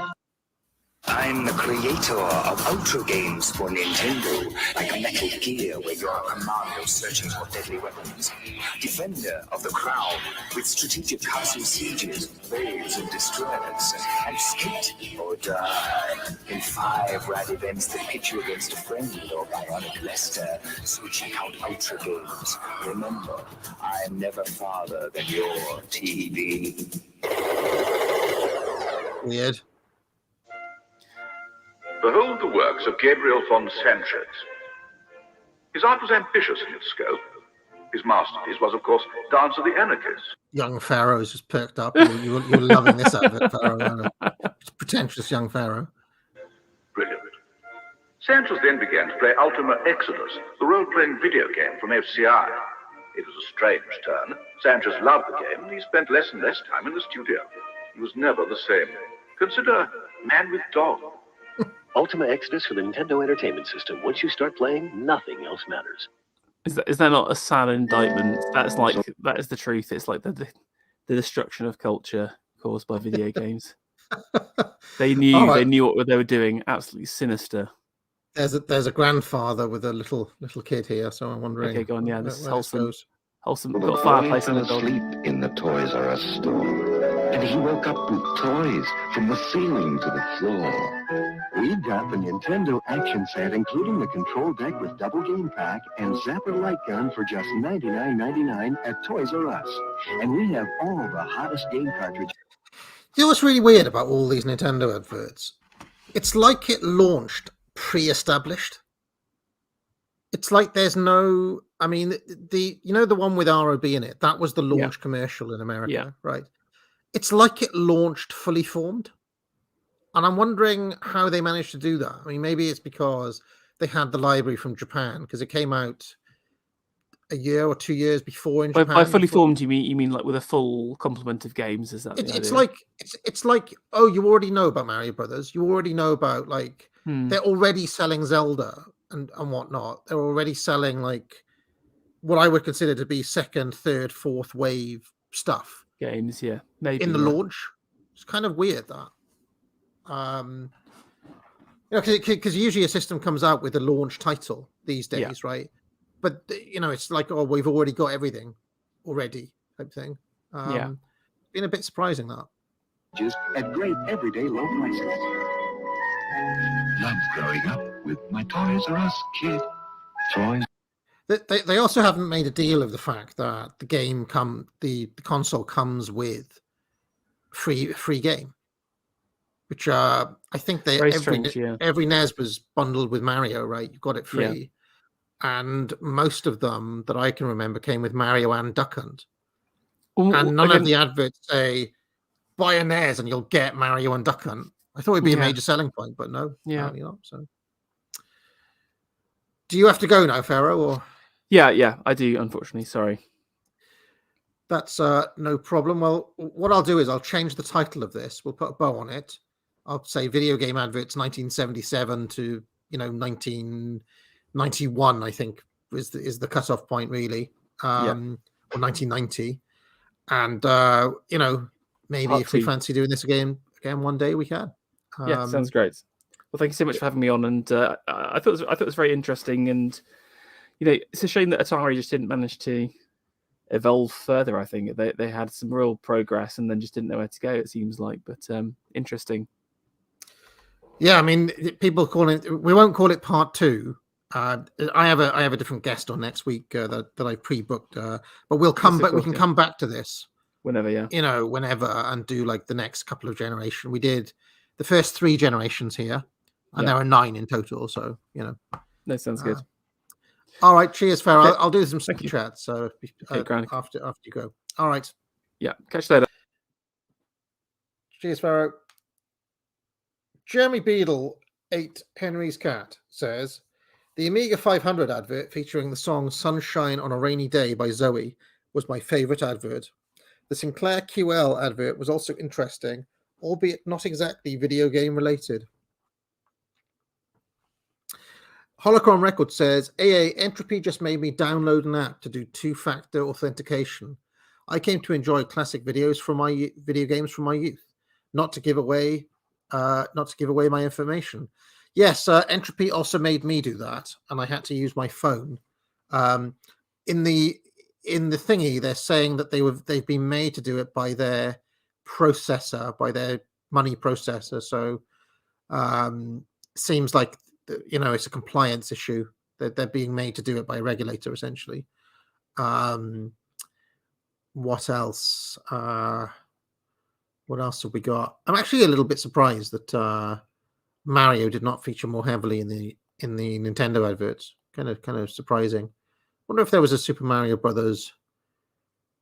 I'm the creator of Ultra games for Nintendo, like Metal Gear, where you're a commando searching for deadly weapons. Defender of the Crown, with strategic castle sieges, raids and destroyers, and skate or die in 5 rad events that pit you against a friend or bionic Lester. So check out Ultra games. Remember, I'm never farther than your TV. Weird. Behold the works of Gabriel von Sanchez. His art was ambitious in its scope. His masterpiece was, of course, Dance of the Anarchists. Young Pharaoh's just perked up. You're loving this advert, Pharaoh. Pretentious young Pharaoh. Brilliant. Sanchez then began to play Ultima Exodus, the role-playing video game from FCI. It was a strange turn. Sanchez loved the game, and he spent less and less time in the studio. He was never the same. Consider Man with Dog. Ultima Exodus for the Nintendo Entertainment System. Once you start playing, nothing else matters. Is that not a sad indictment? That is the truth. It's like the destruction of culture caused by video games. They knew what they were doing. Absolutely sinister. There's a grandfather with a little kid here, so I'm wondering. Okay, go on. Yeah, this is wholesome. Wholesome. We've got a fireplace in the dog. Sleep in the Toys R Us store. and he woke up with toys from the ceiling to the floor. We got the Nintendo action set, including the control deck with double game pack and Zapper light gun for just $99.99 at Toys R Us. And we have all the hottest game cartridges. You know what's really weird about all these Nintendo adverts? It's like it launched pre-established. It's like there's no. I mean, the the one with ROB in it. That was the launch commercial in America, right? It's like it launched fully formed, and I'm wondering how they managed to do that. I mean, maybe it's because they had the library from Japan because it came out a year or 2 years before in Japan. By fully formed, you mean like with a full complement of games? Is that It's like oh, you already know about Mario Brothers. You already know about they're already selling Zelda and whatnot. They're already selling like what I would consider to be second, third, fourth wave stuff. Games, yeah, maybe in the launch. It's kind of weird that. Because usually a system comes out with a launch title these days, right? But it's like, oh, we've already got everything already type thing. Been a bit surprising that. Just at great everyday low prices. Love growing up with my Toys R Us kid. Toys. They also haven't made a deal of the fact that the console comes with free game, which I think every NES was bundled with Mario, right? You got it free, and most of them that I can remember came with Mario and Duck Hunt, and none of the adverts say buy a NES and you'll get Mario and Duck Hunt. I thought it'd be a major selling point, but no, apparently not. So, do you have to go now, Pharaoh? Or yeah, I do. Unfortunately, sorry. That's no problem. Well, what I'll do is I'll change the title of this. We'll put a bow on it. I'll say video game adverts 1977 to 1991. I think is the cutoff point really, or 1990. And maybe Part if we two. fancy doing this again one day, we can. Sounds great. Well, thank you so much for having me on, and I thought it was very interesting. And it's a shame that Atari just didn't manage to evolve further. I think they had some real progress and then just didn't know where to go, it seems like, but interesting. I mean, people call it, we won't call it part 2. I have a different guest on next week that I pre-booked, but we'll come back. We can come back to this whenever, whenever, and do like the next couple of generations. We did the first 3 generations here, and there are 9 in total. So that sounds good. All right, cheers, Farrell. Okay. I'll do some super chat. So after you go. All right. Yeah, catch you later. Cheers, Farrell. Jeremy Beadle 8 Henry's Cat says the Amiga 500 advert featuring the song "Sunshine on a Rainy Day" by Zoe was my favorite advert. The Sinclair QL advert was also interesting, albeit not exactly video game related. Holocron Record says, AA, Entropy just made me download an app to do 2-factor authentication. I came to enjoy classic videos from my video games from my youth, not to give away my information. Yes, Entropy also made me do that, and I had to use my phone. In the thingy, they're saying that they've been made to do it by their processor, by their money processor. So seems like it's a compliance issue that they're being made to do it by a regulator, essentially. What else? What else have we got? I'm actually a little bit surprised that Mario did not feature more heavily in the Nintendo adverts. Kind of surprising. Wonder if there was a Super Mario Brothers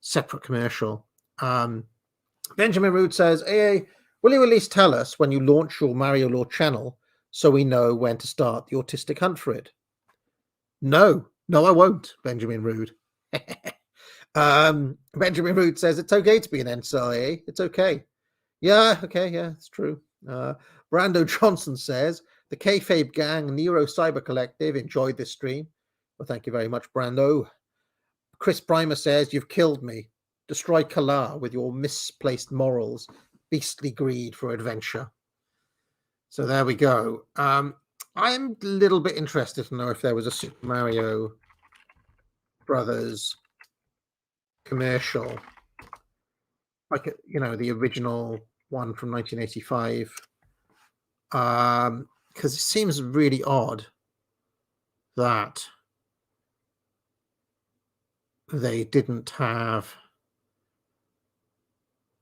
separate commercial. Benjamin Rood says, "AA, will you at least tell us when you launch your Mario Lore channel so we know when to start the autistic hunt for it?" No, I won't, Benjamin Rood. Benjamin Rood says it's okay to be an NCIA. It's okay. Yeah, it's true. Brando Johnson says the Kayfabe Gang Nero Cyber Collective enjoyed this stream. Well, thank you very much, Brando. Chris Primer says you've killed me. Destroy Kalar with your misplaced morals, beastly greed for adventure. So there we go. I'm a little bit interested to know if there was a Super Mario Brothers commercial like the original one from 1985, because it seems really odd that they didn't have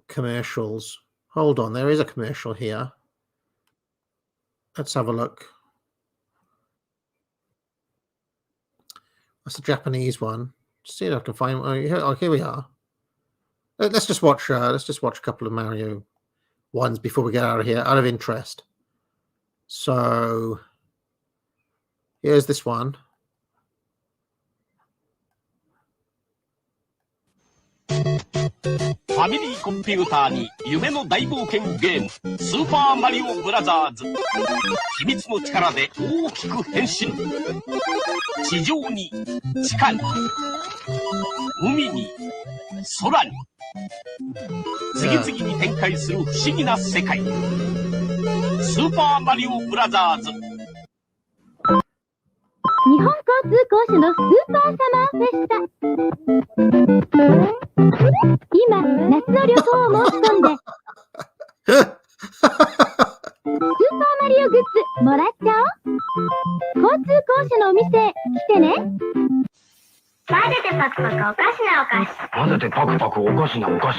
commercials. Hold on, there is a commercial here. Let's have a look. That's the Japanese one. See if I can find. Oh, here we are. Let's just watch. Let's just watch a couple of Mario ones before we get out of here, out of interest. So here's this one. Family コンピューターに夢の大冒険ゲームスーパーマリオブラザーズ秘密の力で大きく変身地上に地下に海に空に次々に展開する不思議な世界スーパーマリオブラザーズ日本交通公社のスーパーサマーフェスタ。今、夏の旅行を申し込んで、スーパーマリオグッズもらっちゃおう。交通公社のお店へ来てね。混ぜてパクパクおかしなお菓子。混ぜてパクパクおかしなお菓子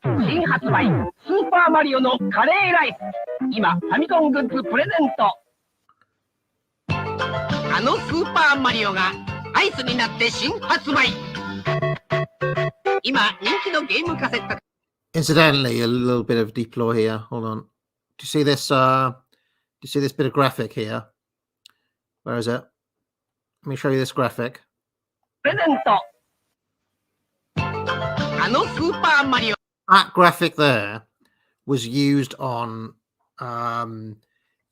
新発売スーパーマリオのカレーライス今ファミコングッズプレゼントあのスーパーマリオがアイスになって新発売今人気のゲームカセット Incidentally, a little bit of deep lore here. Hold on. Do you see this? Do you see this bit of graphic here? Where is it? Let me show you this graphic. プレゼントあのスーパーマリオ That graphic there was used on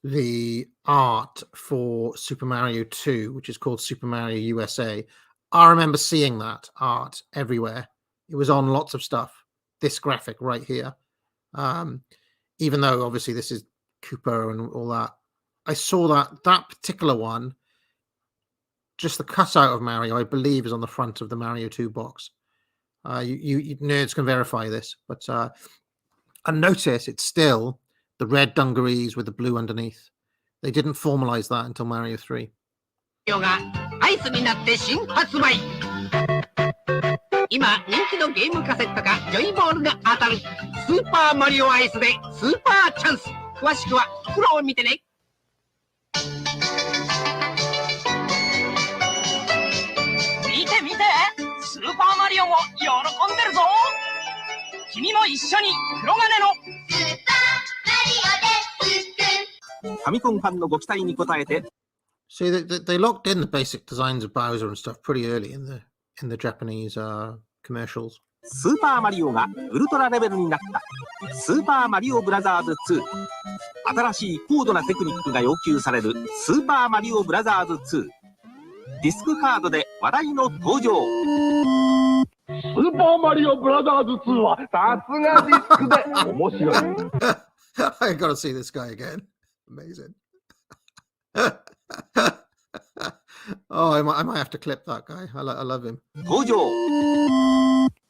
the art for Super Mario 2, which is called Super Mario USA. I remember seeing that art everywhere. It was on lots of stuff. This graphic right here. Even though obviously this is Koopa and all that. I saw that particular one, just the cutout of Mario, I believe, is on the front of the Mario 2 box. You nerds can verify this, but and notice it's still the red dungarees with the blue underneath. They didn't formalize that until Mario 3. がアイスになって新発売今人気のゲームカセットかジョイボールが当たるスーパーマリオアイスでスーパーチャンス詳しくは袋を見てね見て見てスーパーマリオも喜んでるぞ君も一緒に黒金のスーパーマリオですファミコンファンのご期待に応えて See, they locked in the basic designs of Bowser and stuff pretty early in the Japanese commercials. スーパーマリオがウルトラレベルになったスーパーマリオブラザーズ2新しい高度なテクニックが要求されるスーパーマリオブラザーズ2ディスクカードで話題の登場スーパーマリオブラザーズ2はさすがディスクで面白い I gotta see this guy again. Amazing. Oh, I might have to clip that guy. I love him. 登場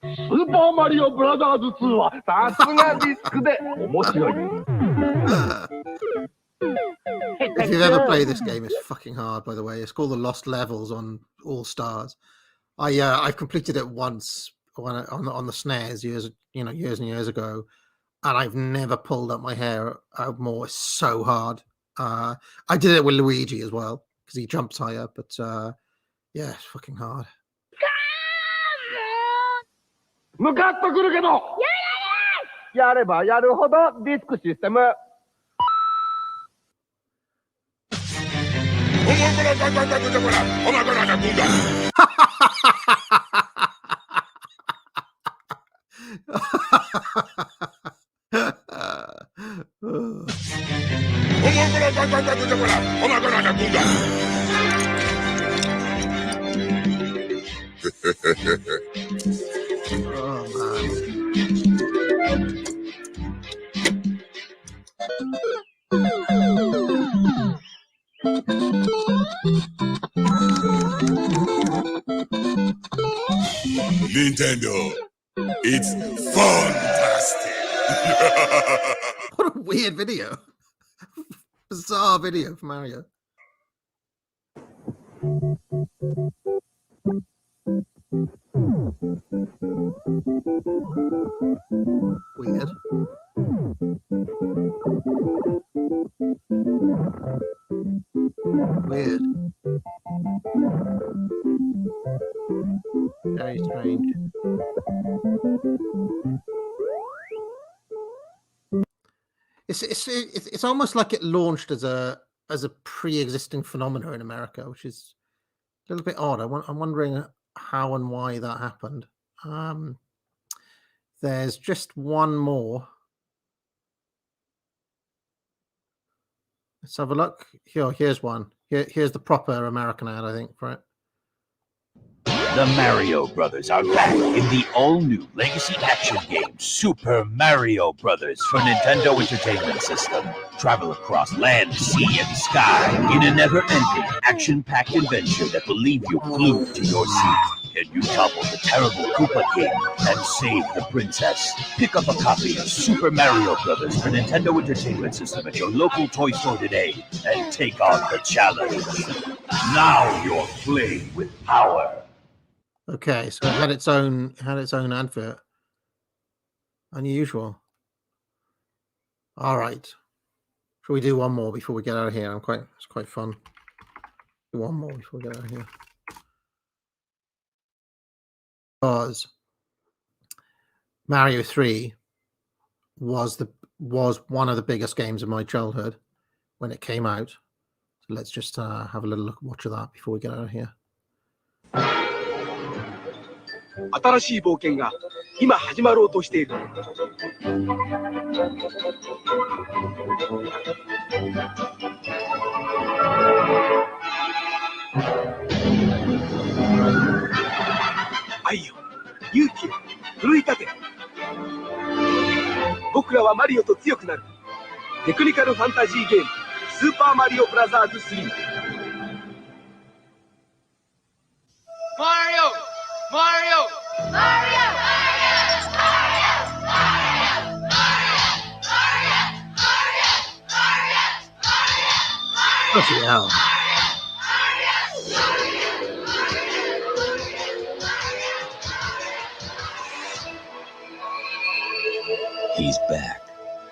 スーパーマリオブラザーズ2はさすがディスクで面白い If you've ever played this game, it's fucking hard, by the way. It's called the Lost Levels on All Stars. I've completed it once on the SNES years and years ago, and I've never pulled up my hair out more. It's so hard. I did it with Luigi as well because he jumps higher, but yeah, it's fucking hard. 向かってくるけどやればやるほどディスクシステム Oh, man. Nintendo, it's fantastic. What a weird video. Bizarre video for Mario. Weird. Weird. Very strange. It's almost like it launched as a pre-existing phenomena in America, which is a little bit odd. I'm wondering how and why that happened. There's just one more. Let's have a look. Here's one. Here's the proper American ad, I think, for it. The Mario Brothers are back in the all-new legacy action game Super Mario Brothers for Nintendo Entertainment System. Travel across land, sea, and sky in a never-ending, action-packed adventure that will leave you glued to your seat. Can you topple the terrible Koopa King and save the princess? Pick up a copy of Super Mario Brothers for Nintendo Entertainment System at your local toy store today and take on the challenge. Now you're playing with power. Okay, so it had its own advert. Unusual. All right. Shall we do one more before we get out of here? It's quite fun. Do one more before we get out of here. Because Mario 3 was one of the biggest games of my childhood when it came out. So let's just have a little watch of that before we get out of here. 新しい冒険が今始まろうとしている。愛よ、勇気よ、奮い立て。僕らはマリオと強くなる。テクニカルファンタジーゲームスーパーマリオブラザーズ3。Mario! Bloody hell. He's back.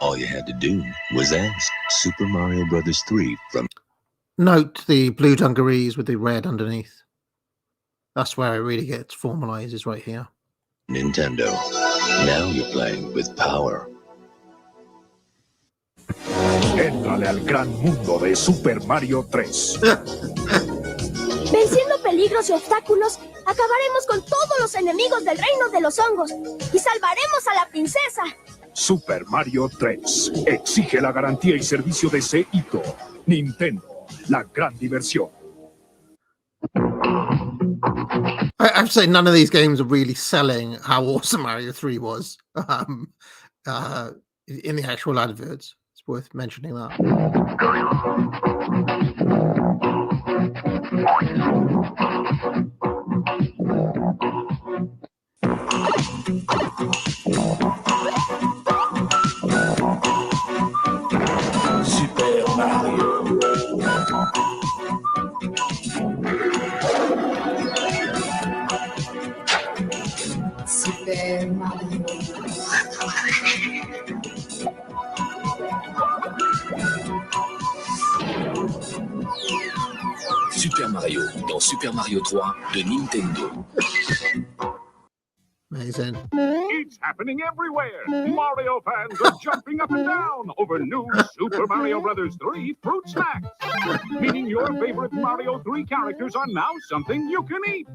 All you had to do was ask. Super Mario Brothers 3 from... Note the blue dungarees with the red underneath. That's where it really gets formalized, is right here. Nintendo. Now you're playing with power. Éntrale al gran mundo de Super Mario 3. Venciendo peligros y obstáculos, acabaremos con todos los enemigos del reino de los hongos y salvaremos a la princesa. Super Mario 3 exige la garantía y servicio de Seito. Nintendo, la gran diversión. I have to say, none of these games are really selling how awesome Mario 3 was in the actual adverts. It's worth mentioning that. Super Mario. Super Mario. Super Mario dans Super Mario 3 de Nintendo. Amazing. It's happening everywhere. Mario fans are jumping up and down over new Super Mario Brothers 3 fruit snacks. Meaning your favorite Mario 3 characters are now something you can eat.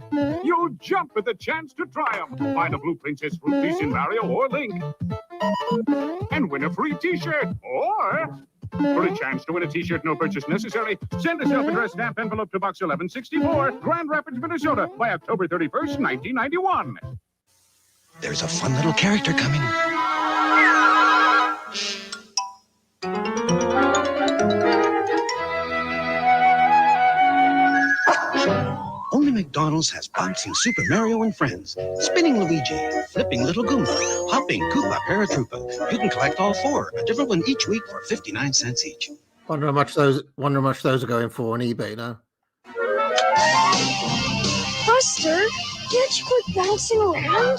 You'll jump at the chance to try them. Find a Blue Princess fruit piece in Mario or Link. And win a free t-shirt. Or, for a chance to win a t-shirt, no purchase necessary, send a self-addressed stamp envelope to Box 1164, Grand Rapids, Minnesota, by October 31st, 1991. There's a fun little character coming. Only Only McDonald's has bouncing Super Mario and Friends, spinning Luigi, flipping Little Goomba, hopping Koopa Paratroopa. You can collect all four, a different one each week for 59 cents each. Wonder how much those are going for on eBay now. Buster, can't you quit bouncing around?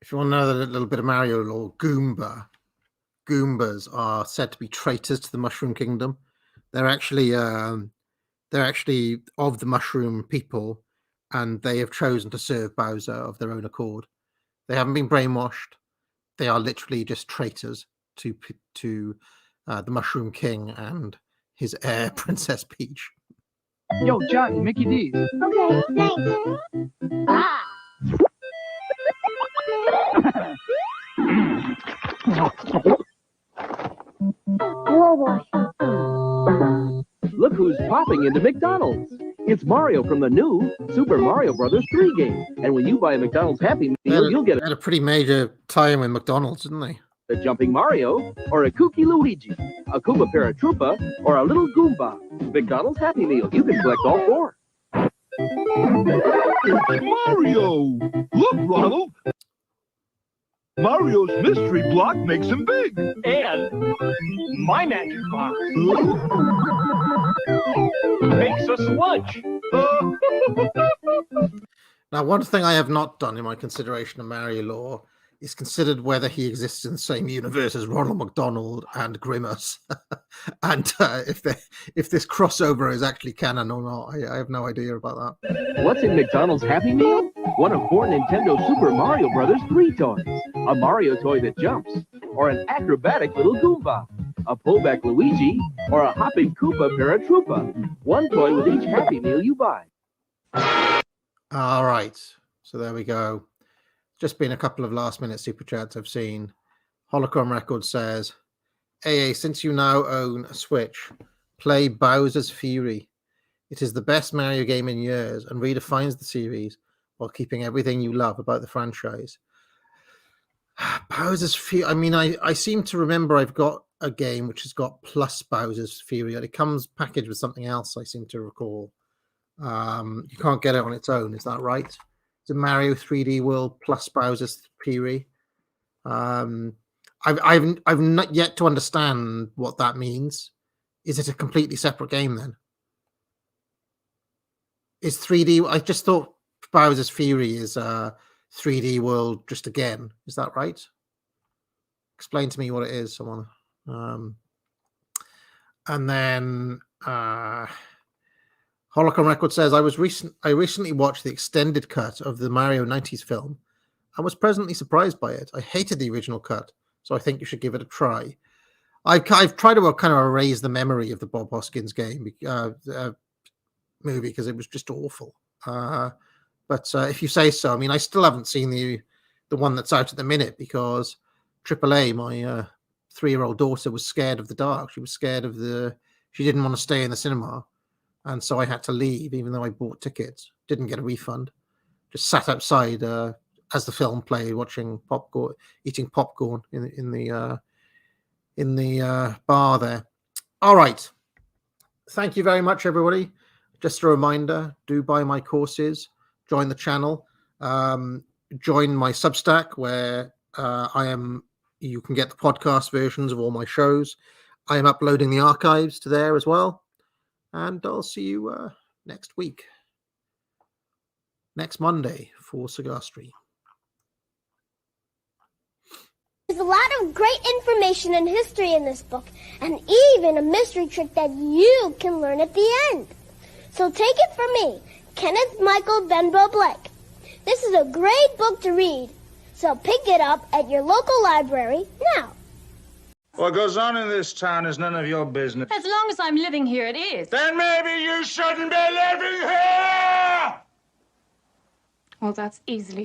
If you want to know a little bit of Mario lore, Goombas are said to be traitors to the Mushroom Kingdom. They're actually of the Mushroom people, and they have chosen to serve Bowser of their own accord. They haven't been brainwashed. They are literally just traitors to the Mushroom King and his heir, Princess Peach. Yo, Johnny, Mickey D's. Okay, thanks. Ah! Oh boy. Look who's popping into McDonald's. It's Mario from the new Super Mario Brothers 3 game. And when you buy a McDonald's Happy Meal, you'll get a pretty major tie-in with McDonald's, didn't they? a jumping Mario, or a kooky Luigi, a Koopa Paratroopa, or a little Goomba. McDonald's Happy Meal. You can collect all four. Mario! Look, Ronald! Mario's mystery block makes him big. And my magic box makes us lunch. Now, one thing I have not done in my consideration of Mario lore is considered whether he exists in the same universe as Ronald McDonald and Grimace, and if this crossover is actually canon or not. I have no idea about that. What's in McDonald's Happy Meal? One of 4 Nintendo Super Mario Brothers 3 toys. A Mario toy that jumps, or an acrobatic little Goomba, a pullback Luigi, or a hopping Koopa Paratroopa. One toy with each Happy Meal you buy. All right, so there we go. Just been a couple of last-minute super chats I've seen. Holocron Records says, AA, since you now own a Switch, play Bowser's Fury. It is the best Mario game in years and redefines the series while keeping everything you love about the franchise. Bowser's Fury. I mean, I seem to remember I've got a game which has got plus Bowser's Fury. It comes packaged with something else, I seem to recall. You can't get it on its own, is that right? It's a Mario 3D World plus Bowser's Fury. I've not yet to understand what that means. Is it a completely separate game then? Is 3D? I just thought Bowser's Fury is 3D World just again. Is that right? Explain to me what it is, someone. And then Holocron Record says, I recently watched the extended cut of the Mario 90s film and was pleasantly surprised by it. I hated the original cut, so I think you should give it a try. I've tried to kind of erase the memory of the Bob Hoskins game movie because it was just awful. But if you say so, I mean, I still haven't seen the one that's out at the minute because AAA, my 3-year-old daughter, was scared of the dark. She was scared of she didn't want to stay in the cinema. And so I had to leave, even though I bought tickets. Didn't get a refund. Just sat outside as the film played, watching popcorn, eating popcorn in the bar there. All right. Thank you very much, everybody. Just a reminder: do buy my courses, join the channel, join my Substack where you can get the podcast versions of all my shows. I am uploading the archives to there as well. And I'll see you next week, next Monday for Cigar Stream. There's a lot of great information and history in this book, and even a mystery trick that you can learn at the end. So take it from me, Kenneth Michael Benbow Blake. This is a great book to read, so pick it up at your local library now. What goes on in this town is none of your business. As long as I'm living here, it is. Then maybe you shouldn't be living here! Well, that's easily